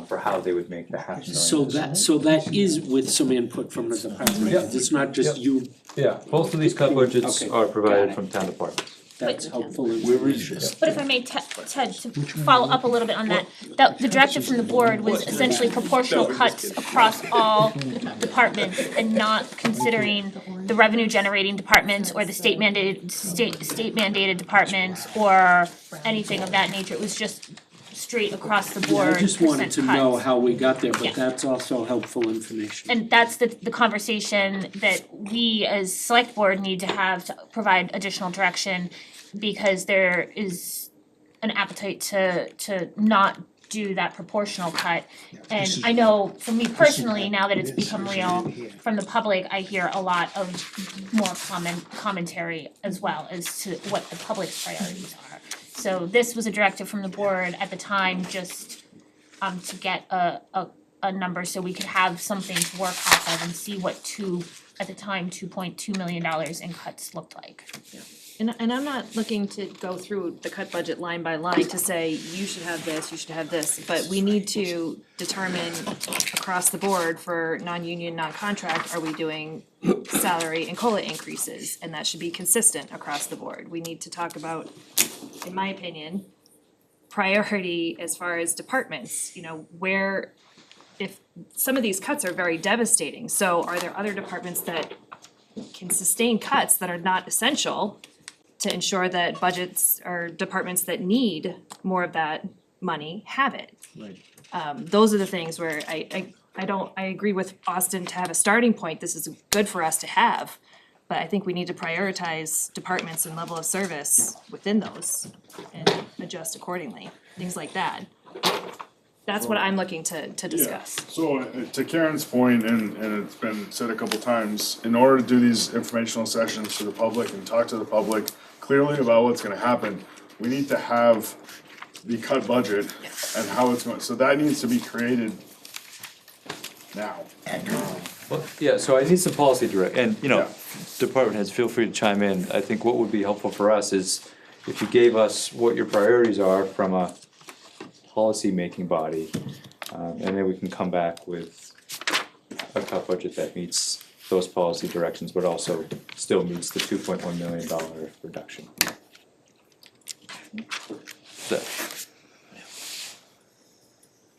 for how they would make the $500,000. So that is with some input from the department heads, it's not just you. Yeah, both of these cut budgets Okay, are got provided it. from town departments. That's helpful information. But if I may, Ted, to follow up a little bit on that, the directive from the board was essentially proportional cuts across all departments and not considering the revenue generating departments or the state mandated departments or anything of that nature. It was just straight across the board. I just wanted to percent know cuts. how we got there, but Yeah. that's also helpful information. And that's the conversation that we as select board need to have to provide additional direction, because there is an appetite to not do that proportional cut. And I know for me personally, now that it's become real, from the public, I hear a lot of more commentary as well as to what the public's priorities are. So this was a directive from the board at the time, just to get a number so we could have something to work off of and see what at the time, $2.2 million in cuts looked like. And I'm not looking to go through the cut budget line by line to say, you should have this, you should have this, but we need to determine across the board for non-union, non-contract, are we doing salary and COLA increases? And that should be consistent across the board. We need to talk about, in my opinion, priority as far as departments, you know, where, if some of these cuts are very devastating, so are there other departments that can sustain cuts that are not essential to ensure that budgets or departments that need more of that money have it? Right. Those are the things where I agree with Austin to have a starting point, this is good for us to have. But I think we need to prioritize departments and level of service within those and adjust accordingly, things like that. That's what I'm looking to discuss. Yeah. So to Karen's point, and it's been said a couple times, in order to do these informational sessions to the public and talk to the public clearly about what's gonna happen, we need to have the cut budget and how it's going, so that needs to be created now. Well, yeah, so I need some policy direct, and you know, Yeah. department heads, feel free to chime in. I think what would be helpful for us is if you gave us what your priorities are from a policy-making body, and then we can come back with a cut budget that meets those policy directions, but also still meets the $2.1 million reduction. So,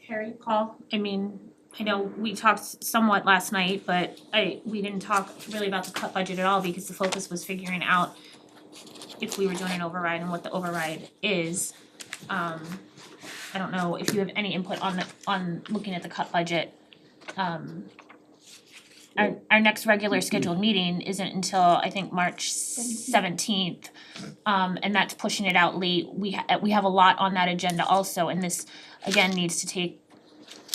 Harry, Paul, I mean, I know we talked somewhat last night, but we didn't talk really about the cut budget at all because the focus was figuring out if we were doing an override and what the override is. I don't know if you have any input on looking at the cut budget. Our next regular scheduled meeting isn't until I think March 17th. And that's pushing it out late. We have a lot on that agenda also, and this again needs to take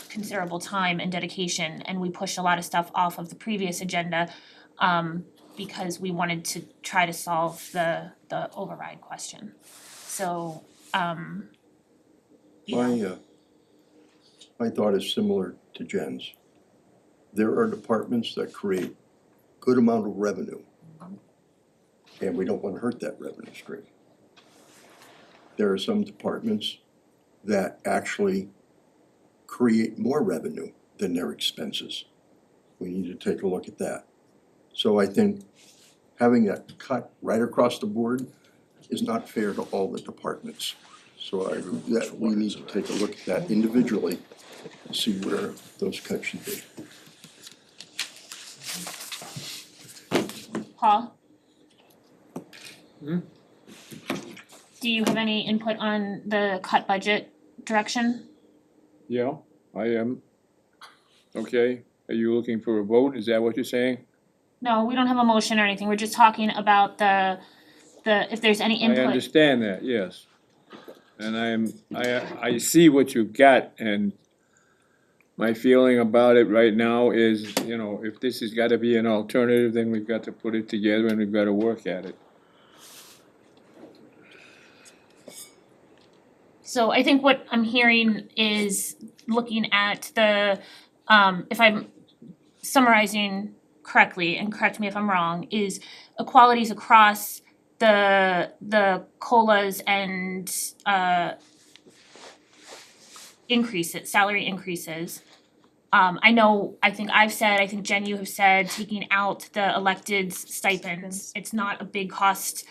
considerable time and dedication, and we pushed a lot of stuff off of the previous agenda because we wanted to try to solve the override question. So My thought is similar to Jen's. There are departments that create good amount of revenue, and we don't wanna hurt that revenue stream. There are some departments that actually create more revenue than their expenses. We need to take a look at that. So I think having a cut right across the board is not fair to all the departments. So that we need to take a look at that individually and see where those cuts should be. Paul? Do you have any input on the cut budget direction? Yeah, I am. Okay, are you looking for a vote? Is that what you're saying? No, we don't have a motion or anything, we're just talking about the if there's any I input. understand that, yes. And I see what you've got, and my feeling about it right now is, you know, if this has gotta be an alternative, then we've got to put it together and we've gotta work at it. So I think what I'm hearing is looking at the, if I'm summarizing correctly, and correct me if I'm wrong, is equalities across the COLAs and increases, salary increases. I think I've said, I think Jen, you have said, taking out the electeds stipends, it's not a big cost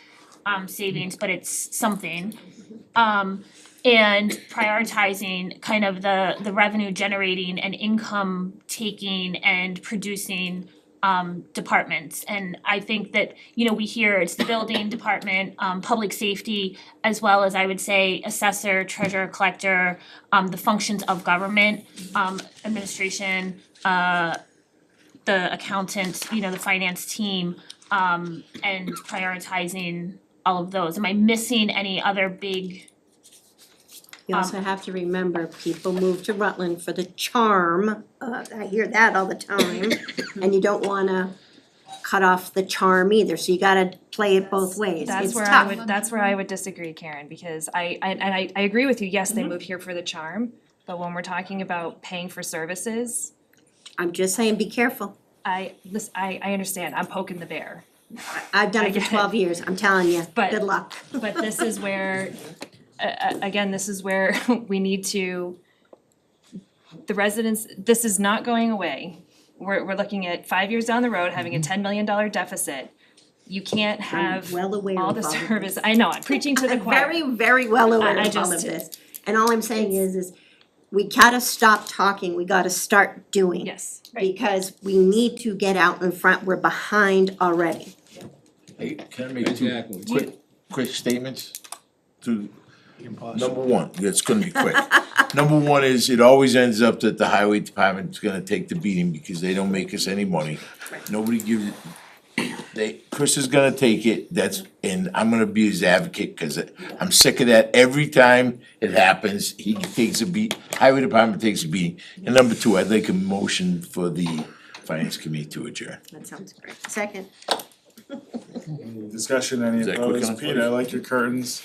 savings, but it's something. And prioritizing kind of the revenue generating and income taking and producing departments. And I think that, you know, we hear it's the building department, public safety, as well as I would say assessor, treasurer, collector, the functions of government, administration, the accountant, you know, the finance team, and prioritizing all of those. Am I missing any other big? You also have to remember, people move to Rutland for the charm, I hear that all the time, and you don't wanna cut off the charm either, so you gotta play it both ways, it's tough. That's where I would disagree, Karen, because I agree with you, yes, they move here for the charm, but when we're talking about paying for services, I'm just saying, be careful. I understand, I'm poking the bear. I've done I it for get it. 12 years, I'm telling you, But- good luck. But this is where, again, this is where we need to, the residents, this is not going away. We're looking at 5 years down the road, having a $10 million deficit. You can't have well aware all of the all of service, I know, I'm preaching to the I'm choir. very, very well aware I of all of just- this, and all I'm saying is we gotta stop talking, we gotta start doing. Yes, Because we need to get out in front, we're behind already. Hey, can I make two Exactly. quick statements? Number one, it's gonna be quick. Number one is, it always ends up that the highway department's gonna take the beating because they don't make us any money. Nobody gives, Chris is gonna take it, and I'm gonna be his advocate, cause I'm sick of that. Every time it happens, he takes a beat, highway department takes a beating. And number two, I'd like a motion for the finance committee to adjourn. That sounds great. Second. Discussion, any Is that quick opposed? enough, Pete, I like your curtains.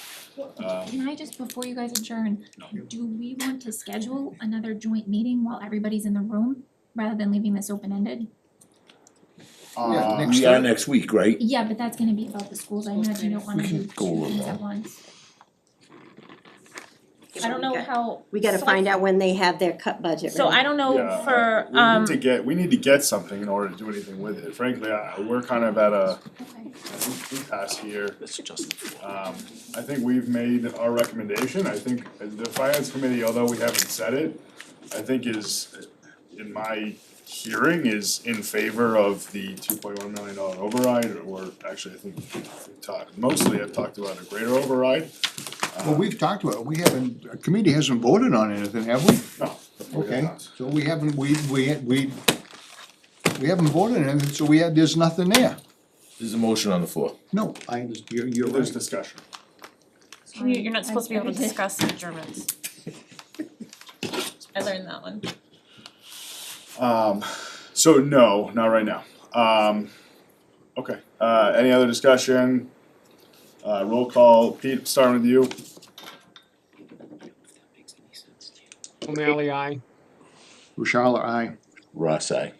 Can I just, before you guys adjourn, do we want to schedule another joint meeting while everybody's in the room, rather than leaving this open-ended? We are next week, right? Yeah, but that's gonna be about the schools, I imagine you don't wanna We can do go two over things that. at once. I don't know how. We gotta find out when they have their cut budget So ready. I don't know Yeah, for, we need to get something in order to do anything with it. Frankly, we're kind of at a impasse here. It's just. I think we've made our recommendation. I think the finance committee, although we haven't said it, I think is, in my hearing is in favor of the $2.1 million override, or actually I think I've talked about a greater override. Well, we've talked about it, we haven't, a committee hasn't voted on anything, have we? No. we have Okay, not. so we haven't, we haven't voted on anything, so there's nothing there. There's a motion on the floor. No, you're There's right. discussion. You're not supposed to be able to discuss adjournments. I learned that one. So no, not right now. Okay, any other discussion? Roll call, Pete, starting with you. O'Malley, aye. Rushala, aye. Ross, aye.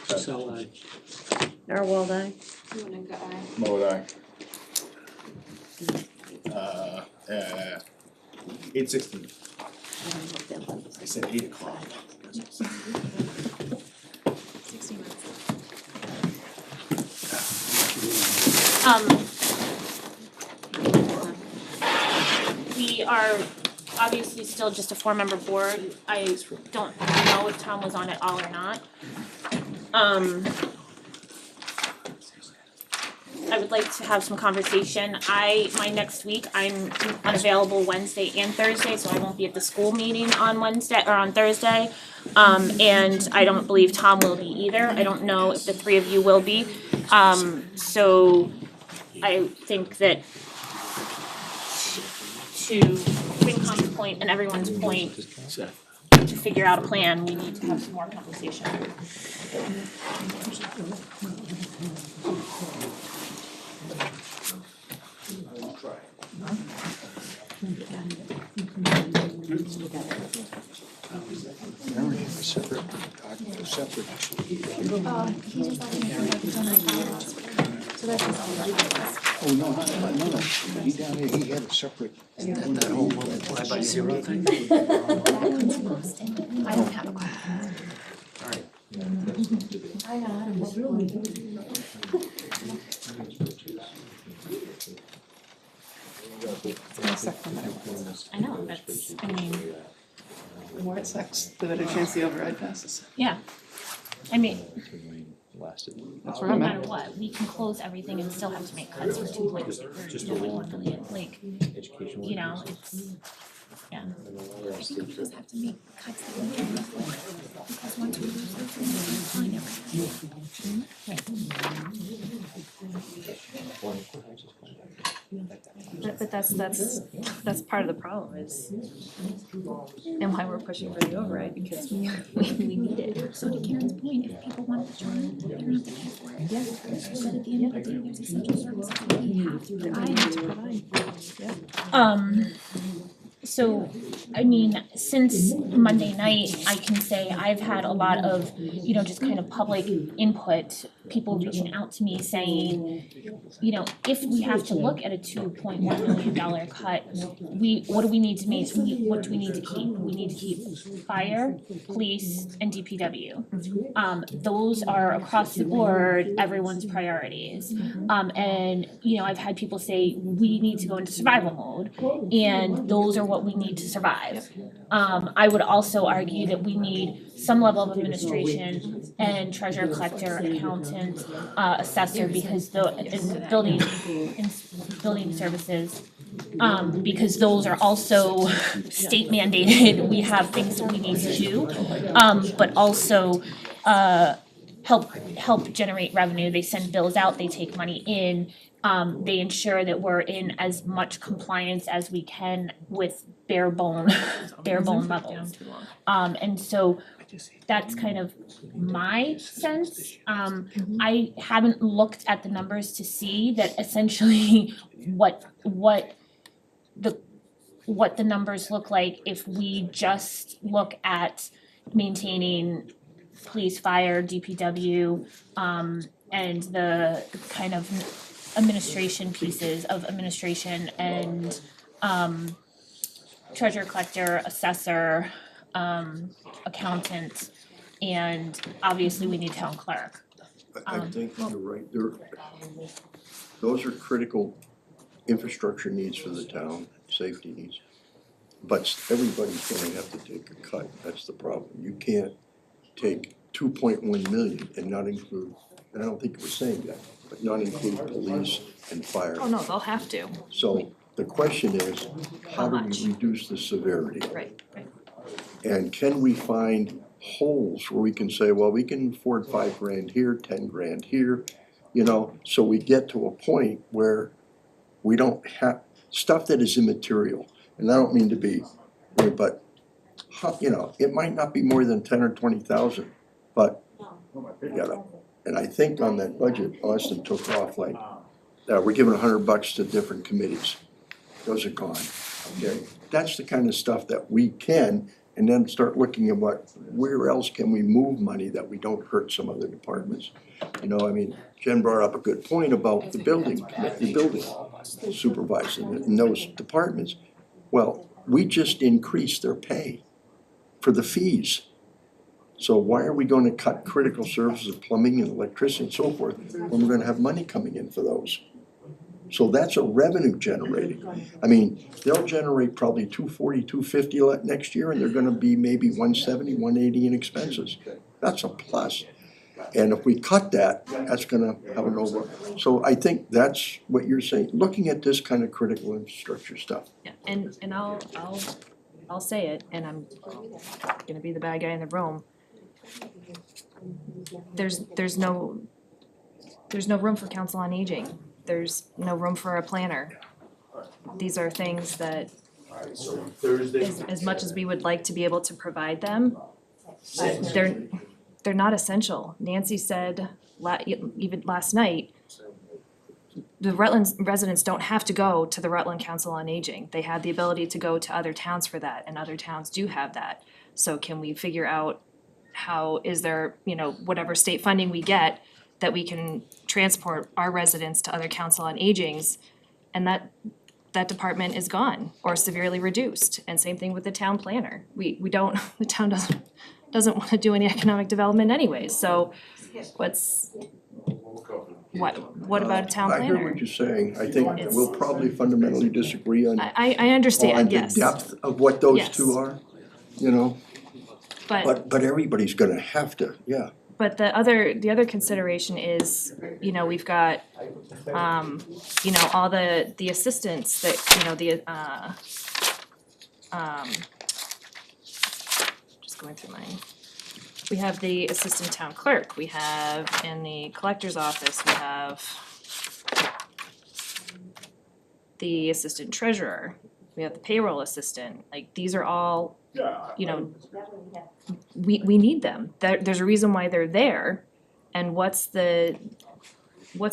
So, Narwhal, aye. Moed, aye. 8:16. I said 8 o'clock. We are obviously still just a 4-member board. I don't know if Tom was on it all or not. I would like to have some conversation. My next week, I'm unavailable Wednesday and Thursday, so I won't be at the school meeting on Wednesday or on Thursday. And I don't believe Tom will be either. I don't know if the 3 of you will be. So I think that to bring Tom's point and everyone's point, to figure out a plan, we need to have some more conversation. Separate. He just let me know that he's on a call. So that's just all that. Oh, no, he down there, he had a separate. That whole zero thing? I don't have a call. I know, that's, I mean, The more it sucks, the better chance the override passes. Yeah, I mean, That's no where I'm matter at. what, we can close everything and still have to make cuts for 2.1 million, like, you know, it's, yeah. I think we just have to make cuts that we can live with, because once we lose those things, we're fine But that's part of the problem is, and why we're pushing for the override, because we need it. So to Karen's point, if people want to join, they don't have to pay for it. Yeah. But at the end of the day, there's essential services that we have to provide. So, I mean, since Monday night, I can say I've had a lot of, you know, just kind of public input, people reaching out to me saying, you know, if we have to look at a $2.1 million cut, what do we need to make, what do we need to keep? We need to keep fire, police, and DPW. Those are across the board, everyone's priorities. And, you know, I've had people say, we need to go into survival mode, and those are what we need to survive. I would also argue that we need some level of administration and treasurer, collector, accountant, assessor, because building services, because those are also state mandated. We have things that we need to do, but also help generate revenue. They send bills out, they take money in. They ensure that we're in as much compliance as we can with bare bone levels. And so that's kind of my sense. I haven't looked at the numbers to see that essentially what the numbers look like if we just look at maintaining police, fire, DPW, and the kind of administration pieces of administration and treasurer, collector, assessor, accountant, and obviously we need town clerk. I think you're right, those are critical infrastructure needs for the town, safety needs. but everybody's gonna have to take a cut, that's the problem. You can't take 2.1 million and not include, and I don't think we're saying that, but not include police and fire. Oh, no, they'll have to, So the question is, how do much? we reduce the severity? right. And can we find holes where we can say, well, we can afford $5,000 here, 10 grand here, you know, so we get to a point where we don't have stuff that is immaterial. And I don't mean to be, but you know, it might not be more than 10 or 20,000, but you gotta. And I think on that budget, Austin took off like, we're giving $100 to different committees. Those are gone. Okay, that's the kind of stuff that we can. And then start looking at where else can we move money that we don't hurt some other departments? You know, I mean, Jen brought up a good point about the building supervisor in those departments. Well, we just increased their pay for the fees. So why are we gonna cut critical services, plumbing and electricity and so forth, when we're gonna have money coming in for those? So that's a revenue generating. I mean, they'll generate probably 240, 250 next year, and they're gonna be maybe 170, 180 in expenses. That's a plus. And if we cut that, that's gonna have an over. So I think that's what you're saying, looking at this kind of critical infrastructure stuff. Yeah, and I'll say it, and I'm gonna be the bad guy in the room. There's no room for council on aging. There's no room for a planner. These are things that, as much as we would like to be able to provide them, they're not essential. Nancy said even last night, the Rutland residents don't have to go to the Rutland Council on Aging. They have the ability to go to other towns for that, and other towns do have that. So can we figure out how, is there, you know, whatever state funding we get, that we can transport our residents to other council on agings, and that department is gone or severely reduced. And same thing with the town planner. We don't, the town doesn't wanna do any economic development anyways, so what about a town I planner? hear what you're saying. I think we'll probably fundamentally disagree on. I understand, yes. On the depth of what those Yes. two are, you know? But everybody's gonna have to, yeah. But the other consideration is, you know, we've got, you know, all the assistants that, you know, just going through we have the assistant town clerk, we have in the collector's office, we have the assistant treasurer, we have the payroll assistant, like, these are all, you know, we need them. There's a reason why they're there, and what's the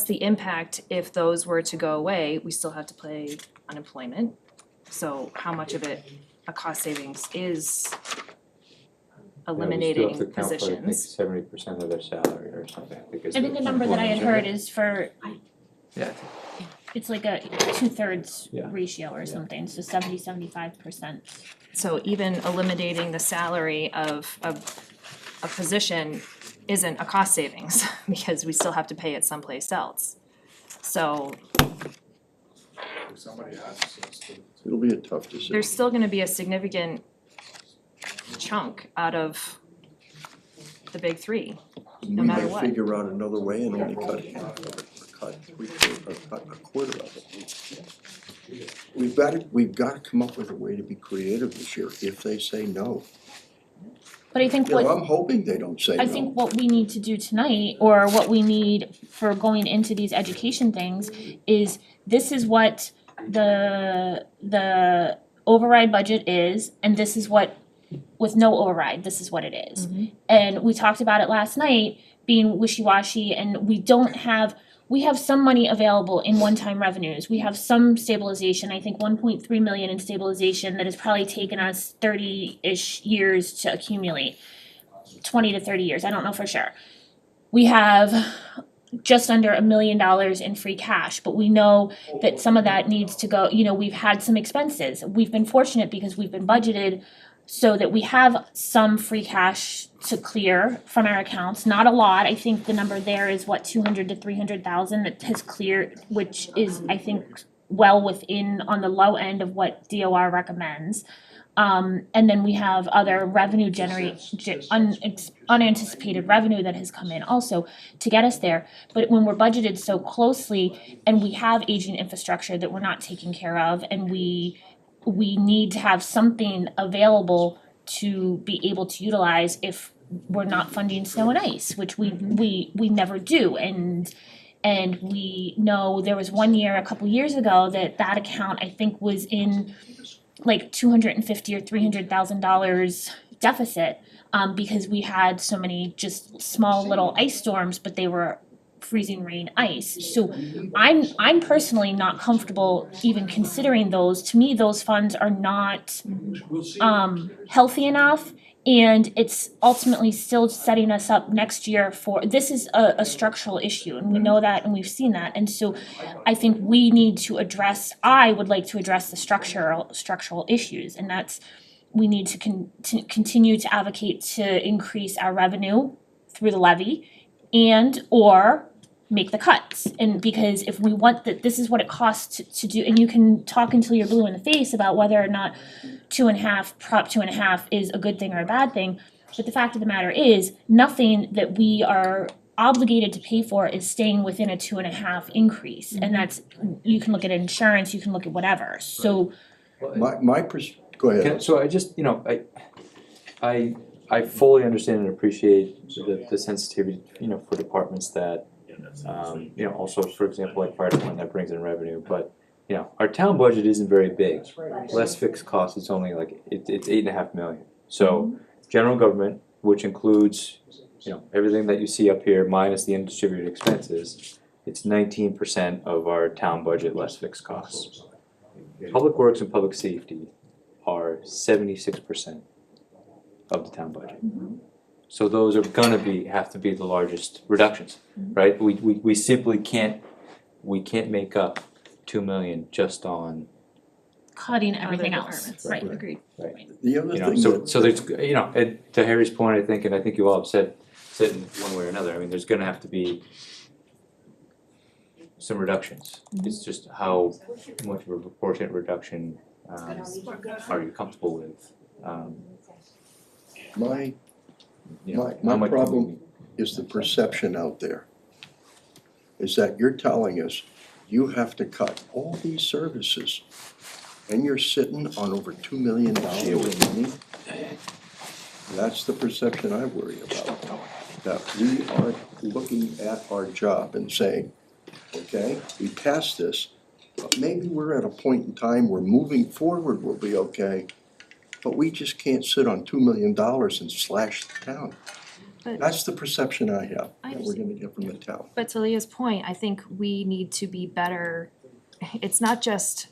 impact if those were to go away? We still have to pay unemployment, so how much of it a cost savings is eliminating positions? 70% of their salary or something, because I think the number that I had heard is for, Yeah. it's like a 2/3 Yeah. ratio or something, so 75%. So even eliminating the salary of a position isn't a cost savings, because we still have to pay it someplace else. So It'll be a tough decision. there's still gonna be a significant chunk out of the big three, no matter We what. may figure out another way and only cut half of it, or cut a quarter of it. We've gotta come up with a way to be creative this year, if they say no. But I think You know, what, I'm hoping they don't say no. I think what we need to do tonight, or what we need for going into these education things, is this is what the override budget is, and this is what, with no override, this is what it is. And we talked about it last night, being wishy-washy, and we have some money available in one-time revenues. We have some stabilization, I think 1.3 million in stabilization that has probably taken us 30-ish years to accumulate. 20 to 30 years, I don't know for sure. We have just under $1 million in free cash, but we know that some of that needs to go, you know, we've had some expenses. We've been fortunate because we've been budgeted so that we have some free cash to clear from our accounts, not a lot. I think the number there is what, 200 to 300,000 that has cleared, which is, I think, well within, on the low end of what DOR recommends. And then we have other revenue unanticipated revenue that has come in also to get us there. But when we're budgeted so closely and we have aging infrastructure that we're not taking care of, and we need to have something available to be able to utilize if we're not funding snow and ice, which we never do. And we know there was one year, a couple years ago, that account I think was in like $250,000 or $300,000 deficit, because we had so many just small little ice storms, but they were freezing rain ice. So I'm personally not comfortable even considering those. To me, those funds are not healthy enough, and it's ultimately still setting us up next year for, this is a structural issue, and we know that and we've seen that. And so I think we need to address, I would like to address the structural issues, and that's, we need to continue to advocate to increase our revenue through the levy and or make the cuts. And because if we want that, this is what it costs to do, and you can talk until you're blue in the face about whether or not Prop 2.5 is a good thing or a bad thing. But the fact of the matter is, nothing that we are obligated to pay for is staying within a 2.5 increase. And that's, you can look at insurance, you can look at whatever. So Go ahead. So I just, I fully understand and appreciate the sensitivity, for departments that, also, for example, like fire department that brings in revenue, but, our town budget isn't very big. Less fixed costs, it's only like, it's 8.5 million. So, general government, which includes, everything that you see up here minus the undistributed expenses, it's 19% of our town budget less fixed costs. Public works and public safety are 76% of the town budget. So those are gonna have to be the largest reductions, right? We simply can't make up 2 million just on. cutting everything Other else, departments. right? Agreed. The other thing So that, there's, to Harry's point, I think, and I think you all have said in one way or another, I mean, there's gonna have to be some reductions. It's just how much of a proportionate reduction are you comfortable with? my how much can problem is the perception out there. Is that you're telling us you have to cut all these services and you're sitting on over $2 million of money? That's the perception I worry about. That we are looking at our job and saying, okay, we passed this, but maybe we're at a point in time where moving forward will be okay, but we just can't sit on $2 million and slash the town. But- That's the perception I have, I that we're gonna get from the town. But to Leah's point, I think we need to be better. It's not just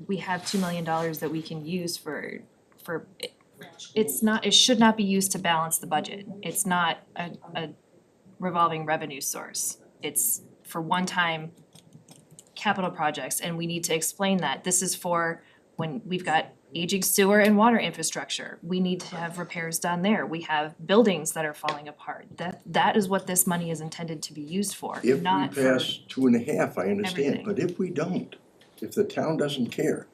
we have $2 million that we can use for, it should not be used to balance the budget. It's not a revolving revenue source. It's for one-time capital projects, and we need to explain that. This is for when we've got aging sewer and water infrastructure. We need to have repairs done there. We have buildings that are falling apart. That is what this money is intended to be used for, If we not for pass 2.5, I understand, everything. but if we don't, if the town doesn't care,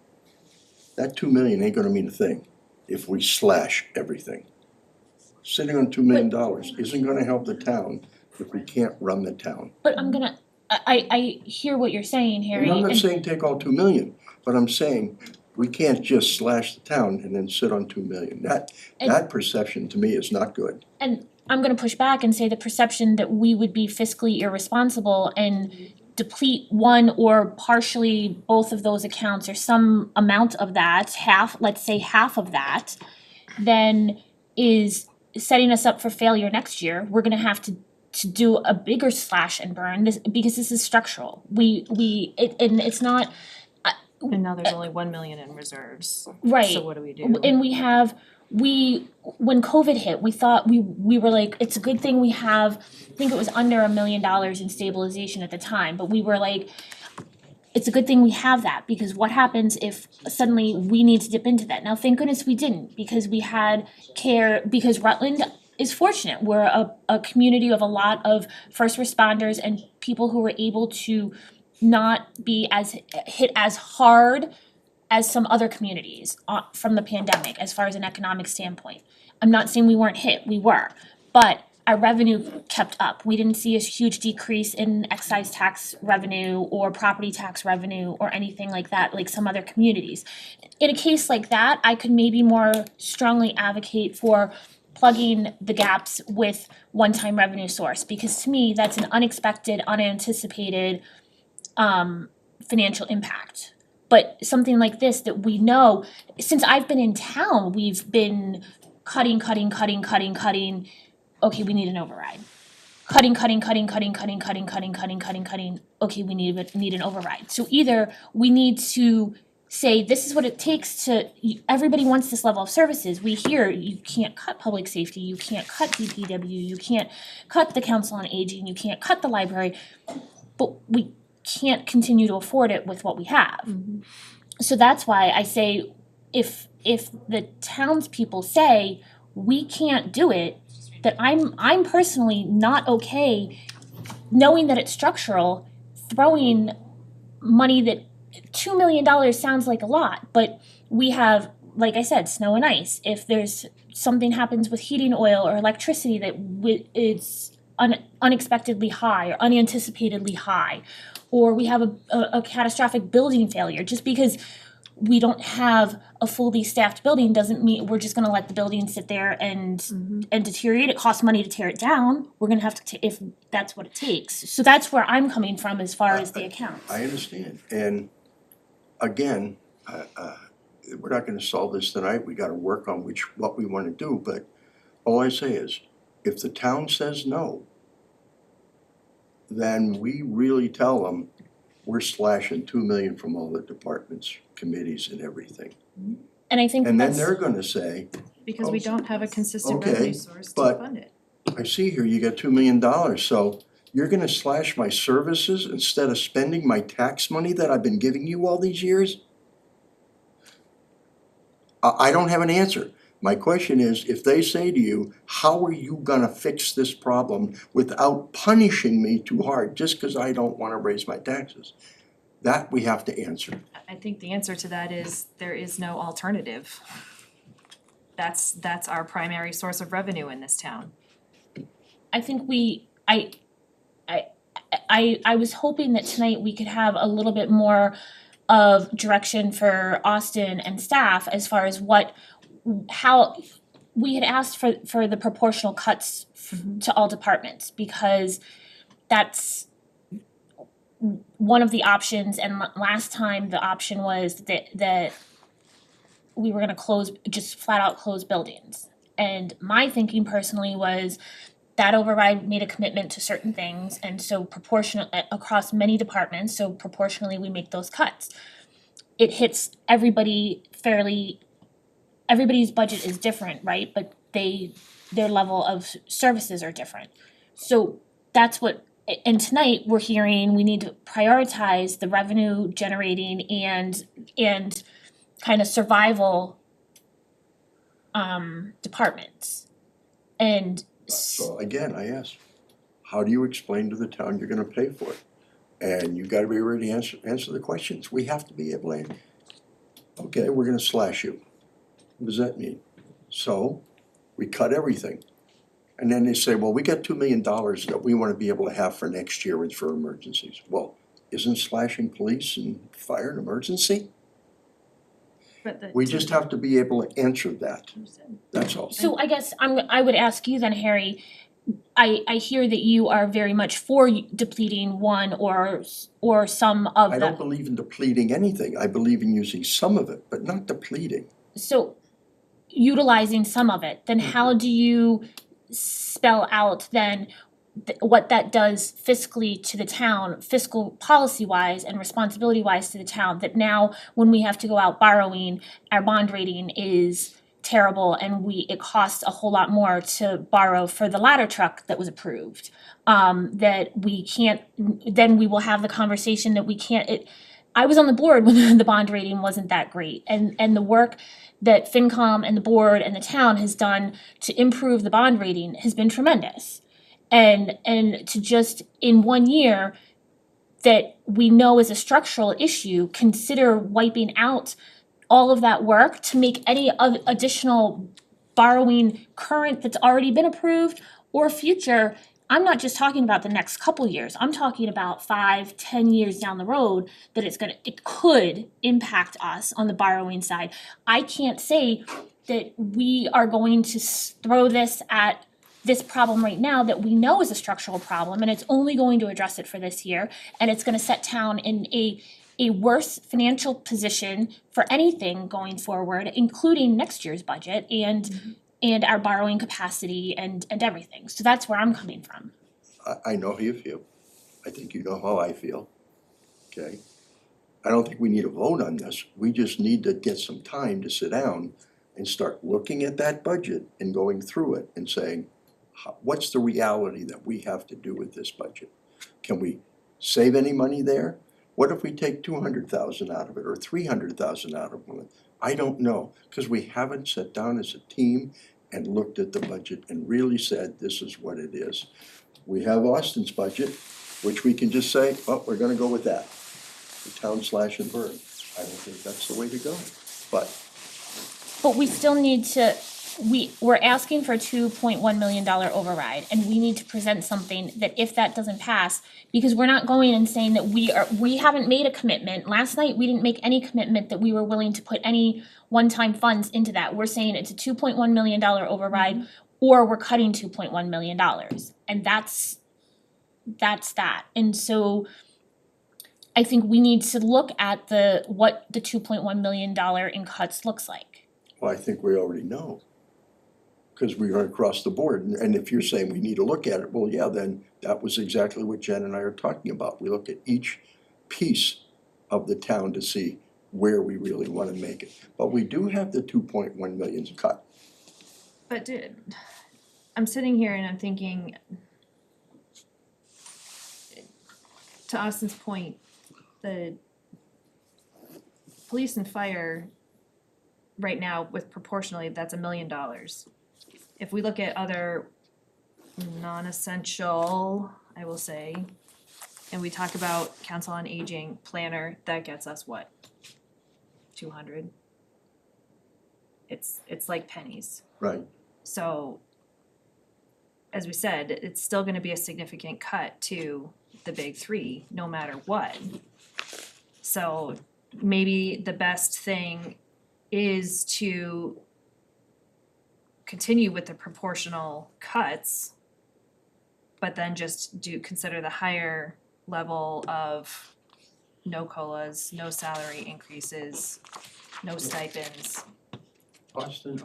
that 2 million ain't gonna mean a thing if we slash everything. Sitting on $2 million isn't gonna help the town if we can't run the town. But I hear what you're saying, Harry. And I'm not and- saying take all 2 million, but I'm saying we can't just slash the town and then sit on 2 million. That perception to me is not good. And I'm gonna push back and say the perception that we would be fiscally irresponsible and deplete one or partially both of those accounts or some amount of that, let's say half of that, then is setting us up for failure next year. We're gonna have to do a bigger slash and burn because this is structural. And it's not. And now there's only 1 million in reserves. Right. So what do we do? And when COVID hit, we thought we were like, it's a good thing we have, I think it was under $1 million in stabilization at the time, but we were like, it's a good thing we have that, because what happens if suddenly we need to dip into that? Now, thank goodness we didn't, because we had care, because Rutland is fortunate. We're a community of a lot of first responders and people who were able to not be hit as hard as some other communities from the pandemic as far as an economic standpoint. I'm not saying we weren't hit, we were, but our revenue kept up. We didn't see a huge decrease in excise tax revenue or property tax revenue or anything like that, like some other communities. In a case like that, I could maybe more strongly advocate for plugging the gaps with one-time revenue source, because to me, that's an unexpected, unanticipated financial impact. But something like this that we know, since I've been in town, we've been cutting. Okay, we need an override. Cutting. Okay, we need an override. So either we need to say this is what it takes to, everybody wants this level of services. We hear you can't cut public safety, you can't cut DPW, you can't cut the Council on Aging, you can't cut the library, but we can't continue to afford it with what we have. So that's why I say if the townspeople say we can't do it, that I'm personally not okay knowing that it's structural, throwing money that $2 million sounds like a lot, but we have, like I said, snow and ice. If there's something happens with heating oil or electricity that is unexpectedly high or unanticipatedly high, or we have a catastrophic building failure, just because we don't have a fully staffed building doesn't mean we're just gonna let the building sit there and deteriorate. It costs money to tear it down. We're gonna have to, if that's what it takes. So that's where I'm coming from as far as the accounts. I understand, and again, we're not gonna solve this tonight, we gotta work on what we wanna do, but all I say is, if the town says no, then we really tell them, we're slashing 2 million from all the departments, committees and everything. And I think And then that's, they're gonna say, Because we don't have a consistent Okay, revenue source to but- fund it. I see here you got $2 million, so you're gonna slash my services instead of spending my tax money that I've been giving you all these years? I don't have an answer. My question is, if they say to you, how are you gonna fix this problem without punishing me too hard, just cause I don't wanna raise my taxes? That we have to answer. I think the answer to that is there is no alternative. That's our primary source of revenue in this town. I think I was hoping that tonight we could have a little bit more of direction for Austin and staff as far as how we had asked for the proportional cuts to all departments, because that's one of the options, and last time the option was that we were gonna just flat out close buildings. And my thinking personally was that override made a commitment to certain things, and so proportional across many departments, so proportionally we make those cuts. It hits everybody fairly, everybody's budget is different, right? But their level of services are different. So that's what, and tonight we're hearing we need to prioritize the revenue generating and kind of survival departments. And So again, I ask, how do you explain to the town you're gonna pay for it? And you gotta be ready to answer the questions. We have to be able to, okay, we're gonna slash you. What does that mean? So, we cut everything. And then they say, well, we got $2 million that we wanna be able to have for next year and for emergencies. Well, isn't slashing police and fire an emergency? But We just have to be able to answer that, that's all. so I guess I would ask you then, Harry, I hear that you are very much for depleting one or some of I don't believe in depleting anything, I believe in using some of it, but not depleting. so utilizing some of it, then how do you spell out then what that does fiscally to the town, fiscal policy wise and responsibility wise to the town, that now when we have to go out borrowing, our bond rating is terrible and it costs a whole lot more to borrow for the ladder truck that was approved. That we can't, then we will have the conversation that we can't, I was on the board when the bond rating wasn't that great, and the work that FinCom and the board and the town has done to improve the bond rating has been tremendous. And to just in 1 year that we know is a structural issue, consider wiping out all of that work to make any additional borrowing current that's already been approved or future. I'm not just talking about the next couple years, I'm talking about 5-10 years down the road that it could impact us on the borrowing side. I can't say that we are going to throw this at this problem right now that we know is a structural problem and it's only going to address it for this year, and it's gonna set town in a worse financial position for anything going forward, including next year's budget and our borrowing capacity and everything. So that's where I'm coming from. I know how you feel. I think you know how I feel, okay? I don't think we need a vote on this. We just need to get some time to sit down and start looking at that budget and going through it and saying, what's the reality that we have to do with this budget? Can we save any money there? What if we take 200,000 out of it or 300,000 out of it? I don't know, because we haven't sat down as a team and looked at the budget and really said, this is what it is. We have Austin's budget, which we can just say, oh, we're gonna go with that. The town slash and burn. I don't think that's the way to go, but we still need to, we're asking for a $2.1 million override, and we need to present something that if that doesn't pass, because we're not going and saying that we haven't made a commitment. Last night, we didn't make any commitment that we were willing to put any one-time funds into that. We're saying it's a $2.1 million override, or we're cutting $2.1 million, and that's that. And so I think we need to look at what the $2.1 million in cuts looks like. well, I think we already know. Because we went across the board, and if you're saying we need to look at it, well, yeah, then that was exactly what Jen and I are talking about. We look at each piece of the town to see where we really wanna make it. But we do have the 2.1 million cut. But I'm sitting here and I'm thinking, to Austin's point, the police and fire right now with proportionally, that's $1 million. If we look at other non-essential, I will say, and we talk about council on aging, planner, that gets us what? 200? It's like pennies. Right. So, as we said, it's still gonna be a significant cut to the big three, no matter what. So, maybe the best thing is to continue with the proportional cuts, but then just consider the higher level of no COLAs, no salary increases, no stipends. Austin,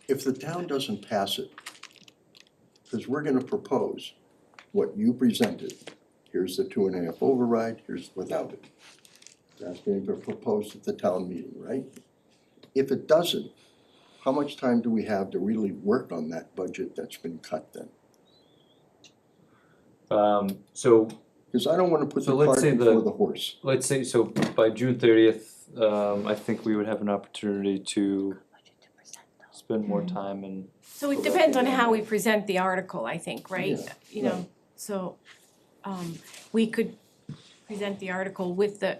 if the town doesn't pass it, because we're gonna propose what you presented, here's the 2.5 override, here's without it. That's being proposed at the town meeting, right? If it doesn't, how much time do we have to really work on that budget that's been cut then? So Because I don't wanna put the let's cart say before the horse. let's say, so by June 30th, I think we would have an opportunity to spend more time and. So it depends on how we present the article, I think, right? Yeah, You know, so, we could present the article with I'm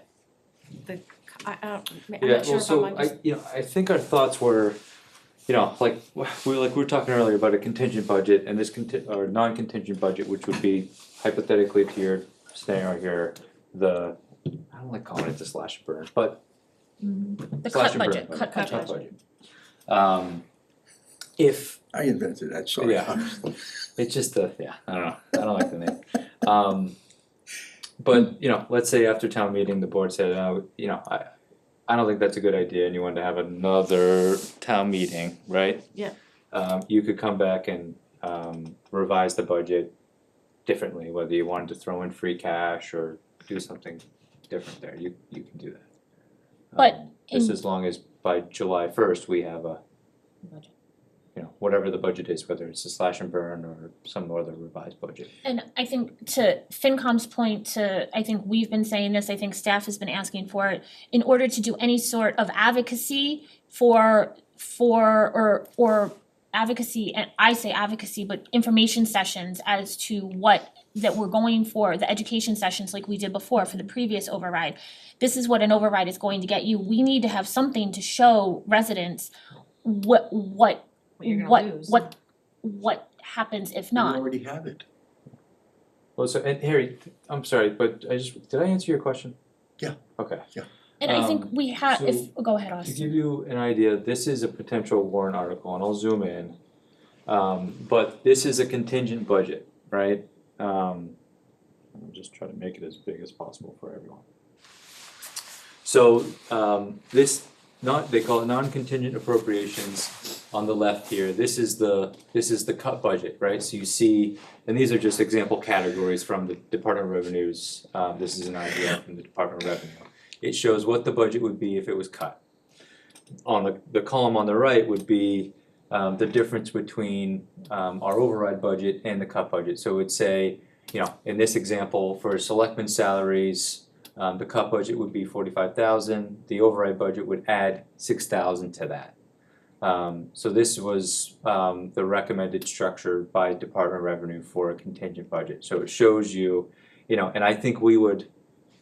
not sure if I'm I think our thoughts were, like we were talking earlier about a contingent budget and this or non-contingent budget, which would be hypothetically to your scenario here, I don't like calling it the slash and burn, but The slash cut and budget, burn cut budget. If I invented that, sorry. Yeah. It's just I don't know, I don't like the name. But, let's say after town meeting, the board said, I don't think that's a good idea and you want to have another town meeting, right? Yeah. You could come back and revise the budget differently, whether you wanted to throw in free cash or do something different there, you can do that. But Just as long as by July 1st, we have a Budget. Whatever the budget is, whether it's a slash and burn or some other revised budget. And I think to FinCom's point, I think we've been saying this, I think staff has been asking for it, in order to do any sort of advocacy or advocacy, and I say advocacy, but information sessions as to what that we're going for, the education sessions like we did before for the previous override, this is what an override is going to get you. We need to have something to show residents what you're gonna lose. what happens if We not. already have it. Well, so, and Harry, I'm sorry, but did I answer your question? Yeah. Okay. And I think we have, if, so go ahead, To Austin. give you an idea, this is a potential warrant article, and I'll zoom in. But this is a contingent budget, right? I'll just try to make it as big as possible for everyone. So, they call it non-contingent appropriations on the left here. This is the cut budget, right? So you see, and these are just example categories from the Department of Revenues. This is an idea from the Department of Revenue. It shows what the budget would be if it was cut. On the column on the right would be the difference between our override budget and the cut budget. So it would say, in this example, for selectmen's salaries, the cut budget would be 45,000. The override budget would add 6,000 to that. So this was the recommended structure by Department of Revenue for a contingent budget. So it shows you, and I think we would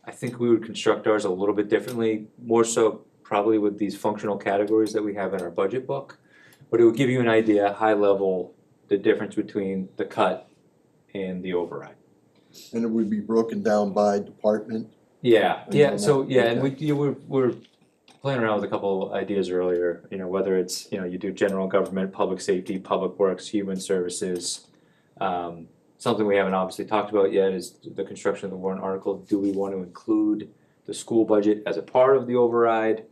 construct ours a little bit differently, more so probably with these functional categories that we have in our budget book. But it would give you an idea, high level, the difference between the cut and the override. And it would be broken down by department? And we're playing around with a couple ideas earlier, whether it's, you do general government, public safety, public works, human services. Something we haven't obviously talked about yet is the construction of the warrant article. Do we want to include the school budget as a part of the override?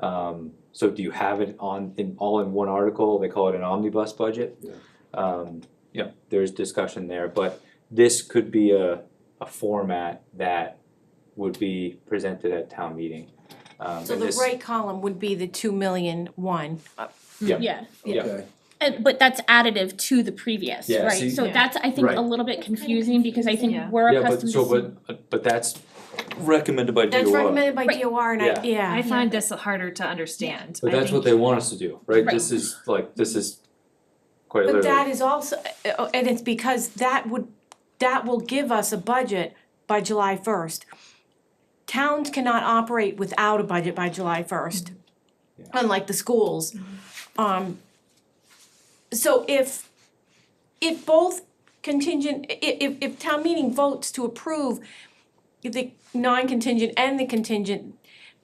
So do you have it all in one article? They call it an omnibus budget. There's discussion there, but this could be a format that would be presented at town meeting. So the right column would be the 2 million one. Yeah. Okay. But that's additive to the previous, Yeah, right? see- So Yeah. that's, I think, Right. a little bit confusing because I think Yeah. we're Yeah, but accustomed to see. but that's recommended by DOR. That's recommended by Right. DOR and Yeah. I find this harder to understand. But I that's what think- they want us to do, right? Right. This is quite But literally. that is also, and it's because that will give us a budget by July 1st. Towns cannot operate without a budget by July 1st, unlike the schools. So if both contingent, if town meeting votes to approve the non-contingent and the contingent,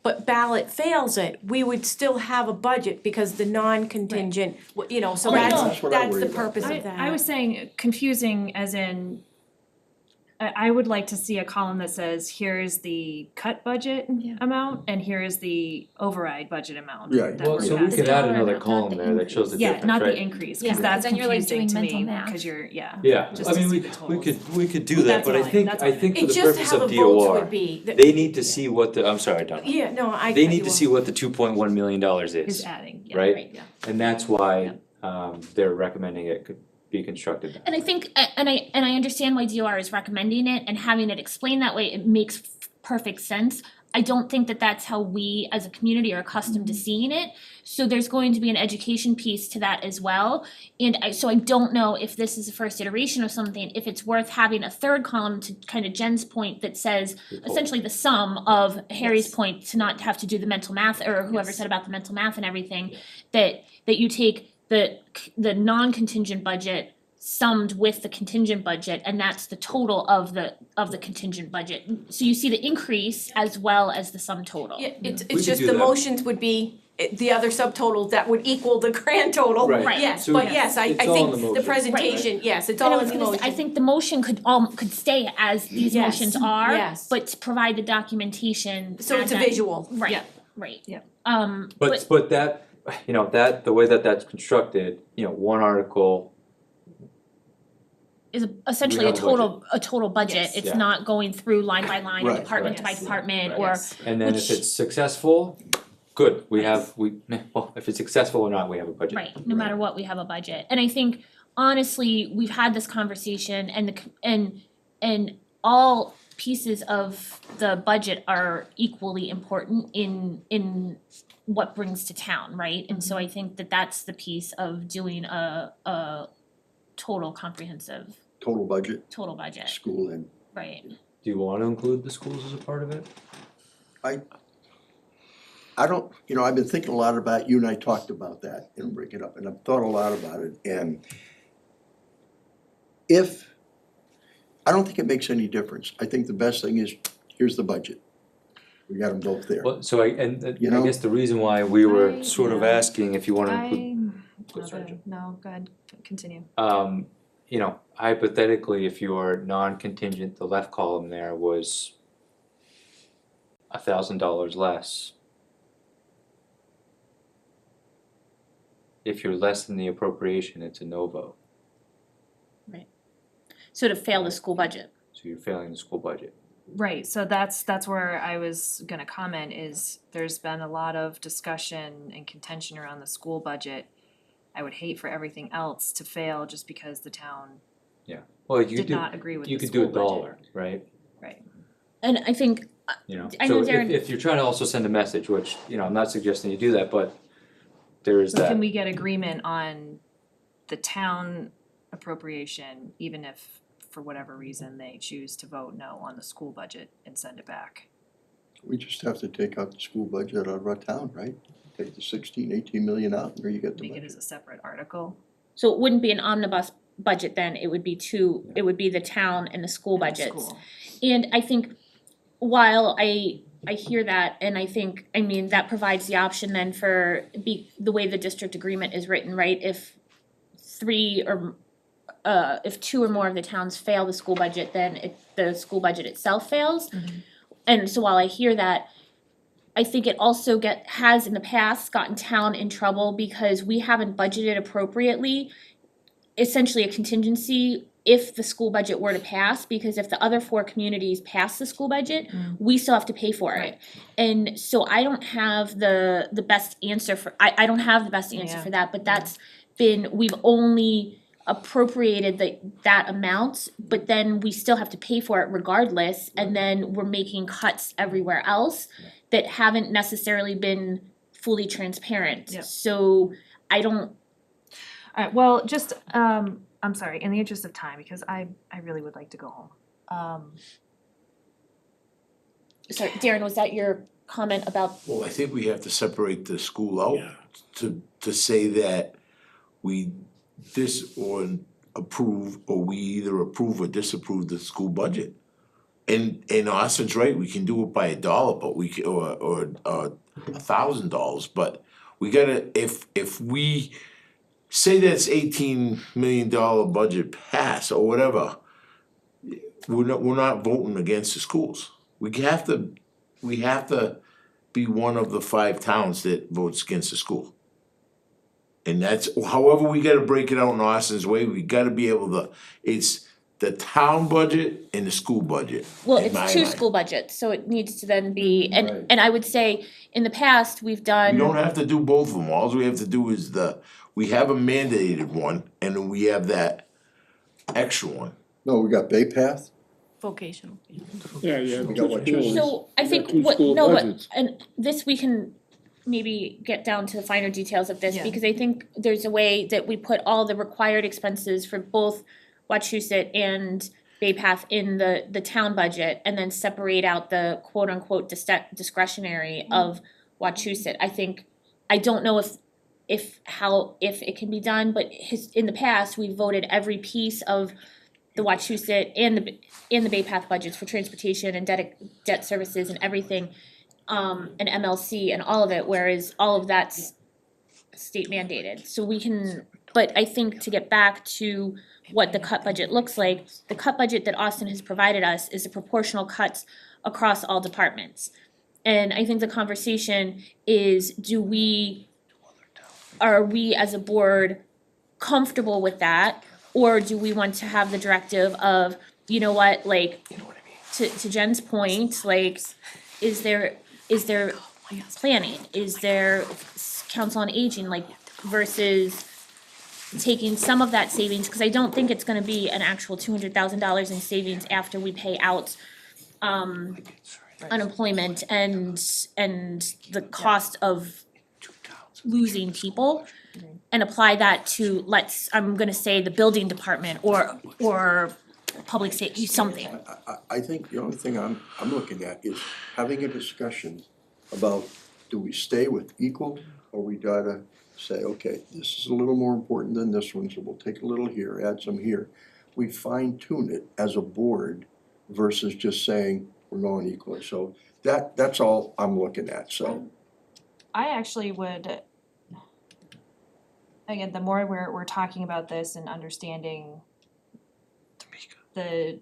but ballot fails it, we would still have a budget because the non-contingent, so Oh, Right, that's, that's what I that's worry the about. purpose of that. I was saying confusing as in, I would like to see a column that says, here's the cut budget amount and here's the override budget amount. Yeah. that Well, we're so we passing. could add dollar another amount, column not the there that shows the increase. difference, Yeah, not right? the increase, Yeah, cause that's then you're, like, confusing doing to mental me, math. cause you're, Yeah, just I to mean, see the totals. we could do that, That's but all I I- think, that's all I for It's the just purpose how of the votes DOR, would be. they need to see what I'm sorry, Donna. Yeah, no, I. They cut need you to off. see what the $2.1 million Is is, adding, yeah, right? right, yeah. And that's why they're recommending it could be constructed that And I think, and I understand why DOR is recommending it and having it explained that way, it makes perfect sense. I don't think that that's how we as a community are accustomed to seeing it. So there's going to be an education piece to that as well. And so I don't know if this is the first iteration of something, if it's worth having a third column to kind of Jen's point that says essentially the sum of Harry's point to not have to do the mental math or whoever said about the mental math and everything, that you take the non-contingent budget summed with the contingent budget, and that's the total of the contingent budget. So you see the increase as well as the sum total. Yeah, We it's could just do the that. motions would be the other subtotals that would equal the grand total. Right. Right. Yes, So but yes, I it's all in think the the motion. presentation, yes, it's And I all in was the gonna motion. say, I think the motion could stay as these Yes. motions are, Yes. but to provide the documentation. So add it's a that- visual. Right, Yeah. right. Yeah. But that, the way that that's constructed, one article, Is essentially We a have a total budget, Yes. it's Yeah. not going through line by line, Right, department right. by department, Right. or Yes. and then if Which- it's successful, good, if it's successful or not, we have a budget. right, no matter what, we have a budget. And I think honestly, we've had this conversation and all pieces of the budget are equally important in what brings to town, right? And so I think that that's the piece of doing a total comprehensive total budget, total budget, school and right? Do you wanna include the schools as a part of it? I don't, I've been thinking a lot about, you and I talked about that and bring it up, and I've thought a lot about it, and I don't think it makes any difference. I think the best thing is, here's the budget. We got them both there. Well, so I You know? guess the reason why we were I- sort of yeah. asking if you wanna include, No, go ahead, continue. hypothetically, if your non-contingent, the left column there was $1,000 less. If you're less than the appropriation, it's a no vote, So to fail the school budget. so you're failing the school budget. Right, so that's where I was gonna comment is there's been a lot of discussion and contention around the school budget. I would hate for everything else to fail just because the town Well, you did not agree with the you school could do budget. a dollar, right? And I think, I know So Darren- if you're trying to also send a message, which, I'm not suggesting you do that, but there is So that. can we get agreement on the town appropriation, even if for whatever reason they choose to vote no on the school budget and send it back? We just have to take out the school budget out of our town, right? Take the 18 million out, and there you get the Make money. it as a separate article? so it wouldn't be an omnibus budget then, it would be it would be the town and the school And the budgets. school. And I think while I hear that, and I think, that provides the option then for the way the district agreement is written, right? If if two or more of the towns fail the school budget, then the school budget itself fails. And so while I hear that, I think it also has in the past gotten town in trouble because we haven't budgeted appropriately, essentially a contingency if the school budget were to pass, because if the other 4 communities pass the school budget, we still have to pay for it. Right. And so I don't have the best answer I don't have the best answer Yeah. for that, but we've only appropriated that amount, but then we still have to pay for it regardless, and then we're making cuts everywhere else that haven't necessarily been fully transparent. Yep. So I don't. Alright, well, just, I'm sorry, in the interest of time, because I really would like to go home. Sorry, Darren, was that your comment about? Well, I think we have to separate the school out to say that we approve, or we either approve or disapprove the school budget. And Austin's right, we can do it by $1, but we can, or $1,000, but we gotta, if we say that's $18 million budget pass or whatever, we're not voting against the schools. We have to be one of the 5 towns that votes against the school. And that's, however we gotta break it out in Austin's way, we gotta be able to, it's the town budget and the school budget. Well, in it's my 2 mind. school budgets, so it needs to then be, Right. and I would say, in the past, we've done. We don't have to do both of them, all we have to do is we have a mandated one, and then we have that extra one. No, we got Bay Path, Vocational. Yeah, yeah. We got what you- So I think two school budgets. and this we can maybe get down to the finer details of this, Yeah. because I think there's a way that we put all the required expenses for both Wachusett and Bay Path in the town budget, and then separate out the quote unquote discretionary of Wachusett. I don't know if it can be done, but in the past, we voted every piece of the Wachusett and the Bay Path budgets for transportation and debt services and everything, and MLC and all of it, whereas all of that's state mandated. So we can, but I think to get back to what the cut budget looks like, the cut budget that Austin has provided us is the proportional cuts across all departments. And I think the conversation is, are we as a board comfortable with that? Or do we want to have the directive of, you know what, like, to Jen's point, like, is there planning? Is there council on aging, like, versus taking some of that savings, because I don't think it's gonna be an actual $200,000 in savings after we pay out unemployment and the cost of losing people and apply that to, I'm gonna say the building department or public safety, something. I think the only thing I'm looking at is having a discussion about, do we stay with equal, or we gotta say, okay, this is a little more important than this one, so we'll take a little here, add some here. We fine tune it as a board versus just saying we're going equally, so that's all I'm looking at, so. I actually would, again, the more we're talking about this and understanding the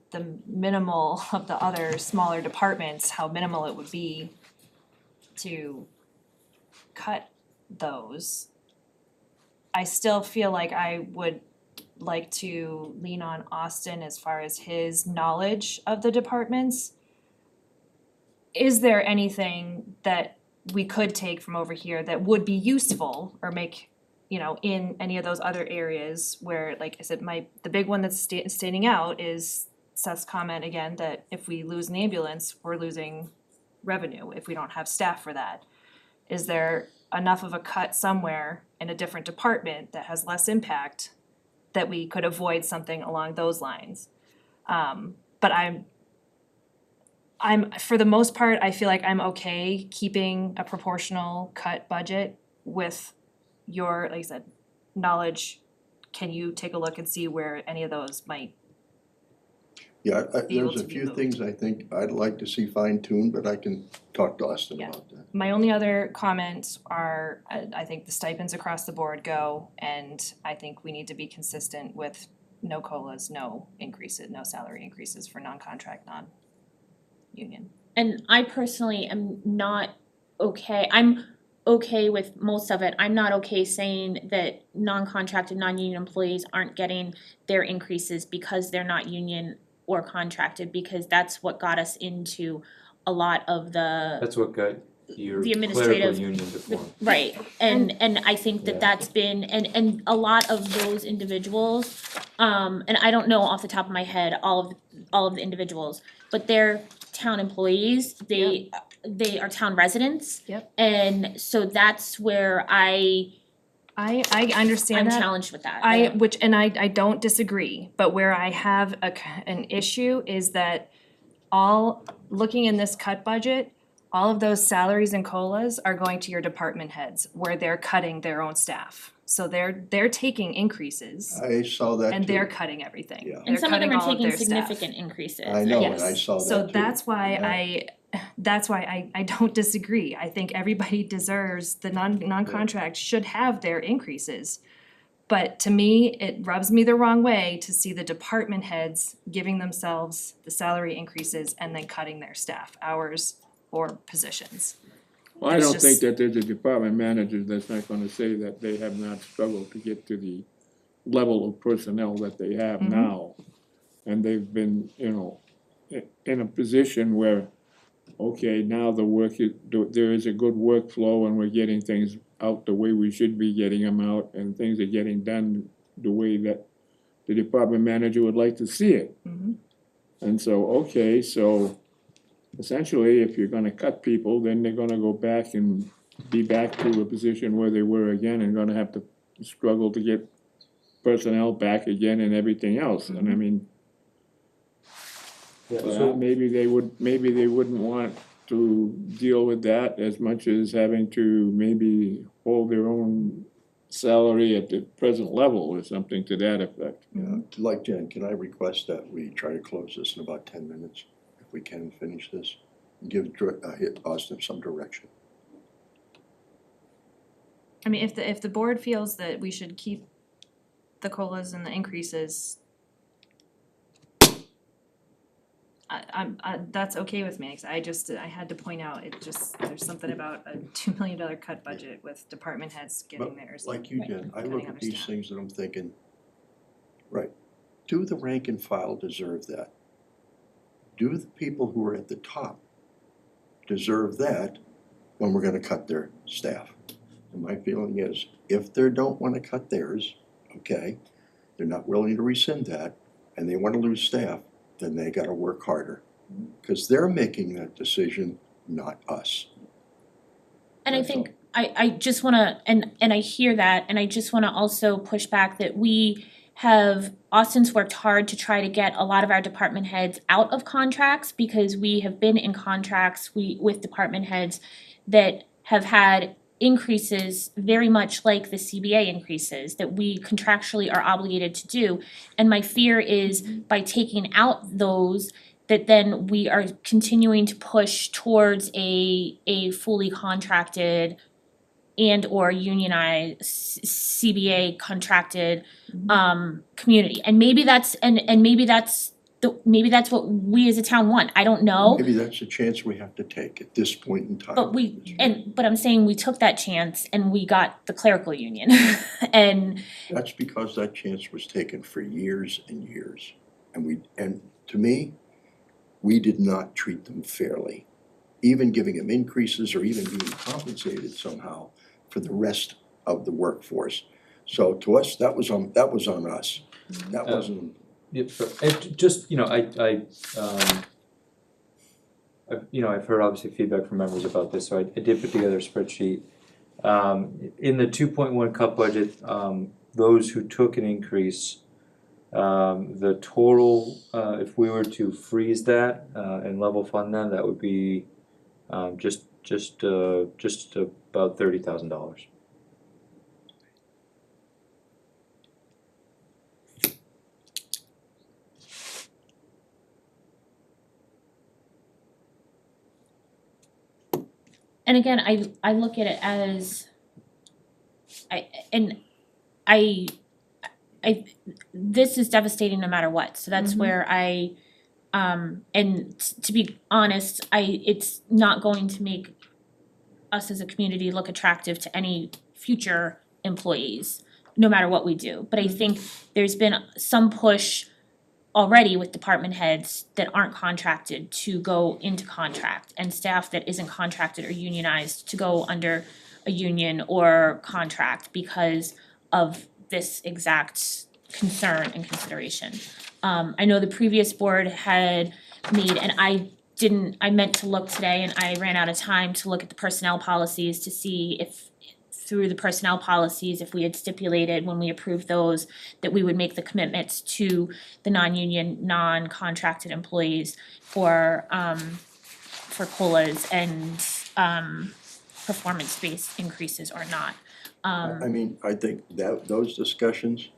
minimal of the other smaller departments, how minimal it would be to cut those, I still feel like I would like to lean on Austin as far as his knowledge of the departments. Is there anything that we could take from over here that would be useful or make, you know, in any of those other areas where, like I said, the big one that's standing out is Seth's comment again, that if we lose an ambulance, we're losing revenue if we don't have staff for that. Is there enough of a cut somewhere in a different department that has less impact that we could avoid something along those lines? But I'm for the most part, I feel like I'm okay keeping a proportional cut budget with your, like I said, knowledge. Can you take a look and see where any of those might? Yeah, Be able there's a to be few moved. things I think I'd like to see fine tuned, but I can talk to Austin Yeah. about that. My only other comments are, I think the stipends across the board go, and I think we need to be consistent with no COLAs, no increases, no salary increases for non-contract, non-union. And I personally am not okay, I'm okay with most of it. I'm not okay saying that non-contracted, non-union employees aren't getting their increases because they're not union or contracted, because that's what got us into a lot of the That's what got your the clerical administrative- union to form. right. And I think that Yeah. that's been, and a lot of those individuals, and I don't know off the top of my head all of the individuals, but they're town employees, they are town residents. Yep. And so that's where I understand I'm that. challenged with that. I don't disagree, but where I have an issue is that looking in this cut budget, all of those salaries and COLAs are going to your department heads, where they're cutting their own staff. So they're taking increases I saw that too. and they're cutting everything. Yeah. And some of them are taking their staff. significant increases. I know, and Yes. I saw that too. So that's why Yeah. I don't disagree. I think everybody deserves, the non-contract should have their increases. But to me, it rubs me the wrong way to see the department heads giving themselves the salary increases and then cutting their staff hours or positions. Well, I It's don't just- think that there's a department manager that's not gonna say that they have not struggled to get to the level of personnel that they have Mhm. now. And they've been, in a position where, okay, now there is a good workflow and we're getting things out the way we should be getting them out, and things are getting done the way that the department manager would like to see it. Mhm. And so essentially, if you're gonna cut people, then they're gonna go back and be back to a position where they were again, and gonna have to struggle to get personnel back again and everything else, and I mean, maybe they wouldn't want to deal with that as much as having to maybe hold their own salary at the present level or something to that effect. Yeah, like Jen, can I request that we try to close this in about 10 minutes, if we can finish this? And give Austin some direction. I mean, if the board feels that we should keep the COLAs and the increases, that's okay with me, 'cause I had to point out, there's something about a $2 million cut budget with department heads getting But theirs. like you, Jen, I cutting look at other these staff. things and I'm thinking, right, do the rank and file deserve that? Do the people who are at the top deserve that when we're gonna cut their staff? And my feeling is, if they don't wanna cut theirs, okay, they're not willing to rescind that, and they wanna lose staff, then they gotta work harder. Cause they're making that decision, not us. And I That's think I just wanna, and I hear that, and I just wanna also push back that Austin's worked hard to try to get a lot of our department heads out of contracts, because we have been in contracts with department heads that have had increases very much like the CBA increases that we contractually are obligated to do. And my fear is by taking out those, that then we are continuing to push towards a fully contracted and or unionized CBA contracted community. And maybe that's maybe that's what we as a town want. I don't know. Maybe that's a chance we have to take at this point in time. But I'm saying we took that chance and we got the clerical union. And that's because that chance was taken for years and years. And to me, we did not treat them fairly, even giving them increases or even being compensated somehow for the rest of the workforce. So to us, that was on us. That wasn't. Yep, and just, I've heard obviously feedback from members about this, so I did put together a spreadsheet. In the 2.1 cut budget, those who took an increase, the total, if we were to freeze that and level fund them, that would be just about $30,000. And again, I look at it as this is devastating no matter what. So that's where and to be honest, it's not going to make us as a community look attractive to any future employees, no matter what we do. But I think there's been some push already with department heads that aren't contracted to go into contract, and staff that isn't contracted or unionized to go under a union or contract because of this exact concern and consideration. I know the previous board had made, and I meant to look today and I ran out of time to look at the personnel policies to see if through the personnel policies, if we had stipulated when we approved those, that we would make the commitments to the non-union, non-contracted employees for COLAs and performance-based increases or not. I mean, I think that those discussions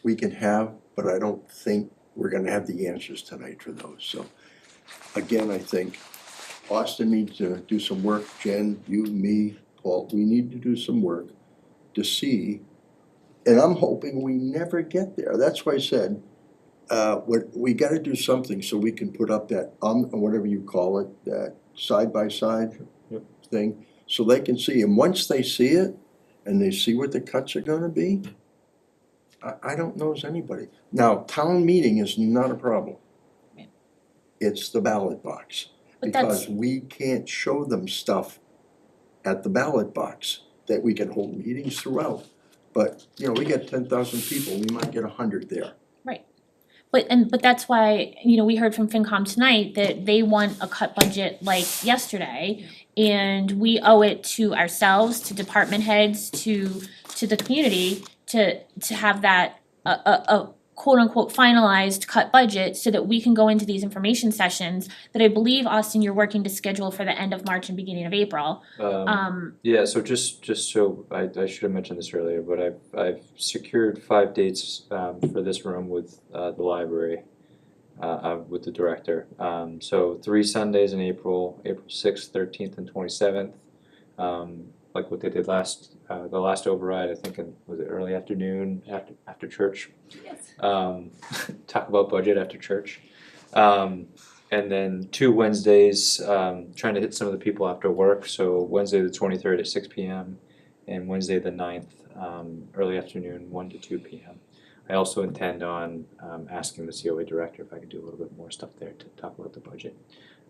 we can have, but I don't think we're gonna have the answers tonight for those. So again, I think Austin needs to do some work. Jen, you, me, Paul, we need to do some work to see, and I'm hoping we never get there. That's why I said, we gotta do something so we can put up that, whatever you call it, that side-by-side thing, so they can see. And once they see it, and they see what the cuts are gonna be, I don't know as anybody. Now, town meeting is not a problem. It's the ballot box. Because we can't show them stuff at the ballot box, that we can hold meetings throughout. But, we get 10,000 people, we might get 100 there. Right. But that's why, we heard from FinCom tonight that they want a cut budget like yesterday. And we owe it to ourselves, to department heads, to the community to have that a quote unquote finalized cut budget so that we can go into these information sessions that I believe, Austin, you're working to schedule for the end of March and beginning of April. Yeah, so just so I should have mentioned this earlier, but I've secured 5 dates for this room with the library with the director. So 3 Sundays in April 6th, 13th, and 27th. Like what they did the last override, I think, was it early afternoon after church? Yes. Talk about budget after church. And then 2 Wednesdays, trying to hit some of the people after work. So Wednesday the 23rd at 6 p.m. and Wednesday the 9th, early afternoon, 1 to 2 p.m. I also intend on asking the COA director if I could do a little bit more stuff there to talk about the budget.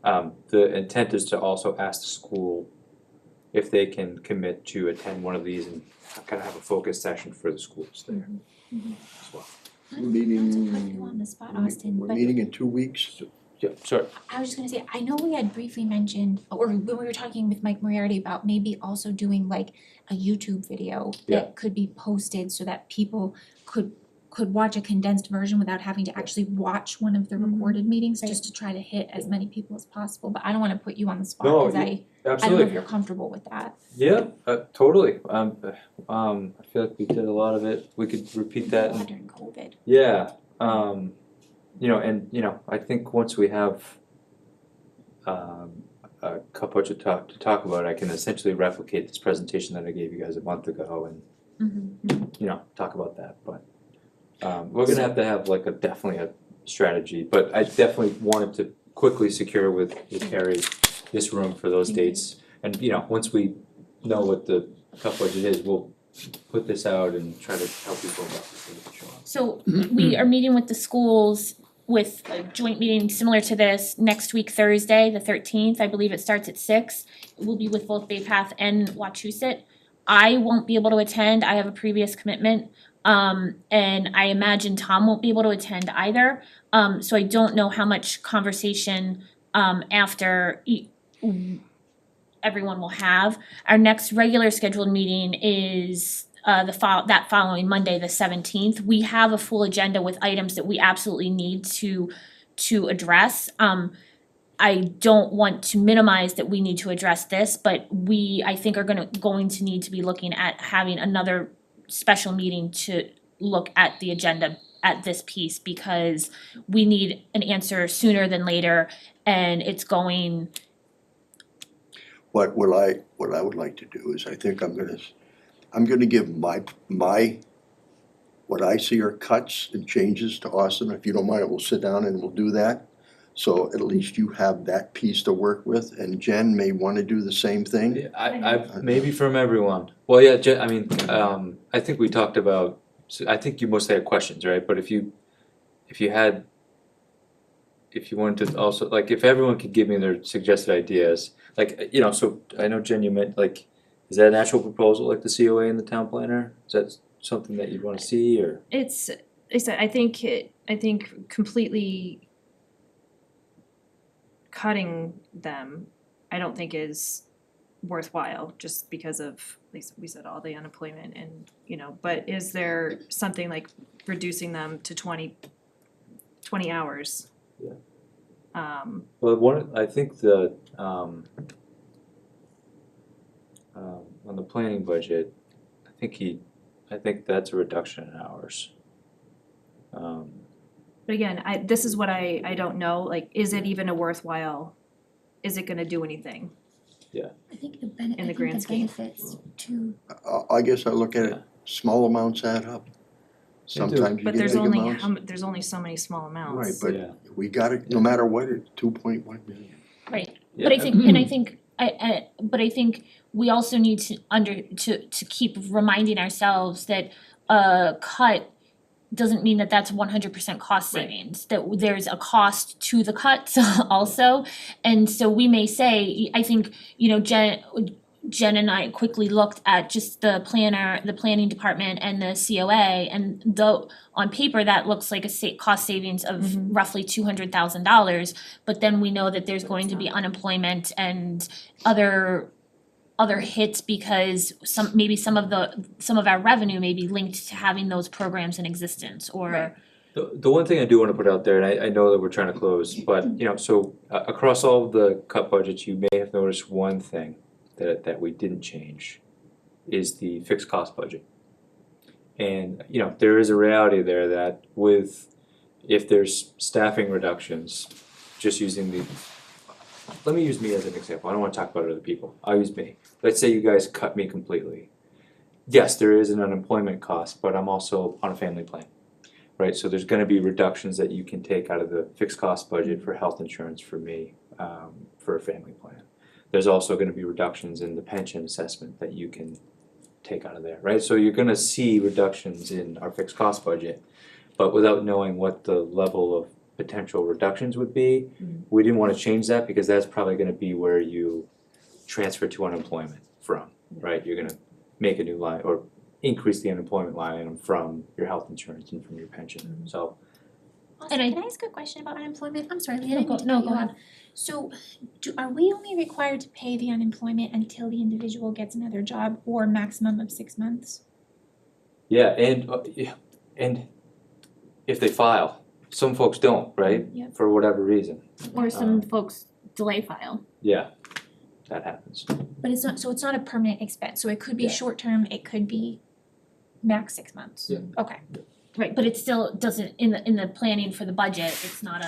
The intent is to also ask the school if they can commit to attend one of these and kind of have a focus session for the schools there as well. We're meeting, Not to put you on the spot, Austin, we're but meeting in 2 weeks. Yeah, sorry. I was just gonna say, I know we had briefly mentioned, or when we were talking with Mike Moriarty about maybe also doing like a YouTube video Yeah. that could be posted so that people could watch a condensed version without having to actually watch one of the recorded meetings, just to try to hit as many people as possible, but I don't wanna put you on the spot, No, cause I don't know Absolutely. if you're comfortable with that. Yeah, totally. I feel like we did a lot of it. We could repeat that. A lot during COVID. Yeah, you know, and you know, I think once we have a couple to talk about, I can essentially replicate this presentation that I gave you guys a month ago and you know, talk about that. But we're gonna have to have like definitely a strategy. But I definitely wanted to quickly secure with Carrie this room for those dates. And you know, once we know what the cut budget is, we'll put this out and try to help people about this. So we are meeting with the schools with a joint meeting similar to this next week, Thursday, the 13th. I believe it starts at 6. It will be with both Bay Path and Wachusett. I won't be able to attend. I have a previous commitment. And I imagine Tom won't be able to attend either. So I don't know how much conversation after everyone will have. Our next regular scheduled meeting is that following Monday, the 17th. We have a full agenda with items that we absolutely need to address. I don't want to minimize that we need to address this, but I think are going to need to be looking at having another special meeting to look at the agenda at this piece, because we need an answer sooner than later, and it's going. What I would like to do is, I think I'm gonna give my what I see are cuts and changes to Austin. If you don't mind, we'll sit down and we'll do that. So at least you have that piece to work with, and Jen may wanna do the same thing. Yeah, I maybe from everyone. Well, yeah, I mean, I think we talked about. So I think you mostly had questions, right? But if you wanted to also, like, if everyone could give me their suggested ideas, like, you know, so I know Jen, you meant, like, is that an actual proposal, like the COA and the town planner? Is that something that you'd wanna see, or? I think completely cutting them, I don't think is worthwhile, just because of, like we said, all the unemployment and, you know, but is there something like reducing them to 20 hours? Yeah. Well, I think on the planning budget, I think that's a reduction in hours. But again, this is what I don't know, like, is it even is it gonna do anything? Yeah. I think In the grand scheme. benefits to. I guess I look at it, small amounts add up. Sometimes you But get there's big only amounts. there's only so many small Right, amounts. but we got it, no matter what, it's 2.1 million. Right, but I think, but I think we also need to keep reminding ourselves that a cut doesn't mean that that's 100% cost savings, that there's a cost to the cuts also. And so we may say, I think, you know, Jen and I quickly looked at just the planning department and the COA, and though on paper that looks like a cost savings of roughly $200,000, but then we know that there's going to be unemployment and other hits, because some of our revenue may be linked to having those programs in existence, or. The one thing I do wanna put out there, and I know that we're trying to close, but you know, so across all of the cut budgets, you may have noticed one thing that we didn't change is the fixed cost budget. And you know, there is a reality there that if there's staffing reductions, just let me use me as an example. I don't wanna talk about other people. I'll use me. Let's say you guys cut me completely. Yes, there is an unemployment cost, but I'm also on a family plan, right? So there's gonna be reductions that you can take out of the fixed cost budget for health insurance for me, for a family plan. There's also gonna be reductions in the pension assessment that you can take out of there, right? So you're gonna see reductions in our fixed cost budget, but without knowing what the level of potential reductions would be, we didn't wanna change that, because that's probably gonna be where you transfer to unemployment from, right? You're gonna make a new line or increase the unemployment line item from your health insurance and from your pension. So Also, And I- can I ask a question about unemployment? I'm sorry, Leah, I No, didn't go- mean to no, cut go you ahead. off. So, are we only required to pay the unemployment until the individual gets another job or a maximum of 6 months? Yeah, and if they file, some folks don't, right? Yep. For whatever reason. Or some folks delay file. Yeah, that happens. But it's not, so it's not a permanent expense, so it could be Yeah. short term, it could be max 6 months. Yeah. Okay. Right, but it still doesn't, in the planning for the budget, it's not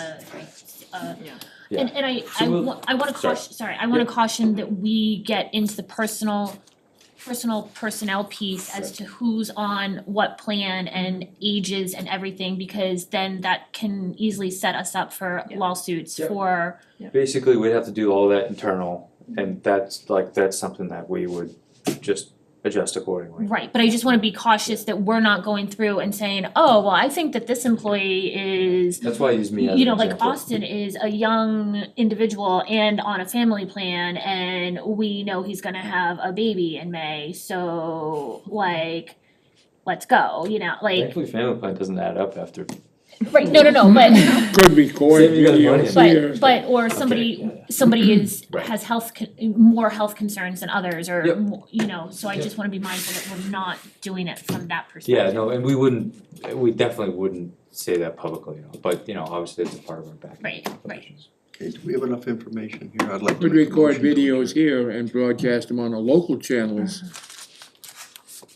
Yeah. and I So we'll- I wanna sorry. caution, I wanna caution that we get into the personal personnel piece as to who's on what plan and ages and everything, because then that can easily set us up for lawsuits Yep. for, Basically, we'd have to do all that internal, and that's something that we would just adjust accordingly. right, but I just wanna be cautious that we're not going through and saying, oh, well, I think that this employee is, That's why I use me as an you know, like example. Austin is a young individual and on a family plan, and we know he's gonna have a baby in May, so like, let's go, you know, like, Thankfully, family plan doesn't add up after. right, no, but Could record Save you guys money. videos here. but or somebody is Right. has more health concerns than others, or Yep. you know, so I Yep. just wanna be mindful that we're not doing it from that perspective. Yeah, no, and we definitely wouldn't say that publicly, you know, but, you know, obviously it's a part of our back. Right. Okay, do we have enough information here? I'd like to Could make a record motion to videos here and broadcast them on the local channels.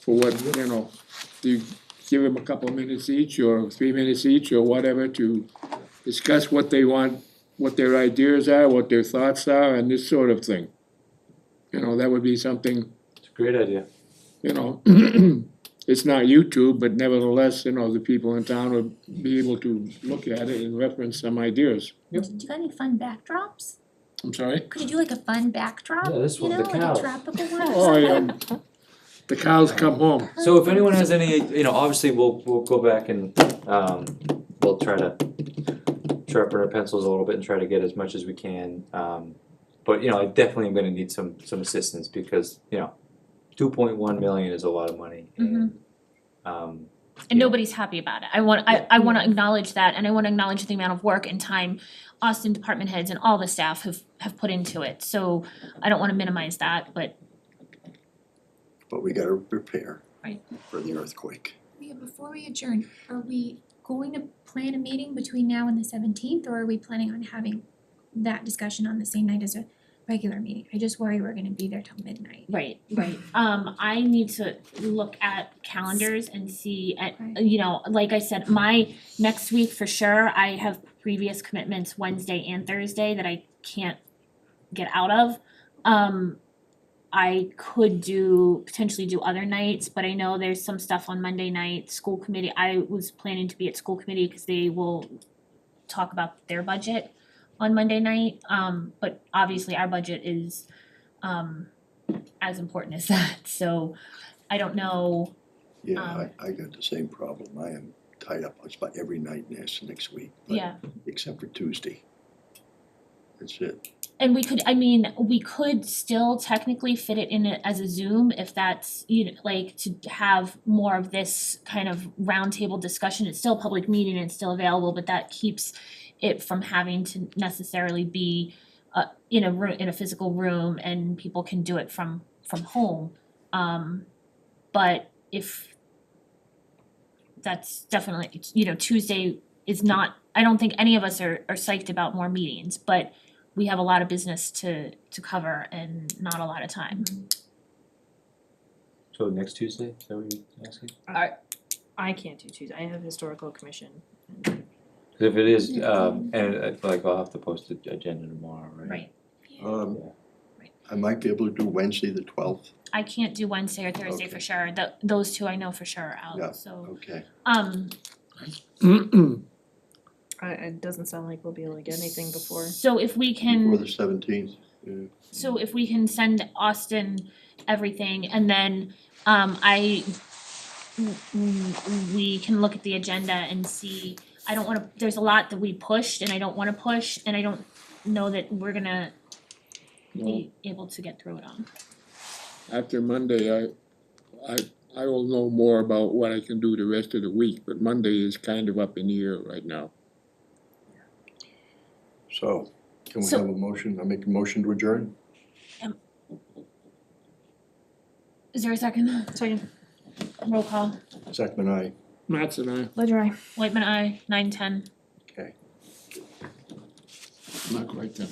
For what, you know, you give them a couple of minutes each or 3 minutes each or whatever to discuss what they want, what their ideas are, what their thoughts are, and this sort of thing. You know, that would be something, It's a great idea. you know, it's not YouTube, but nevertheless, you know, the people in town would be able to look at it and reference some ideas. Do you got any fun backdrops? I'm sorry? Could you do like a fun backdrop? Yeah, this one, You know, the like cow. a tropical one or Oh, something? yeah. The cows come home. So if anyone has any, you know, obviously we'll go back and, we'll try to sharpen our pencils a little bit and try to get as much as we can. But, you know, I definitely am gonna need some assistance because, you know, 2.1 million is a lot of money and, And nobody's happy about it. I wanna acknowledge that, and I wanna acknowledge the amount of work and time Austin department heads and all the staff have put into it, so I don't wanna minimize that, but But we gotta prepare Right. for the earthquake. Yeah, before we adjourn, are we going to plan a meeting between now and the 17th, or are we planning on having that discussion on the same night as a regular meeting? I just worry we're gonna be there till midnight. right. I need to look at calendars and see, you know, like I said, my next week for sure, I have previous commitments Wednesday and Thursday that I can't get out of. I could potentially do other nights, but I know there's some stuff on Monday night, school committee, I was planning to be at school committee because they will talk about their budget on Monday night, but obviously our budget is as important as that, so I don't know. Yeah, I got the same problem. I am tied up just about every night next week. but- Yeah. Except for Tuesday. That's it. And we could still technically fit it in as a Zoom if that's, you know, like to have more of this kind of roundtable discussion. It's still a public meeting and it's still available, but that keeps it from having to necessarily be in a physical room, and people can do it from home. But if that's definitely, you know, Tuesday is not, I don't think any of us are psyched about more meetings, but we have a lot of business to cover and not a lot of time. so next Tuesday, is that what you're asking? I can't do Tuesday, I have historical commission. 'Cause if it is, and like I'll have to post the agenda tomorrow, right? Right. I might be able to do Wednesday, the 12th. I can't do Wednesday or Thursday for sure. Those two I know for sure are Yeah, out, so. okay. It doesn't sound like we'll be able to get anything before. So if we Before can, the 17th. Yeah. so if we can send Austin everything, and then we can look at the agenda and see, I don't wanna, there's a lot that we pushed and I don't wanna push, and I don't know that we're gonna be able to get through it all. After Monday, I will know more about what I can do the rest of the week, but Monday is kind of up in the air right now. So, can we So- have a motion? I make a motion to adjourn? Is there a second? Second. Roll call. Second, aye. Matt's and I. Ledger I. Whitman I. 9:10. Okay. Not quite then.